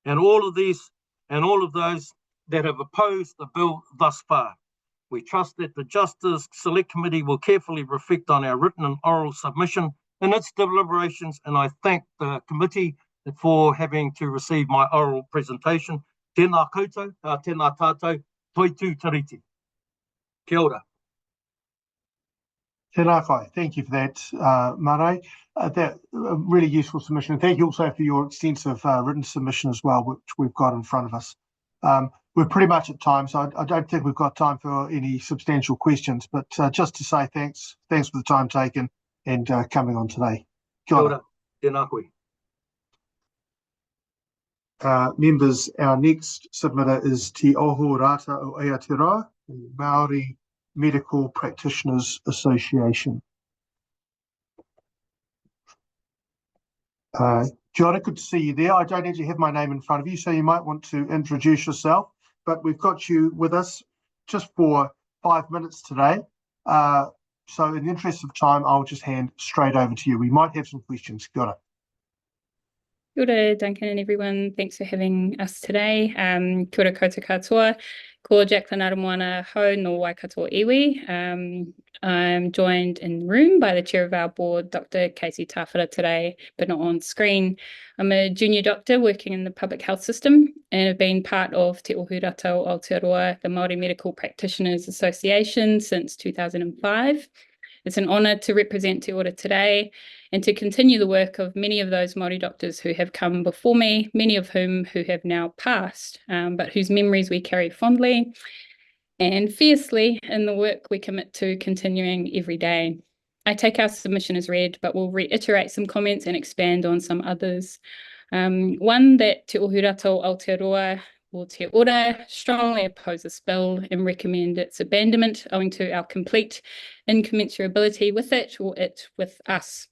And all of those that have opposed the bill thus far. We trust that the Justice Select Committee will carefully reflect on our written and oral submission in its deliberations, and I thank the committee for having to receive my oral presentation. Tēnā koutou, tēnā tātou, toi tū tiriti. Kia ora. Tēnā kai. Thank you for that, marae. That really useful submission. Thank you also for your extensive written submission as well, which we've got in front of us. We're pretty much at time, so I don't think we've got time for any substantial questions, but just to say thanks for the time taken and coming on today. Kia ora. Tēnā koe. Members, our next submitter is Te Oho Rata o Aotearoa, the Maori Medical Practitioners Association. Gianna, good to see you there. I don't actually have my name in front of you, so you might want to introduce yourself, but we've got you with us just for 5 minutes today. So in the interest of time, I'll just hand straight over to you. We might have some questions. Kia ora. Kia ora, Duncan and everyone. Thanks for having us today. Kia ora koutou katoa. Ko Jacqueline Aramoana Ho no Waikato Iwi. I'm joined in the room by the chair of our board, Dr. Casey Tawhara today, but not on screen. I'm a junior doctor working in the public health system and have been part of Te Ohu Rata o Aotearoa, the Māori Medical Practitioners Association, since 2005. It's an honour to represent Te Ora today and to continue the work of many of those Māori doctors who have come before me, many of whom who have now passed, but whose memories we carry fondly and fiercely in the work we commit to continuing every day. I take our submission as read, but will reiterate some comments and expand on some others. One, that Te Ohu Rata o Aotearoa or Te Ora strongly oppose this bill and recommend its abandonment owing to our complete incommensurability with it or it with us.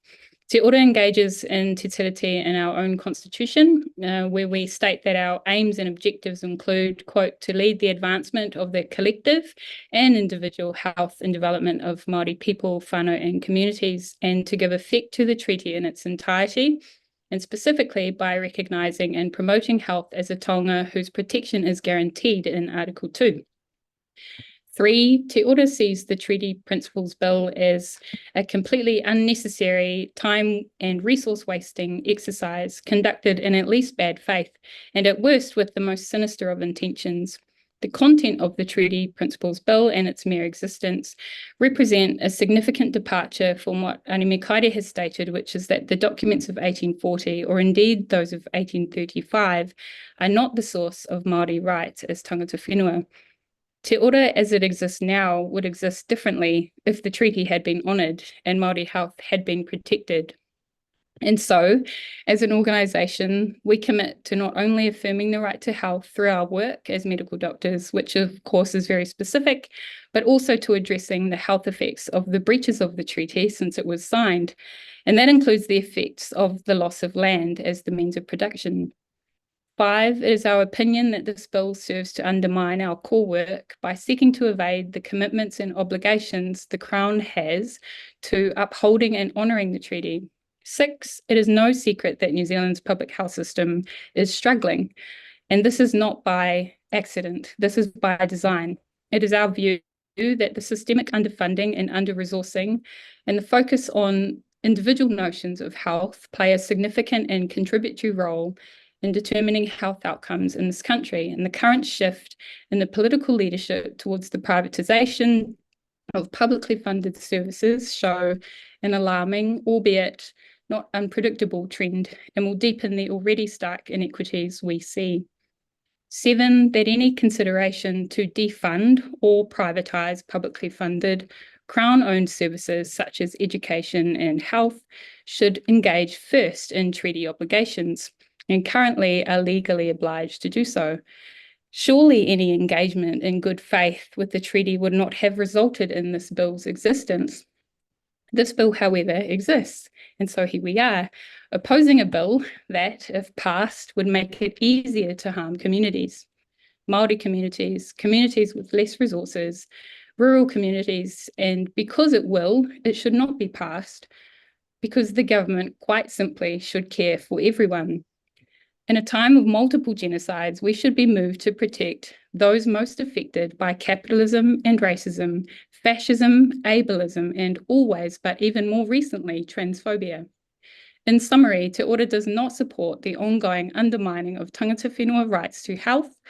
Te Ora engages in te tiriti in our own constitution, where we state that our aims and objectives include, quote, to lead the advancement of the collective and individual health and development of Māori people, whānau and communities, and to give effect to the treaty in its entirety, and specifically by recognising and promoting health as a taonga whose protection is guaranteed in Article 2. 3, Te Ora sees the Treaty Principles Bill as a completely unnecessary time and resource wasting exercise conducted in at least bad faith and at worst with the most sinister of intentions. The content of the Treaty Principles Bill and its mere existence represent a significant departure from what Anime Kaire has stated, which is that the documents of 1840 or indeed those of 1835 are not the source of Māori rights as tangata whenua. Te Ora as it exists now would exist differently if the treaty had been honoured and Māori health had been protected. And so, as an organisation, we commit to not only affirming the right to health through our work as medical doctors, which of course is very specific, but also to addressing the health effects of the breaches of the treaty since it was signed. And that includes the effects of the loss of land as the means of production. 5, it is our opinion that this bill serves to undermine our core work by seeking to evade the commitments and obligations the Crown has to upholding and honouring the treaty. 6, it is no secret that New Zealand's public health system is struggling, and this is not by accident, this is by design. It is our view that the systemic underfunding and under-resourcing and the focus on individual notions of health play a significant and contributory role in determining health outcomes in this country, and the current shift in the political leadership towards the privatisation of publicly funded services show an alarming, albeit not unpredictable trend, and will deepen the already stark inequities we see. 7, that any consideration to defund or privatise publicly funded Crown-owned services such as education and health should engage first in treaty obligations, and currently are legally obliged to do so. Surely any engagement in good faith with the treaty would not have resulted in this bill's existence. This bill, however, exists, and so here we are, opposing a bill that, if passed, would make it easier to harm communities. Māori communities, communities with less resources, rural communities, and because it will, it should not be passed, because the government quite simply should care for everyone. In a time of multiple genocides, we should be moved to protect those most affected by capitalism and racism, fascism, ableism, and always, but even more recently, transphobia. In summary, Te Ora does not support the ongoing undermining of tangata whenua rights to health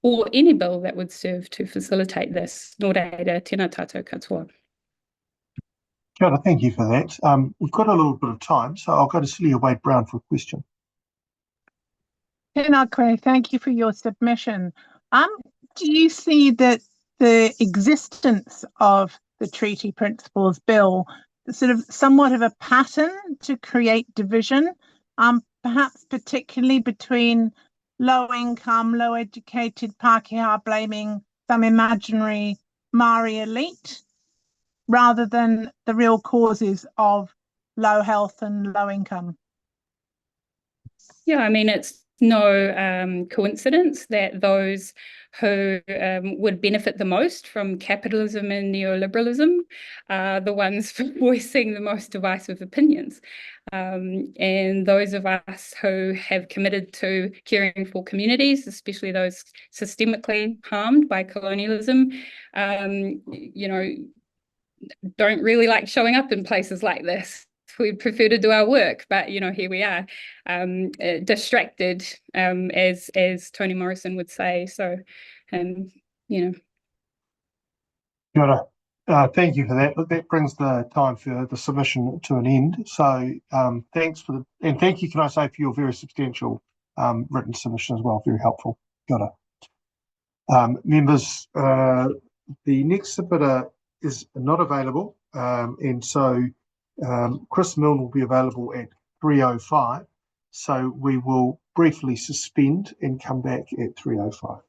or any bill that would serve to facilitate this. Nō reira, tēnā tātou katoa. Kia ora, thank you for that. We've got a little bit of time, so I'll go to Celia Wade-Brown for a question. Tēnā koe, thank you for your submission. Do you see that the existence of the Treaty Principles Bill sort of somewhat of a pattern to create division, perhaps particularly between low-income, low-educated Pākehā blaming some imaginary Maori elite, rather than the real causes of low health and low income? Yeah, I mean, it's no coincidence that those who would benefit the most from capitalism and neoliberalism are the ones voicing the most divisive opinions. And those of us who have committed to caring for communities, especially those systemically harmed by colonialism, you know, don't really like showing up in places like this. We'd prefer to do our work, but you know, here we are, distracted, as Toni Morrison would say. So, you know. Kia ora. Thank you for that. That brings the time for the submission to an end. So, thanks for and thank you, can I say, for your very substantial written submission as well. Very helpful. Kia ora. Members, the next submitter is not available, and so Chris Milne will be available at 3:05, so we will briefly suspend and come back at 3:05.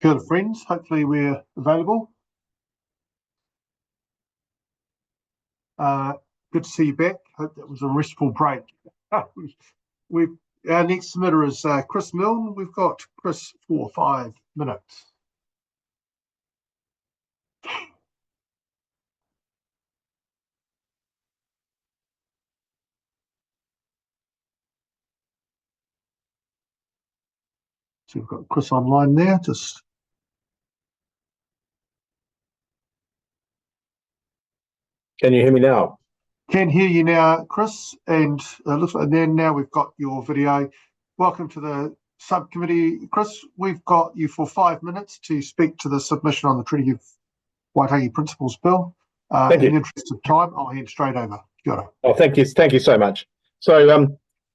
Kia ora, friends. Hopefully we're available. Good to see you back. Hope that was a restful break. Our next submitter is Chris Milne. We've got Chris for 5 minutes. So we've got Chris online there. Can you hear me now? Can hear you now, Chris. And then now we've got your video. Welcome to the subcommittee. Chris, we've got you for 5 minutes to speak to the submission on the Treaty of Waitangi Principles Bill. In the interest of time, I'll hand straight over. Kia ora. Oh, thank you so much. So,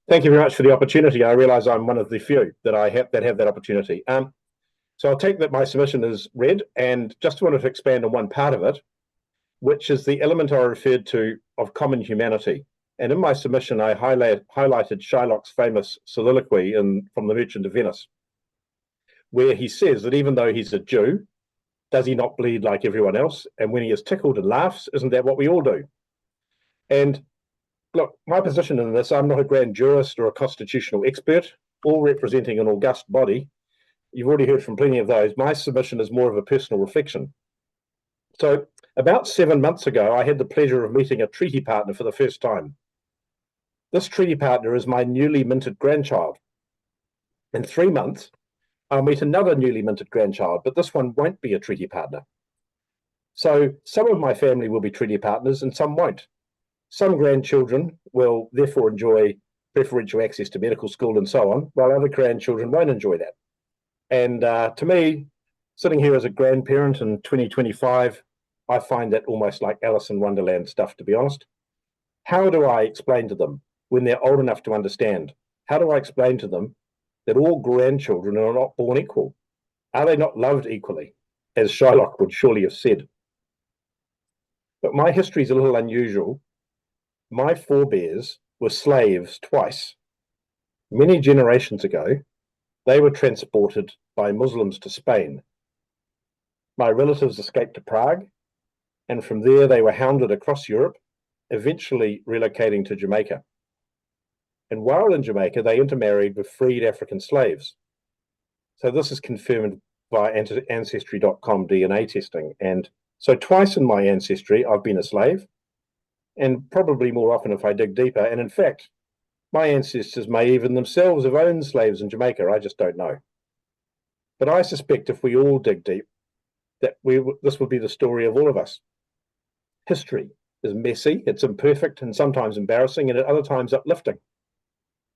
thank you very much for the opportunity. I realise I'm one of the few that have that opportunity. So I'll take that my submission is read, and just wanted to expand on one part of it, which is the element I referred to of common humanity. And in my submission, I highlighted Shylock's famous soliloquy from The Merchant of Venice, where he says that even though he's a Jew, does he not bleed like everyone else? And when he is tickled and laughs, isn't that what we all do? And look, my position in this, I'm not a grand jurist or a constitutional expert, or representing an august body. You've already heard from plenty of those. My submission is more of a personal reflection. So about 7 months ago, I had the pleasure of meeting a treaty partner for the first time. This treaty partner is my newly minted grandchild. In 3 months, I'll meet another newly minted grandchild, but this one won't be a treaty partner. So some of my family will be treaty partners and some won't. Some grandchildren will therefore enjoy preferential access to medical school and so on, while other grandchildren won't enjoy that. And to me, sitting here as a grandparent in 2025, I find that almost like Alice in Wonderland stuff, to be honest. How do I explain to them when they're old enough to understand? How do I explain to them that all grandchildren are not born equal? Are they not loved equally, as Shylock would surely have said? But my history is a little unusual. My forebears were slaves twice. Many generations ago, they were transported by Muslims to Spain. My relatives escaped to Prague, and from there they were hounded across Europe, eventually relocating to Jamaica. And while in Jamaica, they intermarried with freed African slaves. So this is confirmed by Ancestry.com DNA testing. And so twice in my ancestry, I've been a slave, and probably more often if I dig deeper. And in fact, my ancestors may even themselves have owned slaves in Jamaica. I just don't know. But I suspect if we all dig deep, that this will be the story of all of us. History is messy, it's imperfect, and sometimes embarrassing, and at other times uplifting.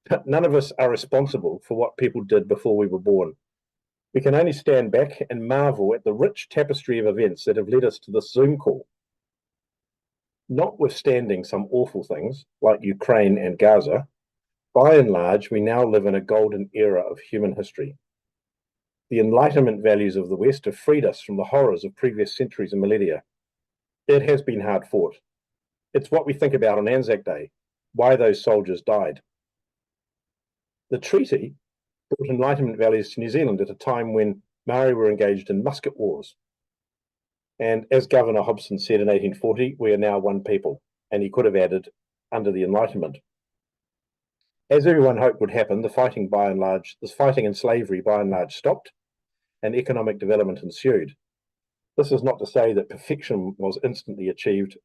But none of us are responsible for what people did before we were born. We can only stand back and marvel at the rich tapestry of events that have led us to this Zoom call. Notwithstanding some awful things, like Ukraine and Gaza, by and large, we now live in a golden era of human history. The Enlightenment values of the West have freed us from the horrors of previous centuries and millennia. It has been hard fought. It's what we think about on Anzac Day, why those soldiers died. The treaty brought Enlightenment values to New Zealand at a time when Maori were engaged in musket wars. And as Governor Hobson said in 1840, we are now one people, and he could have added, under the Enlightenment. As everyone hoped would happen, the fighting and slavery by and large stopped, and economic development ensued. This is not to say that perfection was instantly achieved,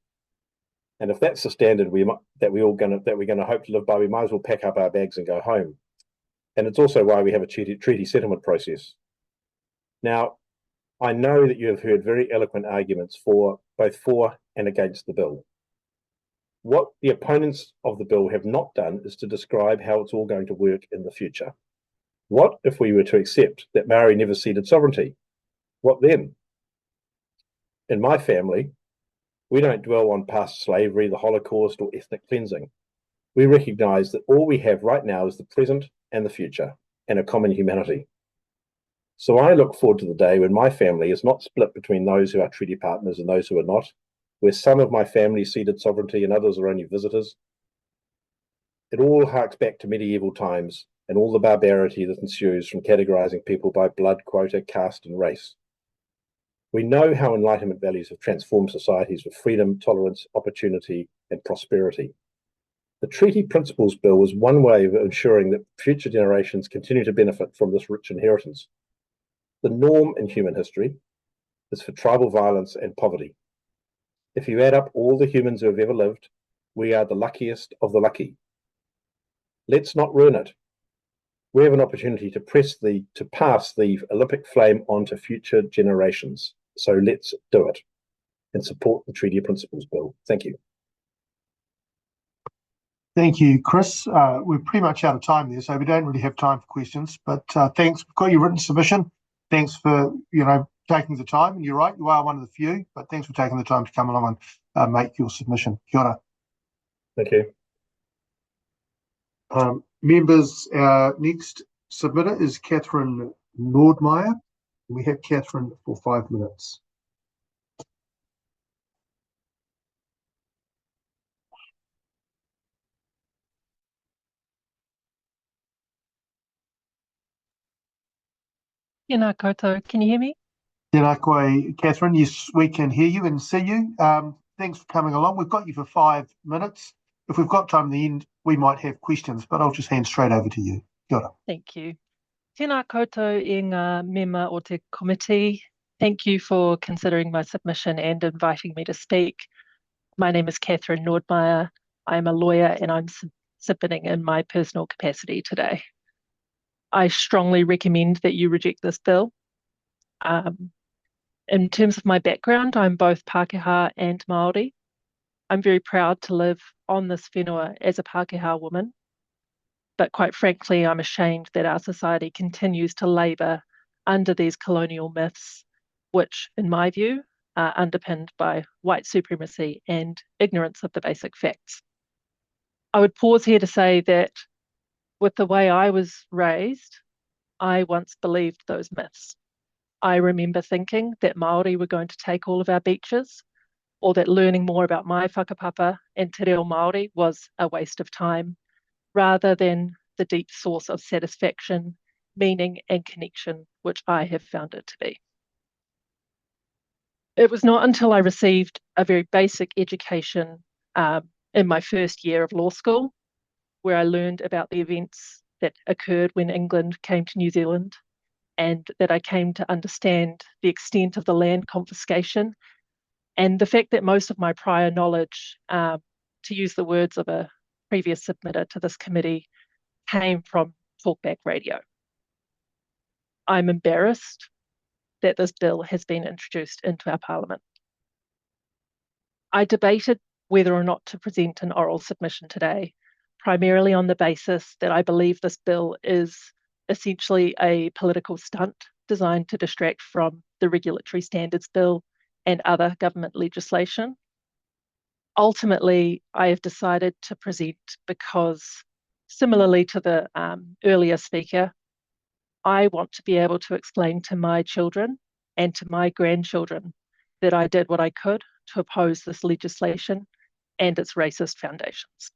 and if that's the standard that we're going to hope to live by, we might as well pack up our bags and go home. And it's also why we have a treaty settlement process. Now, I know that you have heard very eloquent arguments both for and against the bill. What the opponents of the bill have not done is to describe how it's all going to work in the future. What if we were to accept that Maori never ceded sovereignty? What then? In my family, we don't dwell on past slavery, the Holocaust, or ethnic cleansing. We recognise that all we have right now is the present and the future, and a common humanity. So I look forward to the day when my family is not split between those who are treaty partners and those who are not, where some of my family ceded sovereignty and others are only visitors. It all harks back to medieval times and all the barbarity that ensues from categorizing people by blood, quota, caste, and race. We know how Enlightenment values have transformed societies with freedom, tolerance, opportunity, and prosperity. The Treaty Principles Bill is one way of ensuring that future generations continue to benefit from this rich inheritance. The norm in human history is for tribal violence and poverty. If you add up all the humans who have ever lived, we are the luckiest of the lucky. Let's not ruin it. We have an opportunity to pass the Olympic flame on to future generations. So let's do it and support the Treaty Principles Bill. Thank you. Thank you, Chris. We're pretty much out of time there, so we don't really have time for questions. But thanks. We've got your written submission. Thanks for taking the time. And you're right, you are one of the few. But thanks for taking the time to come along and make your submission. Kia ora. Thank you. Members, our next submitter is Katherine Nordmeyer. We have Katherine for 5 minutes. Tēnā koutou, can you hear me? Tēnā koe, Katherine. Yes, we can hear you and see you. Thanks for coming along. We've got you for 5 minutes. If we've got time at the end, we might have questions, but I'll just hand straight over to you. Kia ora. Thank you. Tēnā koutou i ngā mema o te committee. Thank you for considering my submission and inviting me to speak. My name is Katherine Nordmeyer. I'm a lawyer and I'm submitting in my personal capacity today. I strongly recommend that you reject this bill. In terms of my background, I'm both Pākehā and Maori. I'm very proud to live on this whenua as a Pākehā woman, but quite frankly, I'm ashamed that our society continues to labour under these colonial myths, which, in my view, are underpinned by white supremacy and ignorance of the basic facts. I would pause here to say that with the way I was raised, I once believed those myths. I remember thinking that Maori were going to take all of our beaches, or that learning more about my whakapapa and te reo Maori was a waste of time, rather than the deep source of satisfaction, meaning and connection, which I have found it to be. It was not until I received a very basic education in my first year of law school, where I learned about the events that occurred when England came to New Zealand, and that I came to understand the extent of the land confiscation and the fact that most of my prior knowledge, to use the words of a previous submitter to this committee, came from talkback radio. I'm embarrassed that this bill has been introduced into our parliament. I debated whether or not to present an oral submission today, primarily on the basis that I believe this bill is essentially a political stunt designed to distract from the Regulatory Standards Bill and other government legislation. Ultimately, I have decided to present because, similarly to the earlier speaker, I want to be able to explain to my children and to my grandchildren that I did what I could to oppose this legislation and its racist foundations.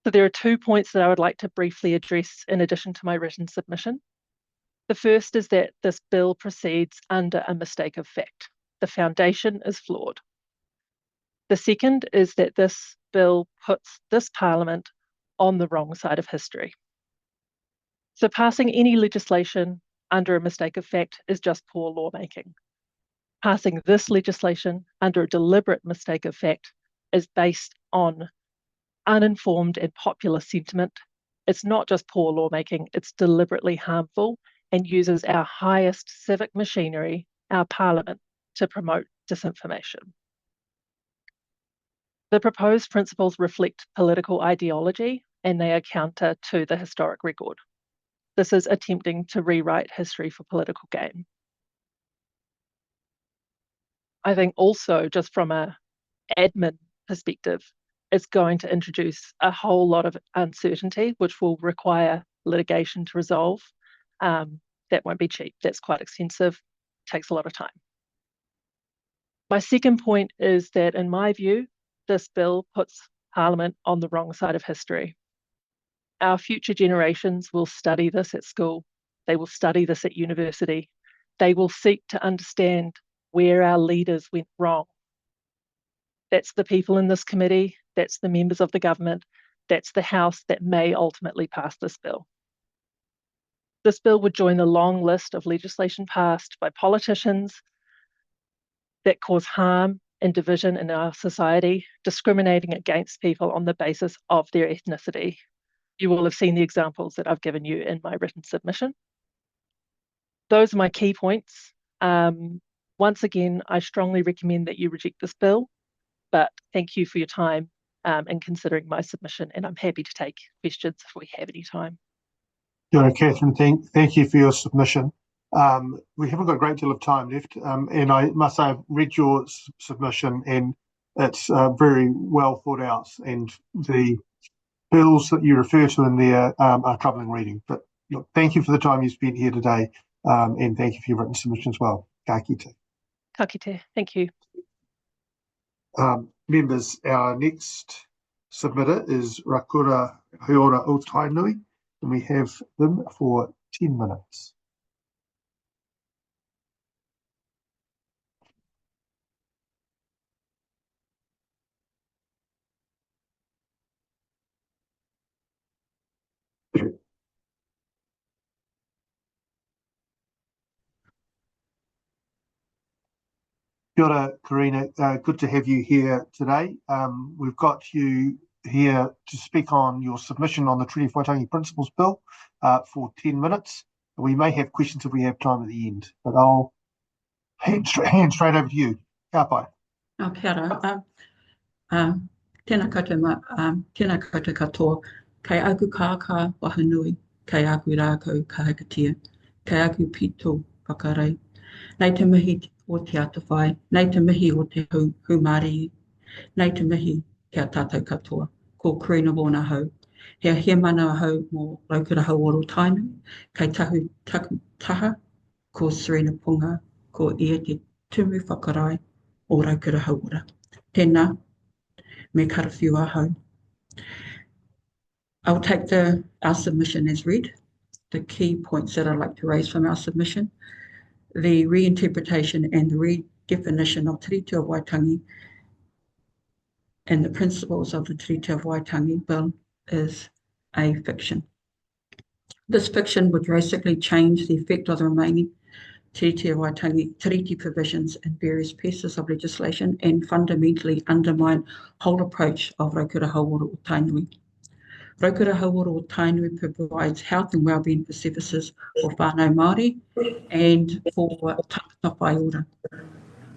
So there are 2 points that I would like to briefly address in addition to my written submission. The first is that this bill proceeds under a mistake of fact. The foundation is flawed. The second is that this bill puts this parliament on the wrong side of history. So passing any legislation under a mistake of fact is just poor lawmaking. Passing this legislation under a deliberate mistake of fact is based on uninformed and popular sentiment. It's not just poor lawmaking, it's deliberately harmful and uses our highest civic machinery, our parliament, to promote disinformation. The proposed principles reflect political ideology and they are counter to the historic record. This is attempting to rewrite history for political gain. I think also, just from an admin perspective, it's going to introduce a whole lot of uncertainty, which will require litigation to resolve. That won't be cheap. That's quite expensive, takes a lot of time. My second point is that, in my view, this bill puts Parliament on the wrong side of history. Our future generations will study this at school. They will study this at university. They will seek to understand where our leaders went wrong. That's the people in this committee, that's the members of the government, that's the House that may ultimately pass this bill. This bill would join the long list of legislation passed by politicians that cause harm and division in our society, discriminating against people on the basis of their ethnicity. You will have seen the examples that I've given you in my written submission. Those are my key points. Once again, I strongly recommend that you reject this bill, but thank you for your time and considering my submission, and I'm happy to take questions if we have any time. Catherine, thank you for your submission. We haven't got a great deal of time left, and I must say I've read your submission, and it's very well thought out, and the bills that you refer to in there are troubling reading. But look, thank you for the time you spent here today, and thank you for your written submission as well. Ka kite. Ka kite. Thank you. Members, our next submitter is Raukura Hauora o Tainui, and we have them for 10 minutes. Kia ora, Karina. Good to have you here today. We've got you here to speak on your submission on the Treaty of Waitangi Principles Bill for 10 minutes. We may have questions if we have time at the end, but I'll hand straight over to you. Ka pai. Kia ora. Tēnā koutou katoa, kei aku kāka wahanui, kei aku rākau kahikatia, kei aku pito whakarei. Nei te mihi o te atawhai, nei te mihi o te humari, nei te mihi kia tātou katoa, ko Karina Wona hau. He mana hau mō Raukura Hauora Tainui, kei tahu taku taha, ko Serena Punga, ko ia te tumu whakarai o Raukura Hauora. Tēnā, me karawhiua hau. I'll take our submission as read. The key points that I'd like to raise from our submission: the reinterpretation and the redefinition of Te Rite of Waitangi and the principles of the Te Rite of Waitangi bill is a fiction. This fiction would drastically change the effect of the remaining Te Rite of Waitangi treaty provisions and various pieces of legislation and fundamentally undermine whole approach of Raukura Hauora o Tainui. Raukura Hauora o Tainui provides health and wellbeing for services for whānau Māori and for tangata whai ora.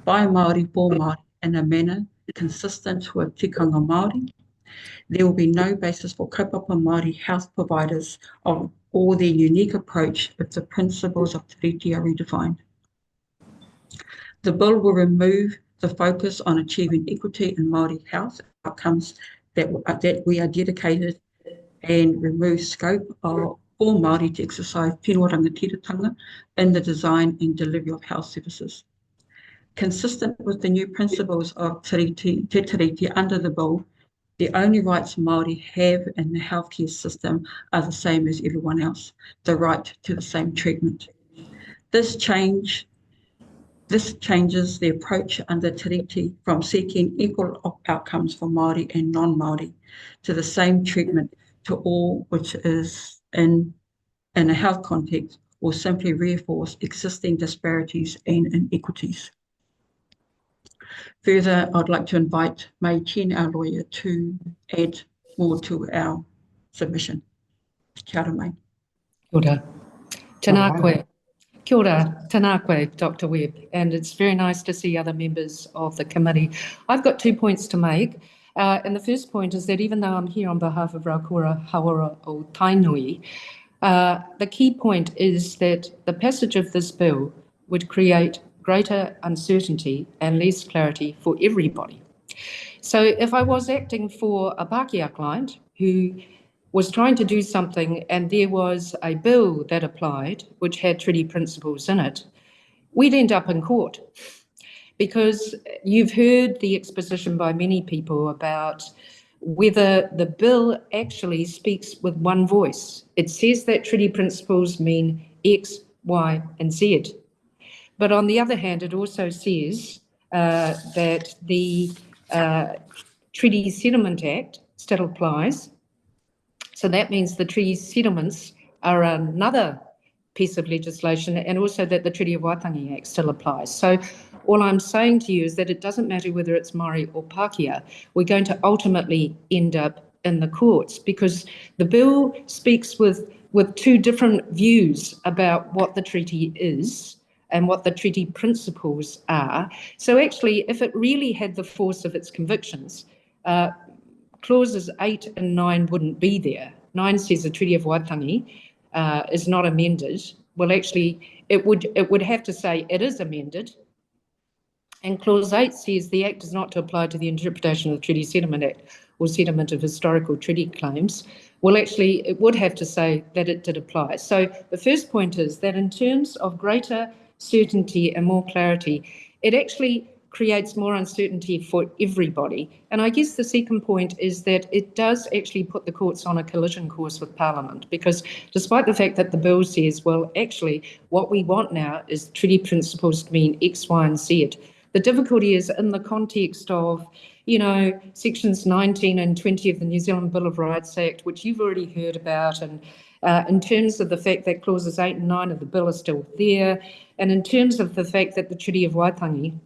By Māori, for Māori, in a manner consistent with tikanga Māori. There will be no basis for kaupapa Māori health providers or their unique approach if the principles of Te Rite are redefined. The bill will remove the focus on achieving equity in Māori health outcomes that we are dedicated, and remove scope for Māori to exercise whenua rangatiratanga in the design and delivery of health services. Consistent with the new principles of Te Rite under the bill, the only rights Māori have in the healthcare system are the same as everyone else, the right to the same treatment. This changes the approach under Te Rite from seeking equal outcomes for Māori and non-Māori to the same treatment to all, which is in a health context, or simply reinforce existing disparities and inequities. Further, I'd like to invite May Chen, our lawyer, to add more to our submission. Kia ora, May. Kia ora. Tēnā koe. Kia ora, tēnā koe, Dr. Webb, and it's very nice to see other members of the committee. I've got 2 points to make. And the first point is that even though I'm here on behalf of Raukura Hauora o Tainui, the key point is that the passage of this bill would create greater uncertainty and less clarity for everybody. So if I was acting for a Pākehā client who was trying to do something and there was a bill that applied which had treaty principles in it, we'd end up in court. Because you've heard the exposition by many people about whether the bill actually speaks with one voice. It says that treaty principles mean X, Y, and Z. But on the other hand, it also says that the Treaty Settlement Act still applies. So that means the treaty settlements are another piece of legislation, and also that the Treaty of Waitangi Act still applies. So all I'm saying to you is that it doesn't matter whether it's Maori or Pākehā, we're going to ultimately end up in the courts, because the bill speaks with two different views about what the treaty is and what the treaty principles are. So actually, if it really had the force of its convictions, clauses 8 and 9 wouldn't be there. 9 says the Treaty of Waitangi is not amended. Well, actually, it would have to say it is amended. And clause 8 says the Act is not to apply to the interpretation of the Treaty Settlement Act or settlement of historical treaty claims. Well, actually, it would have to say that it did apply. So the first point is that in terms of greater certainty and more clarity, it actually creates more uncertainty for everybody. And I guess the second point is that it does actually put the courts on a collision course with Parliament, because despite the fact that the bill says, well, actually, what we want now is treaty principles to mean X, Y, and Z, the difficulty is in the context of, you know, sections 19 and 20 of the New Zealand Bill of Rights Act, which you've already heard about, and in terms of the fact that clauses 8 and 9 of the bill are still there, and in terms of the fact that the Treaty of Waitangi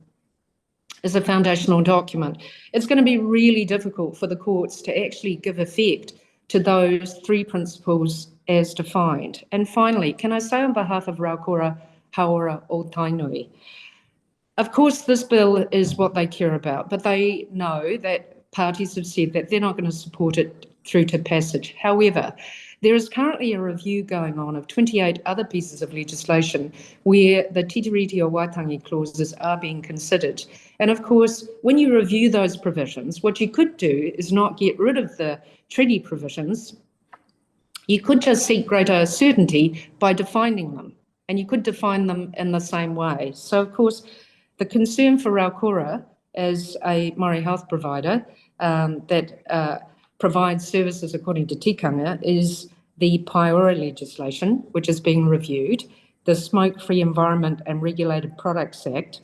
is a foundational document, it's going to be really difficult for the courts to actually give effect to those three principles as defined. And finally, can I say on behalf of Raukura, Hauora, o Tainui, of course, this bill is what they care about, but they know that parties have said that they're not going to support it through to passage. However, there is currently a review going on of 28 other pieces of legislation where the Tiriti o Waitangi clauses are being considered. And of course, when you review those provisions, what you could do is not get rid of the treaty provisions. You could just seek greater certainty by defining them, and you could define them in the same way. So of course, the concern for Raukura as a Maori health provider that provides services according to tikanga is the Paora legislation, which is being reviewed, the Smoke-Free Environment and Regulated Products Act,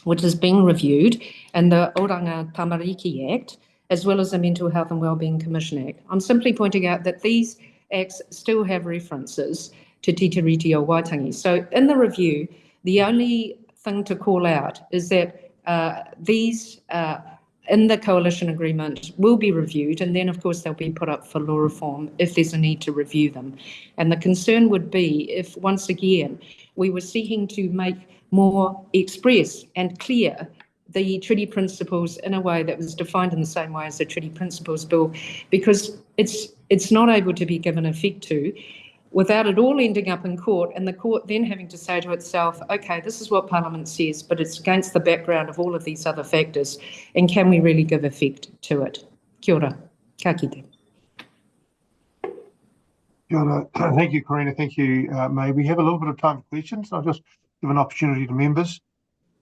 which is being reviewed, and the Oranga Tamariki Act, as well as the Mental Health and Wellbeing Commission Act. I'm simply pointing out that these acts still have references to Te Tiriti o Waitangi. So in the review, the only thing to call out is that these in the coalition agreement will be reviewed, and then of course they'll be put up for law reform if there's a need to review them. And the concern would be if once again we were seeking to make more express and clear the treaty principles in a way that was defined in the same way as the Treaty Principles Bill, because it's not able to be given effect to without it all ending up in court, and the court then having to say to itself, okay, this is what Parliament says, but it's against the background of all of these other factors, and can we really give effect to it? Kia ora, ka kite. Kia ora. Thank you, Karina. Thank you, May. We have a little bit of time for questions. I'll just give an opportunity to members.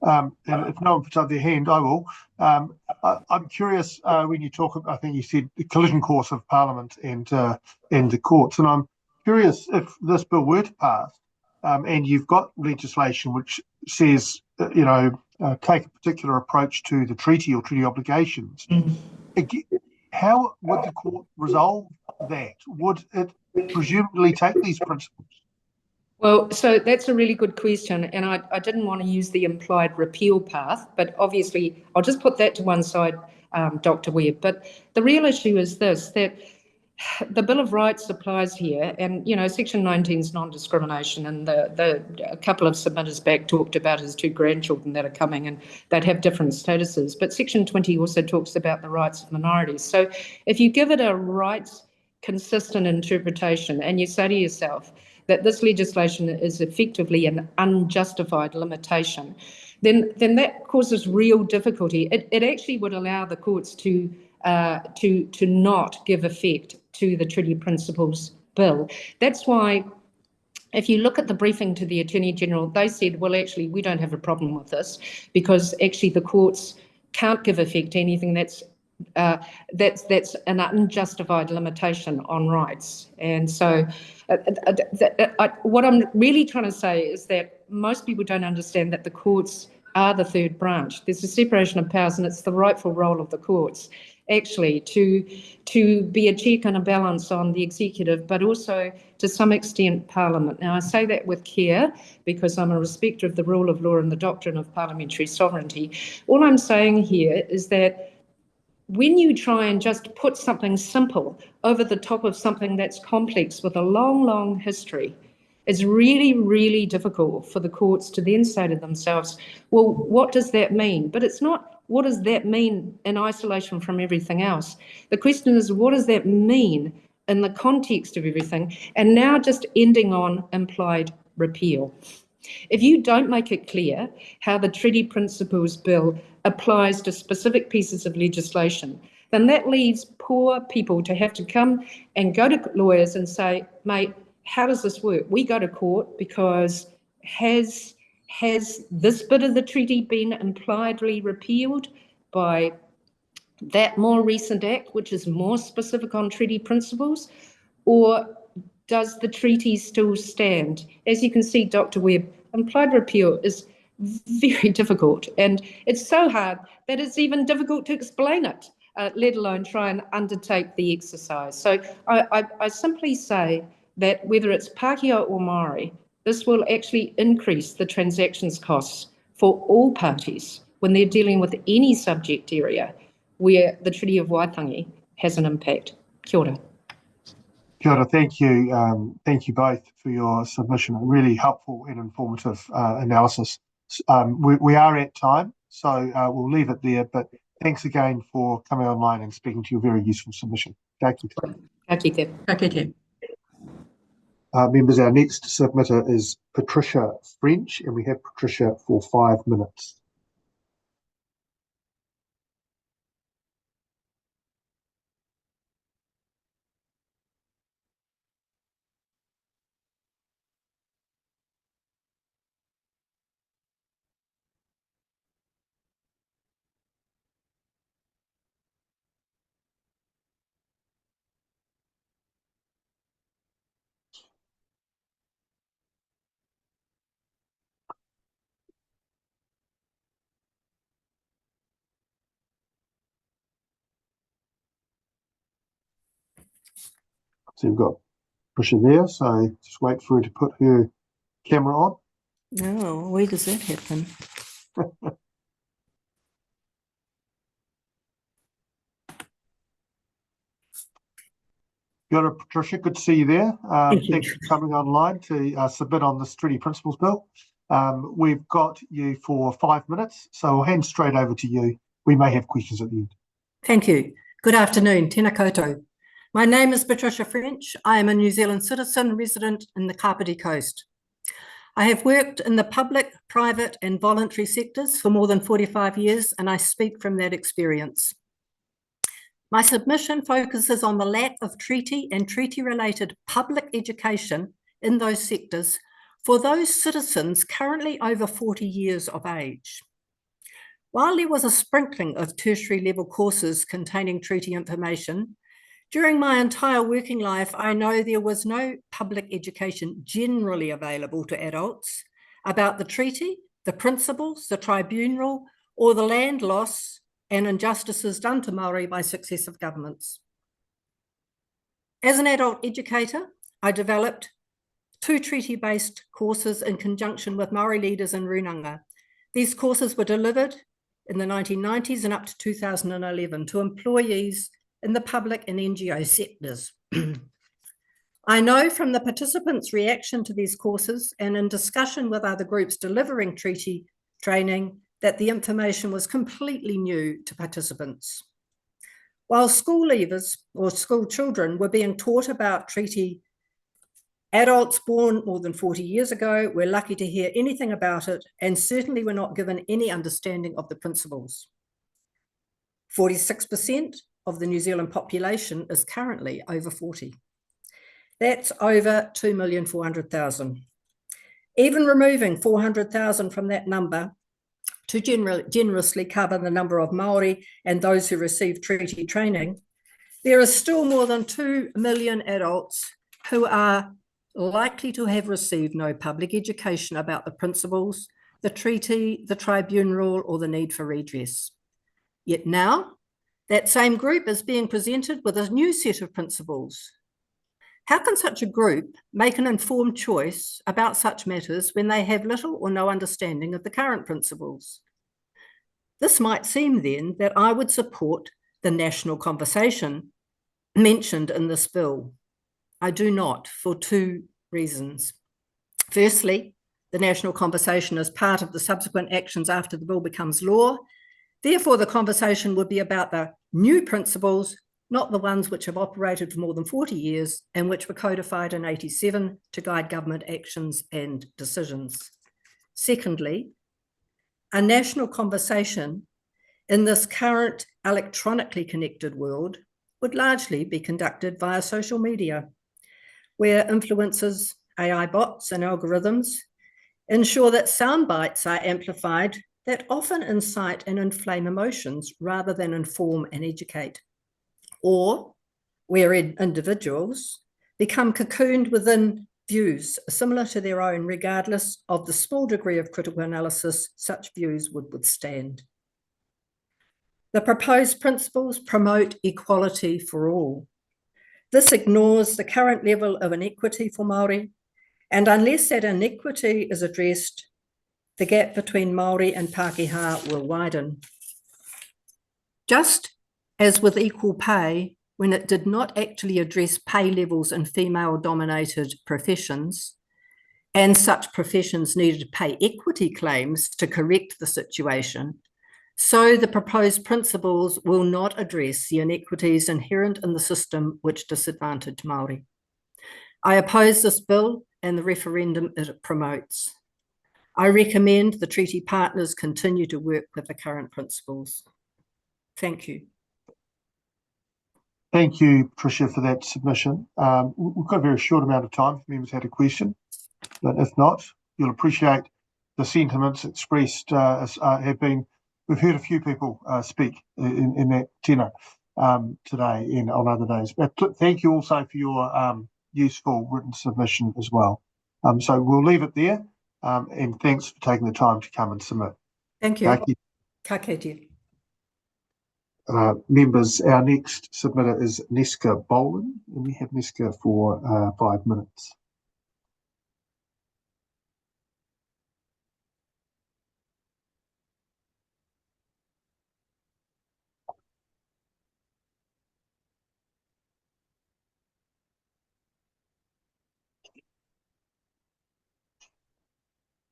And if no one puts up their hand, I will. I'm curious when you talk, I think you said the collision course of Parliament and the courts, and I'm curious if this bill were to pass and you've got legislation which says, take a particular approach to the treaty or treaty obligations. How would the court resolve that? Would it presumably take these principles? Well, so that's a really good question, and I didn't want to use the implied repeal path, but obviously I'll just put that to one side, Dr. Webb. But the real issue is this, that the Bill of Rights applies here, and Section 19 is non-discrimination, and a couple of submitters back talked about his two grandchildren that are coming, and they'd have different statuses. But Section 20 also talks about the rights of minorities. So if you give it a rights-consistent interpretation, and you say to yourself that this legislation is effectively an unjustified limitation, then that causes real difficulty. It actually would allow the courts to not give effect to the Treaty Principles Bill. That's why, if you look at the briefing to the Attorney General, they said, well, actually, we don't have a problem with this, because actually the courts can't give effect to anything that's that's an unjustified limitation on rights. And so what I'm really trying to say is that most people don't understand that the courts are the third branch. There's a separation of powers, and it's the rightful role of the courts actually to be a check and a balance on the executive, but also to some extent Parliament. Now I say that with care because I'm a respecter of the rule of law and the doctrine of parliamentary sovereignty. All I'm saying here is that when you try and just put something simple over the top of something that's complex with a long, long history, it's really, really difficult for the courts to then say to themselves, well, what does that mean? But it's not what does that mean in isolation from everything else. The question is, what does that mean in the context of everything? And now just ending on implied repeal. If you don't make it clear how the Treaty Principles Bill applies to specific pieces of legislation, then that leaves poor people to have to come and go to lawyers and say, mate, how does this work? We go to court because has this bit of the treaty been impliedly repealed by that more recent act, which is more specific on treaty principles, or does the treaty still stand? As you can see, Dr. Webb, implied repeal is very difficult, and it's so hard that it's even difficult to explain it, let alone try and undertake the exercise. So I simply say that whether it's Pākehā or Maori, this will actually increase the transactions costs for all parties when they're dealing with any subject area where the Treaty of Waitangi has an impact. Kia ora. Kia ora, thank you. Thank you both for your submission. Really helpful and informative analysis. We are at time, so we'll leave it there, but thanks again for coming online and speaking to your very useful submission. Thank you. Thank you. Members, our next submitter is Patricia French, and we have Patricia for 5 minutes. So you've got Patricia there, so just wait for her to put her camera on. No, where does that happen? Kia ora, Patricia, good to see you there. Thanks for coming online to submit on this Treaty Principles Bill. We've got you for 5 minutes, so I'll hand straight over to you. We may have questions at the end. Thank you. Good afternoon, tēnā koutou. My name is Patricia French. I am a New Zealand citizen resident in the Kapiti Coast. I have worked in the public, private and voluntary sectors for more than 45 years, and I speak from that experience. My submission focuses on the lack of treaty and treaty-related public education in those sectors for those citizens currently over 40 years of age. While there was a sprinkling of tertiary level courses containing treaty information, during my entire working life, I know there was no public education generally available to adults about the treaty, the principles, the tribunal, or the land loss and injustices done to Maori by successive governments. As an adult educator, I developed 2 treaty-based courses in conjunction with Maori leaders in Runanga. These courses were delivered in the 1990s and up to 2011 to employees in the public and NGO sectors. I know from the participants' reaction to these courses and in discussion with other groups delivering treaty training that the information was completely new to participants. While school leavers or school children were being taught about treaty, adults born more than 40 years ago were lucky to hear anything about it and certainly were not given any understanding of the principles. 46% of the New Zealand population is currently over 40. That's over 2,400,000. Even removing 400,000 from that number, to generously cover the number of Maori and those who receive treaty training, there are still more than 2 million adults who are likely to have received no public education about the principles, the treaty, the tribunal, or the need for redress. Yet now, that same group is being presented with a new set of principles. How can such a group make an informed choice about such matters when they have little or no understanding of the current principles? This might seem then that I would support the national conversation mentioned in this bill. I do not, for 2 reasons. Firstly, the national conversation is part of the subsequent actions after the bill becomes law. Therefore, the conversation would be about the new principles, not the ones which have operated for more than 40 years and which were codified in 87 to guide government actions and decisions. Secondly, a national conversation in this current electronically connected world would largely be conducted via social media, where influencers, AI bots and algorithms ensure that sound bites are amplified that often incite and inflame emotions rather than inform and educate, or where individuals become cocooned within views similar to their own, regardless of the small degree of critical analysis such views would withstand. The proposed principles promote equality for all. This ignores the current level of inequity for Māori, and unless that inequity is addressed, the gap between Māori and Pākehā will widen. Just as with equal pay, when it did not actually address pay levels in female-dominated professions, and such professions needed to pay equity claims to correct the situation, so the proposed principles will not address the inequities inherent in the system which disadvantage Māori. I oppose this bill and the referendum it promotes. I recommend the treaty partners continue to work with the current principles. Thank you. Thank you, Patricia, for that submission. We've got a very short amount of time if members had a question, but if not, you'll appreciate the sentiments expressed have been. We've heard a few people speak in that tenor today and on other days. But thank you also for your useful written submission as well. So we'll leave it there, and thanks for taking the time to come and submit. Thank you. Ka kite. Members, our next submitter is Nesca Bowlin, and we have Nesca for 5 minutes.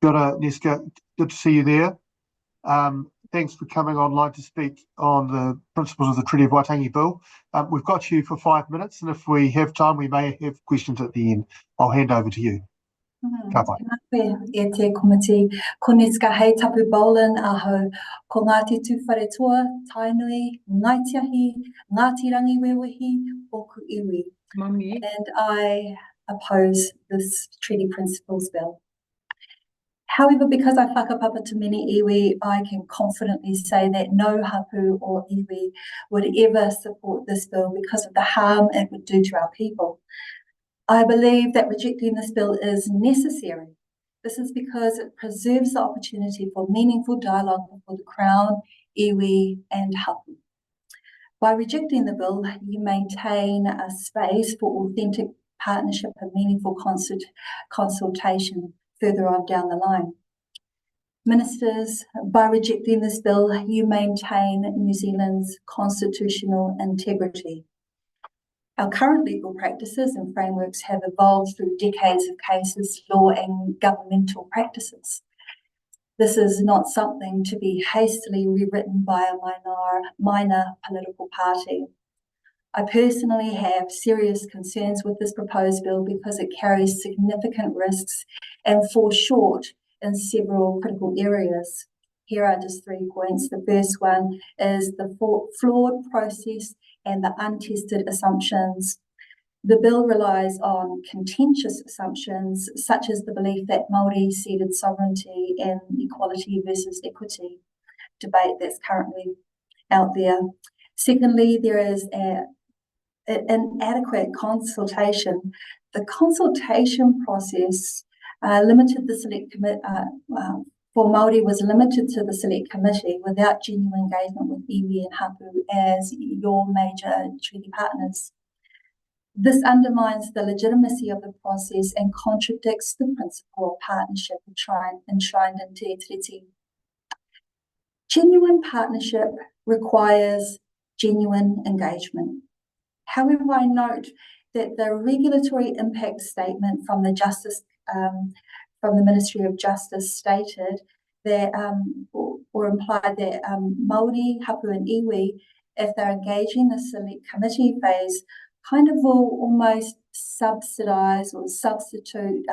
Nesca, good to see you there. Thanks for coming online to speak on the principles of the Treaty of Waitangi Bill. We've got you for 5 minutes, and if we have time, we may have questions at the end. I'll hand over to you. Ka pai. E te komiti, ko Nesca hei tapu Bowlin aho, ko Ngati tūwharetua, Tainui, Ngaitiahi, Ngati rangi wewehi, oku iwi. And I oppose this treaty principles bill. However, because I whakapapa to many iwi, I can confidently say that no hapu or iwi would ever support this bill because of the harm it would do to our people. I believe that rejecting this bill is necessary. This is because it preserves the opportunity for meaningful dialogue for the Crown, iwi and hapu. By rejecting the bill, you maintain a space for authentic partnership and meaningful consultation further on down the line. Ministers, by rejecting this bill, you maintain New Zealand's constitutional integrity. Our current legal practices and frameworks have evolved through decades of cases, law and governmental practices. This is not something to be hastily rewritten by a minor political party. I personally have serious concerns with this proposed bill because it carries significant risks and falls short in several critical areas. Here are just 3 points. The first one is the flawed process and the untested assumptions. The bill relies on contentious assumptions, such as the belief that Māori ceded sovereignty and equality versus equity debate that's currently out there. Secondly, there is an inadequate consultation. The consultation process limited the select committee for Māori was limited to the select committee without genuine engagement with iwi and hapu as your major treaty partners. This undermines the legitimacy of the process and contradicts the principle of partnership enshrined in Te Tiriti. Genuine partnership requires genuine engagement. However, I note that the regulatory impact statement from the Ministry of Justice stated that, or implied that Māori, hapu and iwi, if they're engaging the select committee phase, kind of will almost subsidise or substitute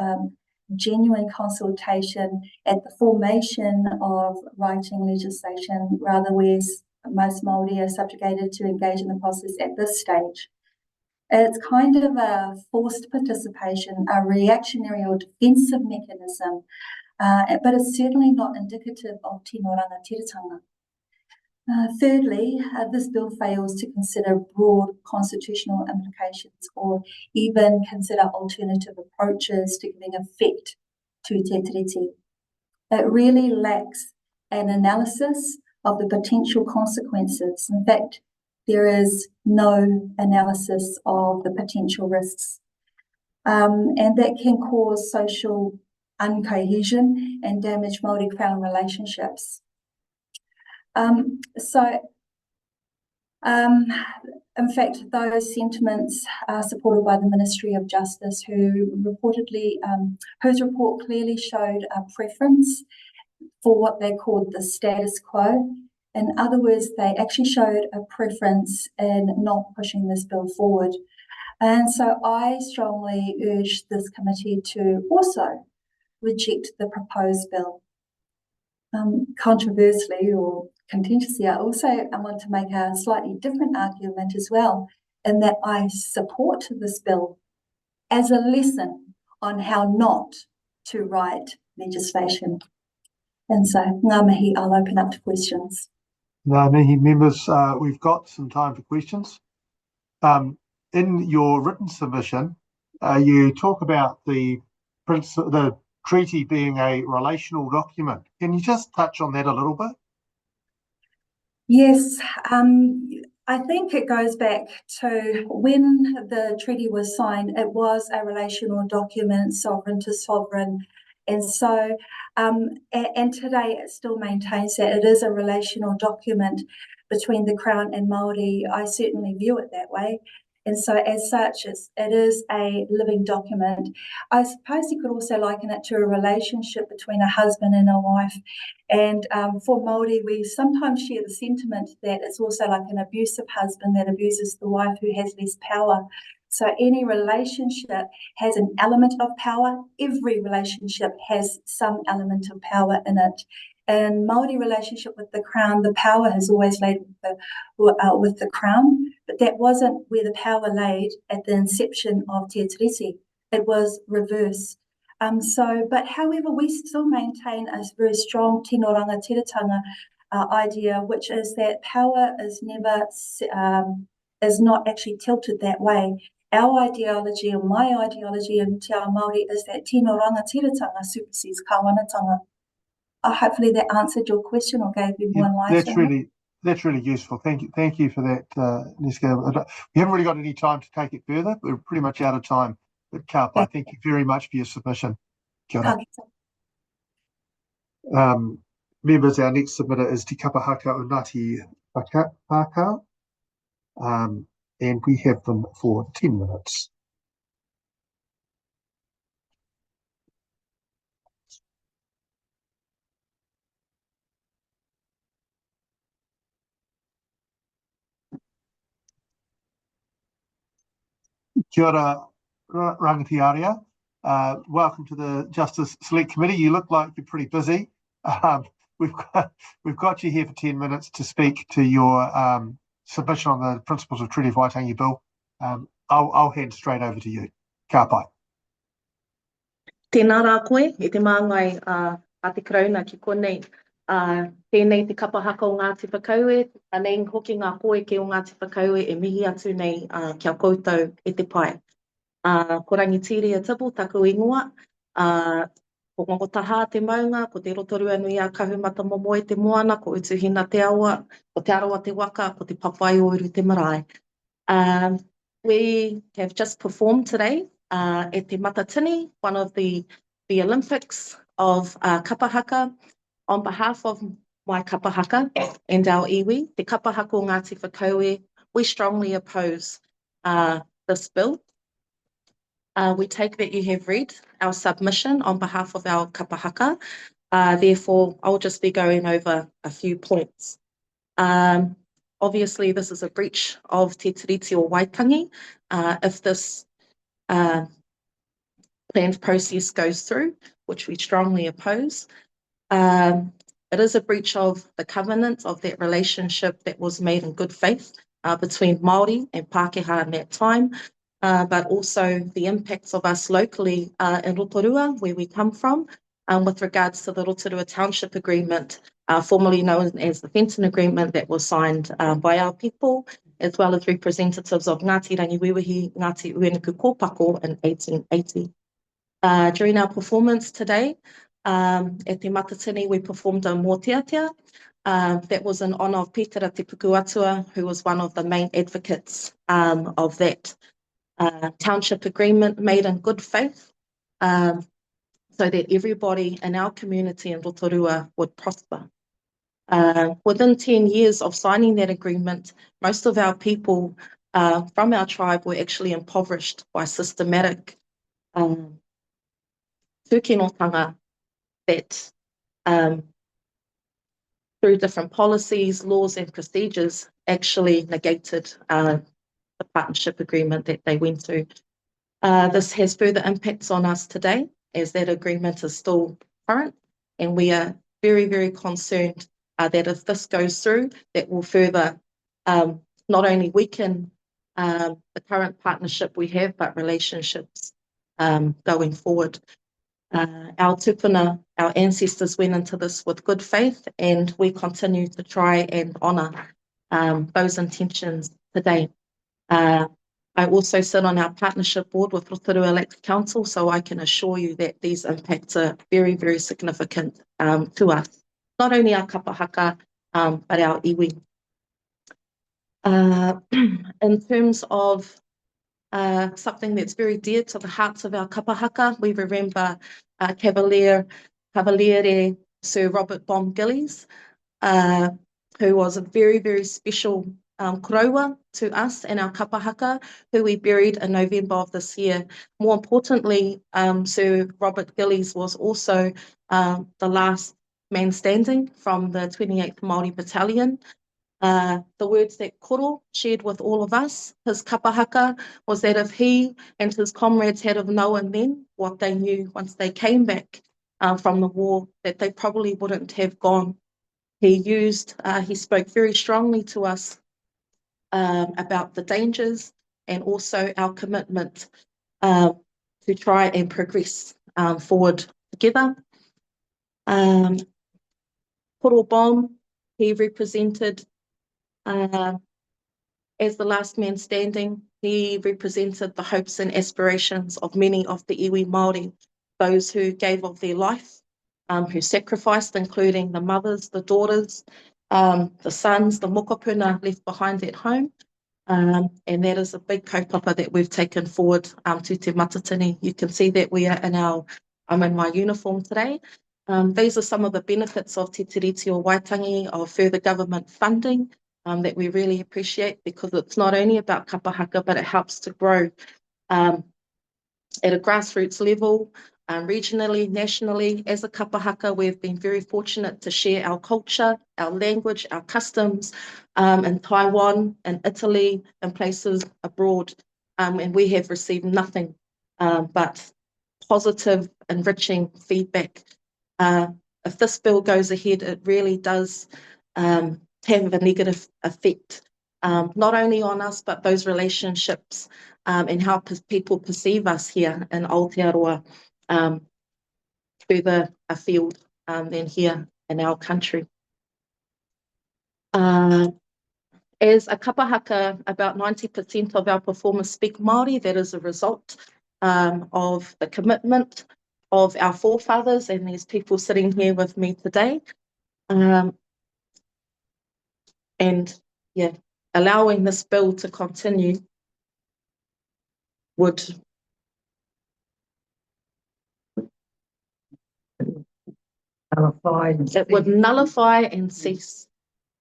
genuine consultation at the formation of writing legislation, rather where most Māori are subjugated to engage in the process at this stage. It's kind of a forced participation, a reactionary or defensive mechanism, but it's certainly not indicative of tino rangatiratanga. Thirdly, this bill fails to consider broad constitutional implications or even consider alternative approaches to giving effect to Te Tiriti. It really lacks an analysis of the potential consequences. In fact, there is no analysis of the potential risks. And that can cause social uncohesion and damage Māori Crown relationships. In fact, those sentiments are supported by the Ministry of Justice, who reportedly, whose report clearly showed a preference for what they called the status quo. In other words, they actually showed a preference in not pushing this bill forward. And so I strongly urge this committee to also reject the proposed bill. Controversially or contentiously, I want to make a slightly different argument as well, in that I support this bill as a lesson on how not to write legislation. And so, ngā mihi, I'll open up to questions. Ngā mihi, members, we've got some time for questions. In your written submission, you talk about the treaty being a relational document. Can you just touch on that a little bit? Yes, I think it goes back to when the treaty was signed, it was a relational document, sovereign to sovereign. And so, and today it still maintains that it is a relational document between the Crown and Māori. I certainly view it that way. And so as such, it is a living document. I suppose you could also liken it to a relationship between a husband and a wife. And for Māori, we sometimes share the sentiment that it's also like an abusive husband that abuses the wife who has less power. So any relationship has an element of power. Every relationship has some element of power in it. And Māori relationship with the Crown, the power has always laid with the Crown, but that wasn't where the power laid at the inception of Te Tiriti. It was reverse. But however, we still maintain a very strong tino rangatiratanga idea, which is that power is never, is not actually tilted that way. Our ideology, or my ideology in Te Ao Māori, is that tino rangatiratanga supersedes kāwanatanga. Hopefully that answered your question or gave you more enlightenment. That's really useful. Thank you for that, Nesca. We haven't really got any time to take it further. We're pretty much out of time. But Ka, I thank you very much for your submission. Kia ora. Members, our next submitter is Te Kapahaka o Ngati Whakapākau, and we have them for 10 minutes. Kia ora, rangatiaria. Welcome to the Justice Select Committee. You look like you're pretty busy. We've got you here for 10 minutes to speak to your submission on the Principles of Treaty of Waitangi Bill. I'll hand straight over to you. Ka pai. Tēnā rā koe, e te māngai a te karauna ki konei. Tēnei te kapahaka o Ngāti Whakaue, anei hoki ngā koe ke o Ngāti Whakaue e mihi atu nei kia koutou e te pai. Ko rangitiri a tipu taku ingoa, ko ngongotaha te maunga, ko te rotorua nui a kahumata momo e te moana, ko utuhina te awa, ko te aroa te waka, ko te papai o uru te marae. We have just performed today at te Matatini, one of the Olympics of kapahaka. On behalf of my kapahaka and our iwi, te kapahaka o Ngāti Whakaue, we strongly oppose this bill. We take that you have read our submission on behalf of our kapahaka. Therefore, I'll just be going over a few points. Obviously, this is a breach of te tiriti o Waitangi. If this planned process goes through, which we strongly oppose, it is a breach of the covenant of that relationship that was made in good faith between Māori and Pākehā in that time, but also the impacts of us locally in Rotorua, where we come from, with regards to the Rotorua Township Agreement, formerly known as the Fenton Agreement, that was signed by our people, as well as representatives of Ngāti Rangiwiwihi, Ngāti Uenuku Kōpako in 1880. During our performance today, at Te Matatini, we performed a mōteatea. That was in honour of Pētera Te Pukuatua, who was one of the main advocates of that township agreement made in good faith, so that everybody in our community in Rotorua would prosper. Within 10 years of signing that agreement, most of our people from our tribe were actually impoverished by systematic tūkinotanga that through different policies, laws and procedures actually negated the partnership agreement that they went to. This has further impacts on us today, as that agreement is still current, and we are very, very concerned that if this goes through, that will further not only weaken the current partnership we have, but relationships going forward. Our tupuna, our ancestors went into this with good faith, and we continue to try and honour those intentions today. I also sit on our partnership board with Rotorua Lakes Council, so I can assure you that these impacts are very, very significant to us. Not only our kapahaka, but our iwi. In terms of something that's very dear to the hearts of our kapahaka, we remember Cavaliere Sir Robert Bond Giles, who was a very, very special koroua to us and our kapahaka, who we buried in November of this year. More importantly, Sir Robert Giles was also the last man standing from the 28th Māori Battalion. The words that Koro shared with all of us, his kapahaka, was that if he and his comrades had have known then what they knew once they came back from the war, that they probably wouldn't have gone. He spoke very strongly to us about the dangers and also our commitment to try and progress forward together. Koro Bom, he represented, as the last man standing, he represented the hopes and aspirations of many of the iwi Māori, those who gave of their life, who sacrificed, including the mothers, the daughters, the sons, the mokopuna left behind at home. And that is a big kaupapa that we've taken forward to Te Matatini. You can see that I'm in my uniform today. These are some of the benefits of Te Tiriti o Waitangi, of further government funding that we really appreciate, because it's not only about kapahaka, but it helps to grow at a grassroots level, regionally, nationally. As a kapahaka, we've been very fortunate to share our culture, our language, our customs in Taiwan and Italy and places abroad. And we have received nothing but positive, enriching feedback. If this bill goes ahead, it really does have a negative effect not only on us, but those relationships and how people perceive us here in Aotearoa further afield than here in our country. As a kapahaka, about 90% of our performers speak Māori. That is a result of the commitment of our forefathers and these people sitting here with me today. And yeah, allowing this bill to continue would nullify and cease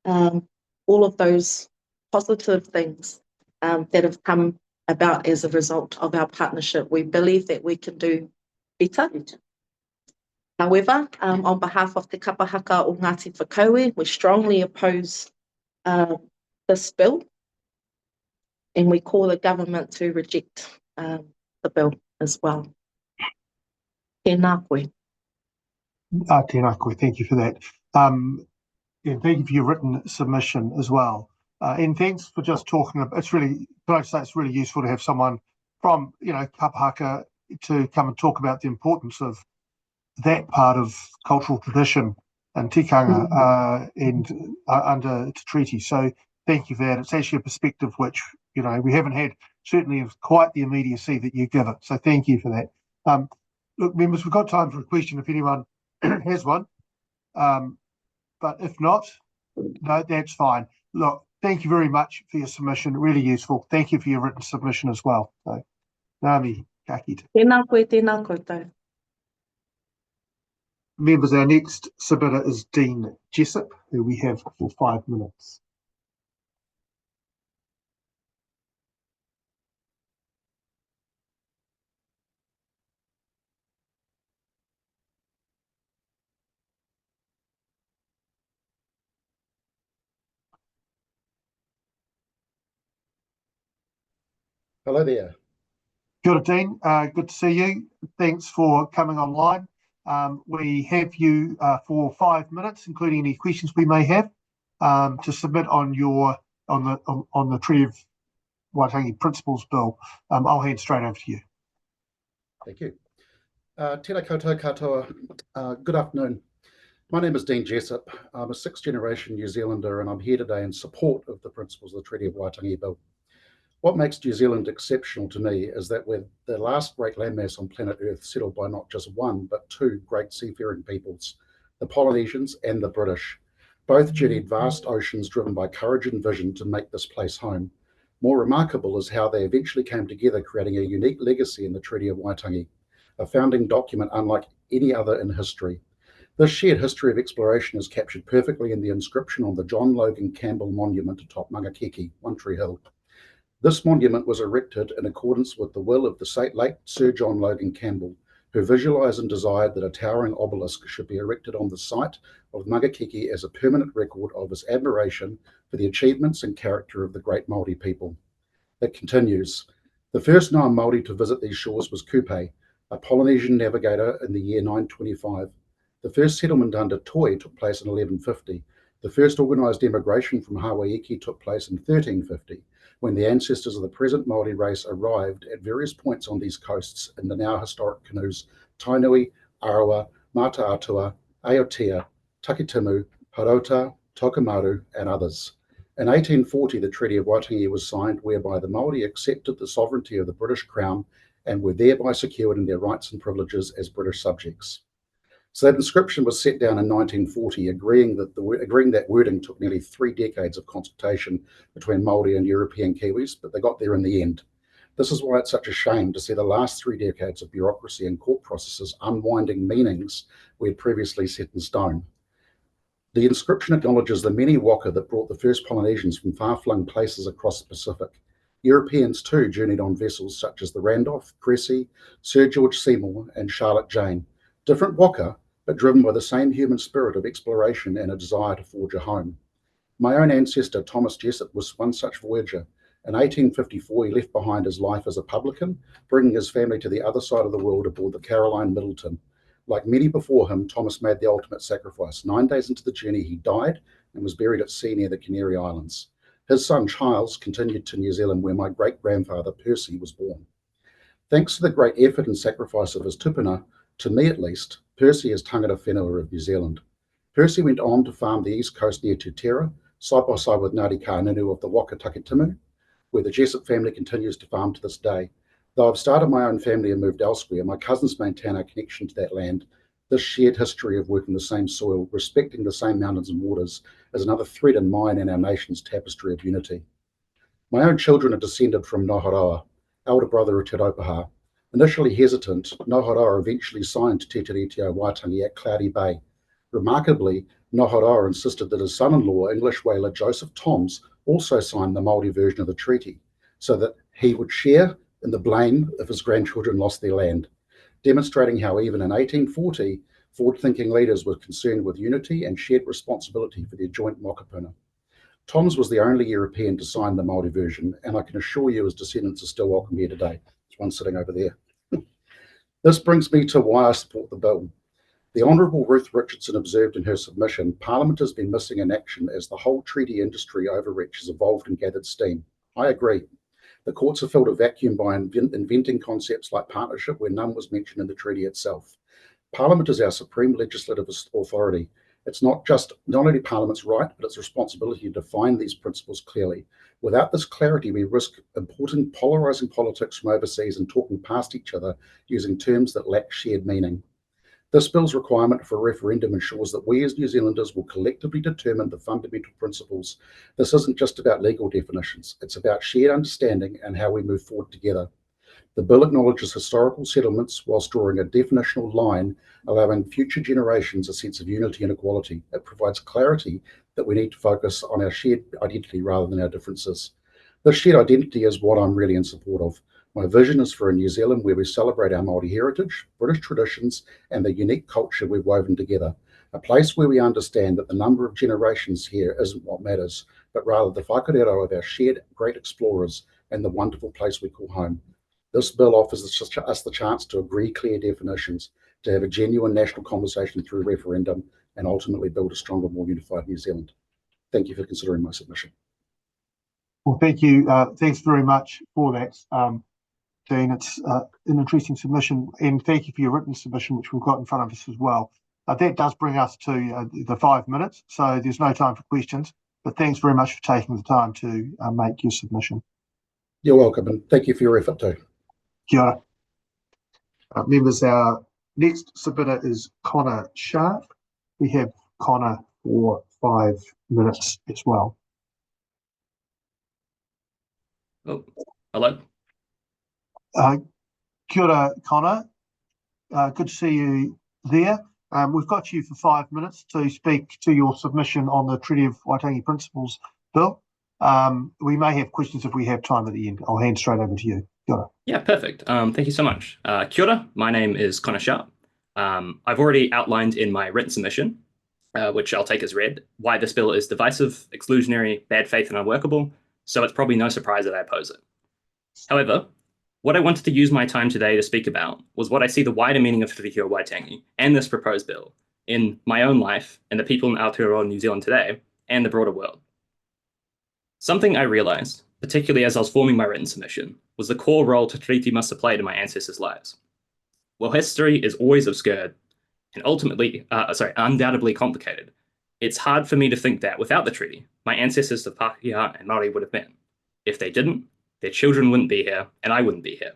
all of those positive things that have come about as a result of our partnership. We believe that we can do better. However, on behalf of Te Kapahaka o Ngati Whakaue, we strongly oppose this bill, and we call the government to reject the bill as well. Tēnā koe. Tēnā koe, thank you for that. And thank you for your written submission as well. And thanks for just talking about, it's really, can I say it's really useful to have someone from, kapahaka to come and talk about the importance of that part of cultural tradition and tikanga and under treaty. So thank you for that. It's actually a perspective which, we haven't had certainly of quite the immediacy that you give it. So thank you for that. Look, members, we've got time for a question if anyone has one. But if not, no, that's fine. Look, thank you very much for your submission. Really useful. Thank you for your written submission as well. So, Ngāmi, ka kite. Tēnā koe, tēnā koutou. Members, our next submitter is Deane Jessep, who we have for 5 minutes. Hello there. Kia ora, Deane. Good to see you. Thanks for coming online. We have you for 5 minutes, including any questions we may have, to submit on the Treaty of Waitangi Principles Bill. I'll hand straight over to you. Thank you. Tēnā koutou katoa. Good afternoon. My name is Deane Jessep. I'm a 6th-generation New Zealander, and I'm here today in support of the principles of the Treaty of Waitangi Bill. What makes New Zealand exceptional to me is that we're the last great landmass on planet Earth settled by not just one, but 2 great seafaring peoples, the Polynesians and the British. Both journeyed vast oceans driven by courage and vision to make this place home. More remarkable is how they eventually came together, creating a unique legacy in the Treaty of Waitangi, a founding document unlike any other in history. This shared history of exploration is captured perfectly in the inscription on the John Logan Campbell Monument atop Mangakeki, One Tree Hill. This monument was erected in accordance with the will of the late Sir John Logan Campbell, who visualised and desired that a towering obelisk should be erected on the site of Mangakeki as a permanent record of his admiration for the achievements and character of the great Māori people. It continues. The first known Māori to visit these shores was Kupe, a Polynesian navigator in the year 925. The first settlement under Toi took place in 1150. The first organised emigration from Hawaii took place in 1350. When the ancestors of the present Māori race arrived at various points on these coasts in the now historic canoes Tai nui-a-Rua, Mataatua, Aotearoa, Takitimu, Heretaunga, Tokomaru, and others. In 1840, the Treaty of Waitangi was signed, whereby the Māori accepted the sovereignty of the British Crown and were thereby secured in their rights and privileges as British subjects. So that inscription was set down in 1940, agreeing that wording took nearly 3 decades of consultation between Māori and European Kiwis, but they got there in the end. This is why it's such a shame to see the last 3 decades of bureaucracy and court processes unwinding meanings we had previously set in stone. The inscription acknowledges the many waka that brought the first Polynesians from far-flung places across the Pacific. Europeans too journeyed on vessels such as the Randolph, Cressy, Sir George Seymour, and Charlotte Jane. Different waka, but driven by the same human spirit of exploration and a desire to forge a home. My own ancestor, Thomas Jessep, was one such voyager. In 1854, he left behind his life as a publican, bringing his family to the other side of the world aboard the Caroline Middleton. Like many before him, Thomas made the ultimate sacrifice. 9 days into the journey, he died and was buried at sea near the Canary Islands. His son Giles continued to New Zealand, where my great-grandfather Percy was born. Thanks to the great effort and sacrifice of his tupuna, to me at least, Percy is tangata whenua of New Zealand. Percy went on to farm the east coast near Tutera, side by side with Ngati Kahungunu of the Waka Takitimu, where the Jessep family continues to farm to this day. Though I've started my own family and moved elsewhere, my cousins maintain a connection to that land. This shared history of working the same soil, respecting the same mountains and waters, is another thread in mine and our nation's tapestry of unity. My own children are descended from nui-a-Rua, elder brother of Te Raupaha. Initially hesitant, nui-a-Rua eventually signed Te Tiriti o Waitangi at Cloudy Bay. Remarkably, nui-a-Rua insisted that his son-in-law, English whaler Joseph Toms, also signed the Māori version of the treaty, so that he would share in the blame if his grandchildren lost their land, demonstrating how even in 1840, forward-thinking leaders were concerned with unity and shared responsibility for their joint mokopuna. Toms was the only European to sign the Māori version, and I can assure you his descendants are still welcome here today. There's one sitting over there. This brings me to why I support the bill. The Honourable Ruth Richardson observed in her submission, Parliament has been missing in action as the whole treaty industry overreach has evolved and gathered steam. I agree. The courts have filled a vacuum by inventing concepts like partnership where none was mentioned in the treaty itself. Parliament is our supreme legislative authority. It's not only Parliament's right, but its responsibility to define these principles clearly. Without this clarity, we risk importing polarising politics from overseas and talking past each other using terms that lack shared meaning. This bill's requirement for a referendum ensures that we as New Zealanders will collectively determine the fundamental principles. This isn't just about legal definitions, it's about shared understanding and how we move forward together. The bill acknowledges historical settlements whilst drawing a definitional line, allowing future generations a sense of unity and equality. It provides clarity that we need to focus on our shared identity rather than our differences. This shared identity is what I'm really in support of. My vision is for a New Zealand where we celebrate our Māori heritage, British traditions, and the unique culture we've woven together. A place where we understand that the number of generations here isn't what matters, but rather the whakarero of our shared great explorers and the wonderful place we call home. This bill offers us the chance to agree clear definitions, to have a genuine national conversation through referendum, and ultimately build a stronger, more unified New Zealand. Thank you for considering my submission. Well, thank you. Thanks very much for that, Deane. It's an interesting submission, and thank you for your written submission, which we've got in front of us as well. That does bring us to the 5 minutes, so there's no time for questions, but thanks very much for taking the time to make your submission. You're welcome, and thank you for your effort too. Kia ora. Members, our next submitter is Connor Sharp. We have Connor for 5 minutes as well. Oh, hello. Kia ora, Connor. Good to see you there. We've got you for 5 minutes to speak to your submission on the Treaty of Waitangi Principles Bill. We may have questions if we have time at the end. I'll hand straight over to you. Kia ora. Yeah, perfect. Thank you so much. Kia ora. My name is Connor Sharp. I've already outlined in my written submission, which I'll take as read, why this bill is divisive, exclusionary, bad faith, and unworkable, so it's probably no surprise that I oppose it. However, what I wanted to use my time today to speak about was what I see the wider meaning of Te Riki o Waitangi and this proposed bill in my own life and the people in Aotearoa, New Zealand today, and the broader world. Something I realized, particularly as I was forming my written submission, was the core role Te Riki must have played in my ancestors' lives. While history is always obscure and undoubtedly complicated, it's hard for me to think that without the treaty, my ancestors of Pākehā and Māori would have been. If they didn't, their children wouldn't be here, and I wouldn't be here.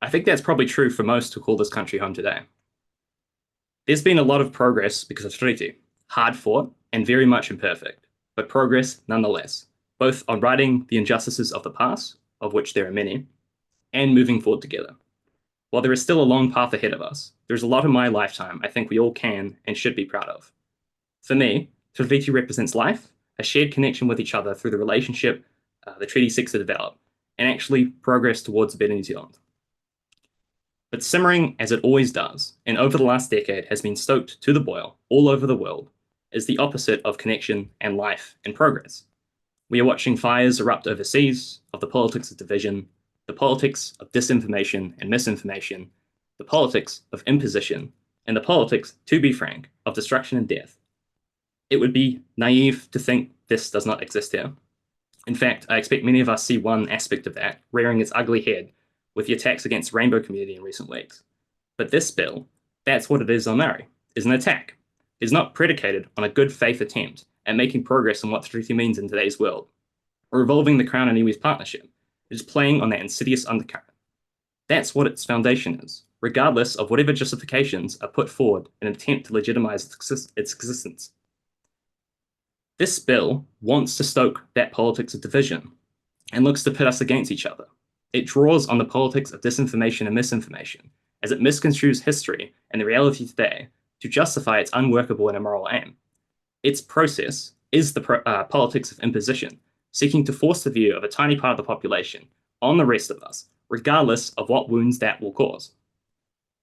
I think that's probably true for most who call this country home today. There's been a lot of progress because of Te Riki, hard fought and very much imperfect, but progress nonetheless, both on righting the injustices of the past, of which there are many, and moving forward together. While there is still a long path ahead of us, there's a lot in my lifetime I think we all can and should be proud of. For me, Te Riki represents life, a shared connection with each other through the relationship the treaty seeks to develop, and actually progress towards a better New Zealand. But simmering, as it always does, and over the last decade has been stoked to the boil all over the world, is the opposite of connection and life and progress. We are watching fires erupt overseas, of the politics of division, the politics of disinformation and misinformation, the politics of imposition, and the politics, to be frank, of destruction and death. It would be naive to think this does not exist here. In fact, I expect many of us see one aspect of that rearing its ugly head with the attacks against the rainbow community in recent weeks. But this bill, that's what it is on Maori, is an attack. It's not predicated on a good faith attempt at making progress on what the treaty means in today's world, or revolving the Crown and iwi's partnership. It is playing on that insidious undercurrent. That's what its foundation is, regardless of whatever justifications are put forward in an attempt to legitimize its existence. This bill wants to stoke that politics of division and looks to pit us against each other. It draws on the politics of disinformation and misinformation as it misconstrues history and the reality today to justify its unworkable and immoral aim. Its process is the politics of imposition, seeking to force the view of a tiny part of the population on the rest of us, regardless of what wounds that will cause.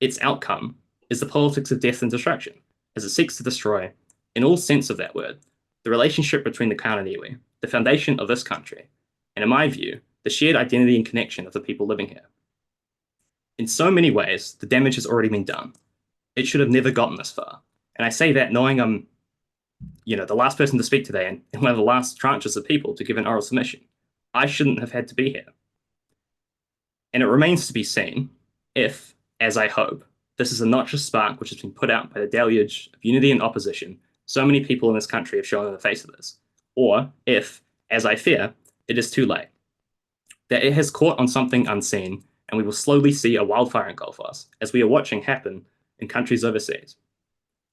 Its outcome is the politics of death and destruction, as it seeks to destroy, in all sense of that word, the relationship between the Crown and iwi, the foundation of this country, and in my view, the shared identity and connection of the people living here. In so many ways, the damage has already been done. It should have never gotten this far. And I say that knowing I'm, the last person to speak today and one of the last tranches of people to give an oral submission. I shouldn't have had to be here. And it remains to be seen if, as I hope, this is a noxious spark which has been put out by the deluge of unity and opposition so many people in this country have shown in the face of this, or if, as I fear, it is too late, that it has caught on something unseen and we will slowly see a wildfire engulf us, as we are watching happen in countries overseas.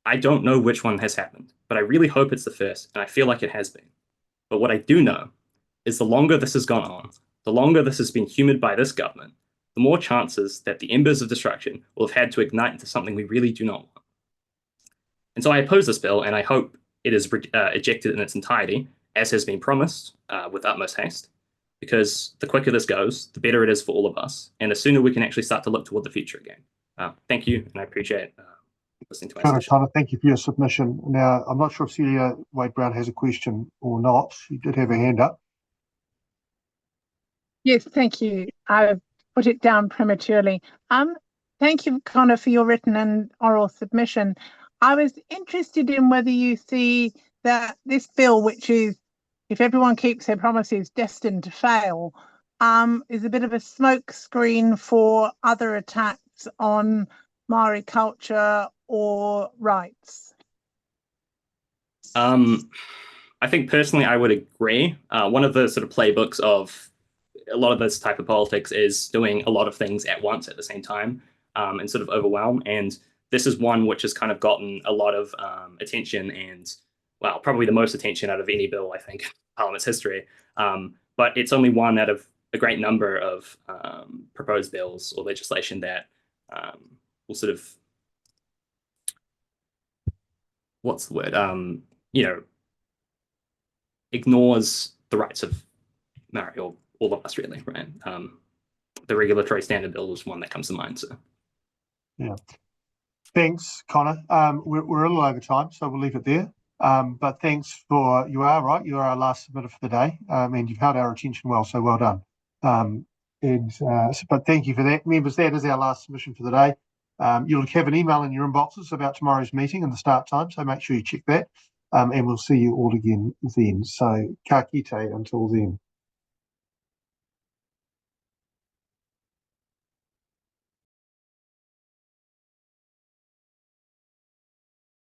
I don't know which one has happened, but I really hope it's the first, and I feel like it has been. But what I do know is the longer this has gone on, the longer this has been humoured by this government, the more chances that the embers of destruction will have had to ignite into something we really do not want. And so I oppose this bill, and I hope it is ejected in its entirety, as has been promised, with utmost haste, because the quicker this goes, the better it is for all of us, and the sooner we can actually start to look toward the future again. Thank you, and I appreciate listening to my submission. Thank you for your submission. Now, I'm not sure if Celia Wade-Brown has a question or not. She did have her hand up. Yes, thank you. I put it down prematurely. Thank you, Connor, for your written and oral submission. I was interested in whether you see that this bill, which is, if everyone keeps their promises, destined to fail, is a bit of a smokescreen for other attacks on Maori culture or rights. I think personally I would agree. One of the sort of playbooks of a lot of this type of politics is doing a lot of things at once at the same time and sort of overwhelm. And this is one which has kind of gotten a lot of attention and, well, probably the most attention out of any bill, I think, in Parliament's history. But it's only one out of a great number of proposed bills or legislation that will sort of, what's the word, ignores the rights of Maori, or all of us really, right? The regulatory standard bill is one that comes to mind. So, yeah. Thanks, Connor. We're a little over time, so we'll leave it there. But thanks for, you are right, you are our last submitter for the day, and you've held our attention well, so well done. But thank you for that. Members, that is our last submission for the day. You'll have an email in your inboxes about tomorrow's meeting and the start time, so make sure you check that. And we'll see you all again then. So, ka kite until then.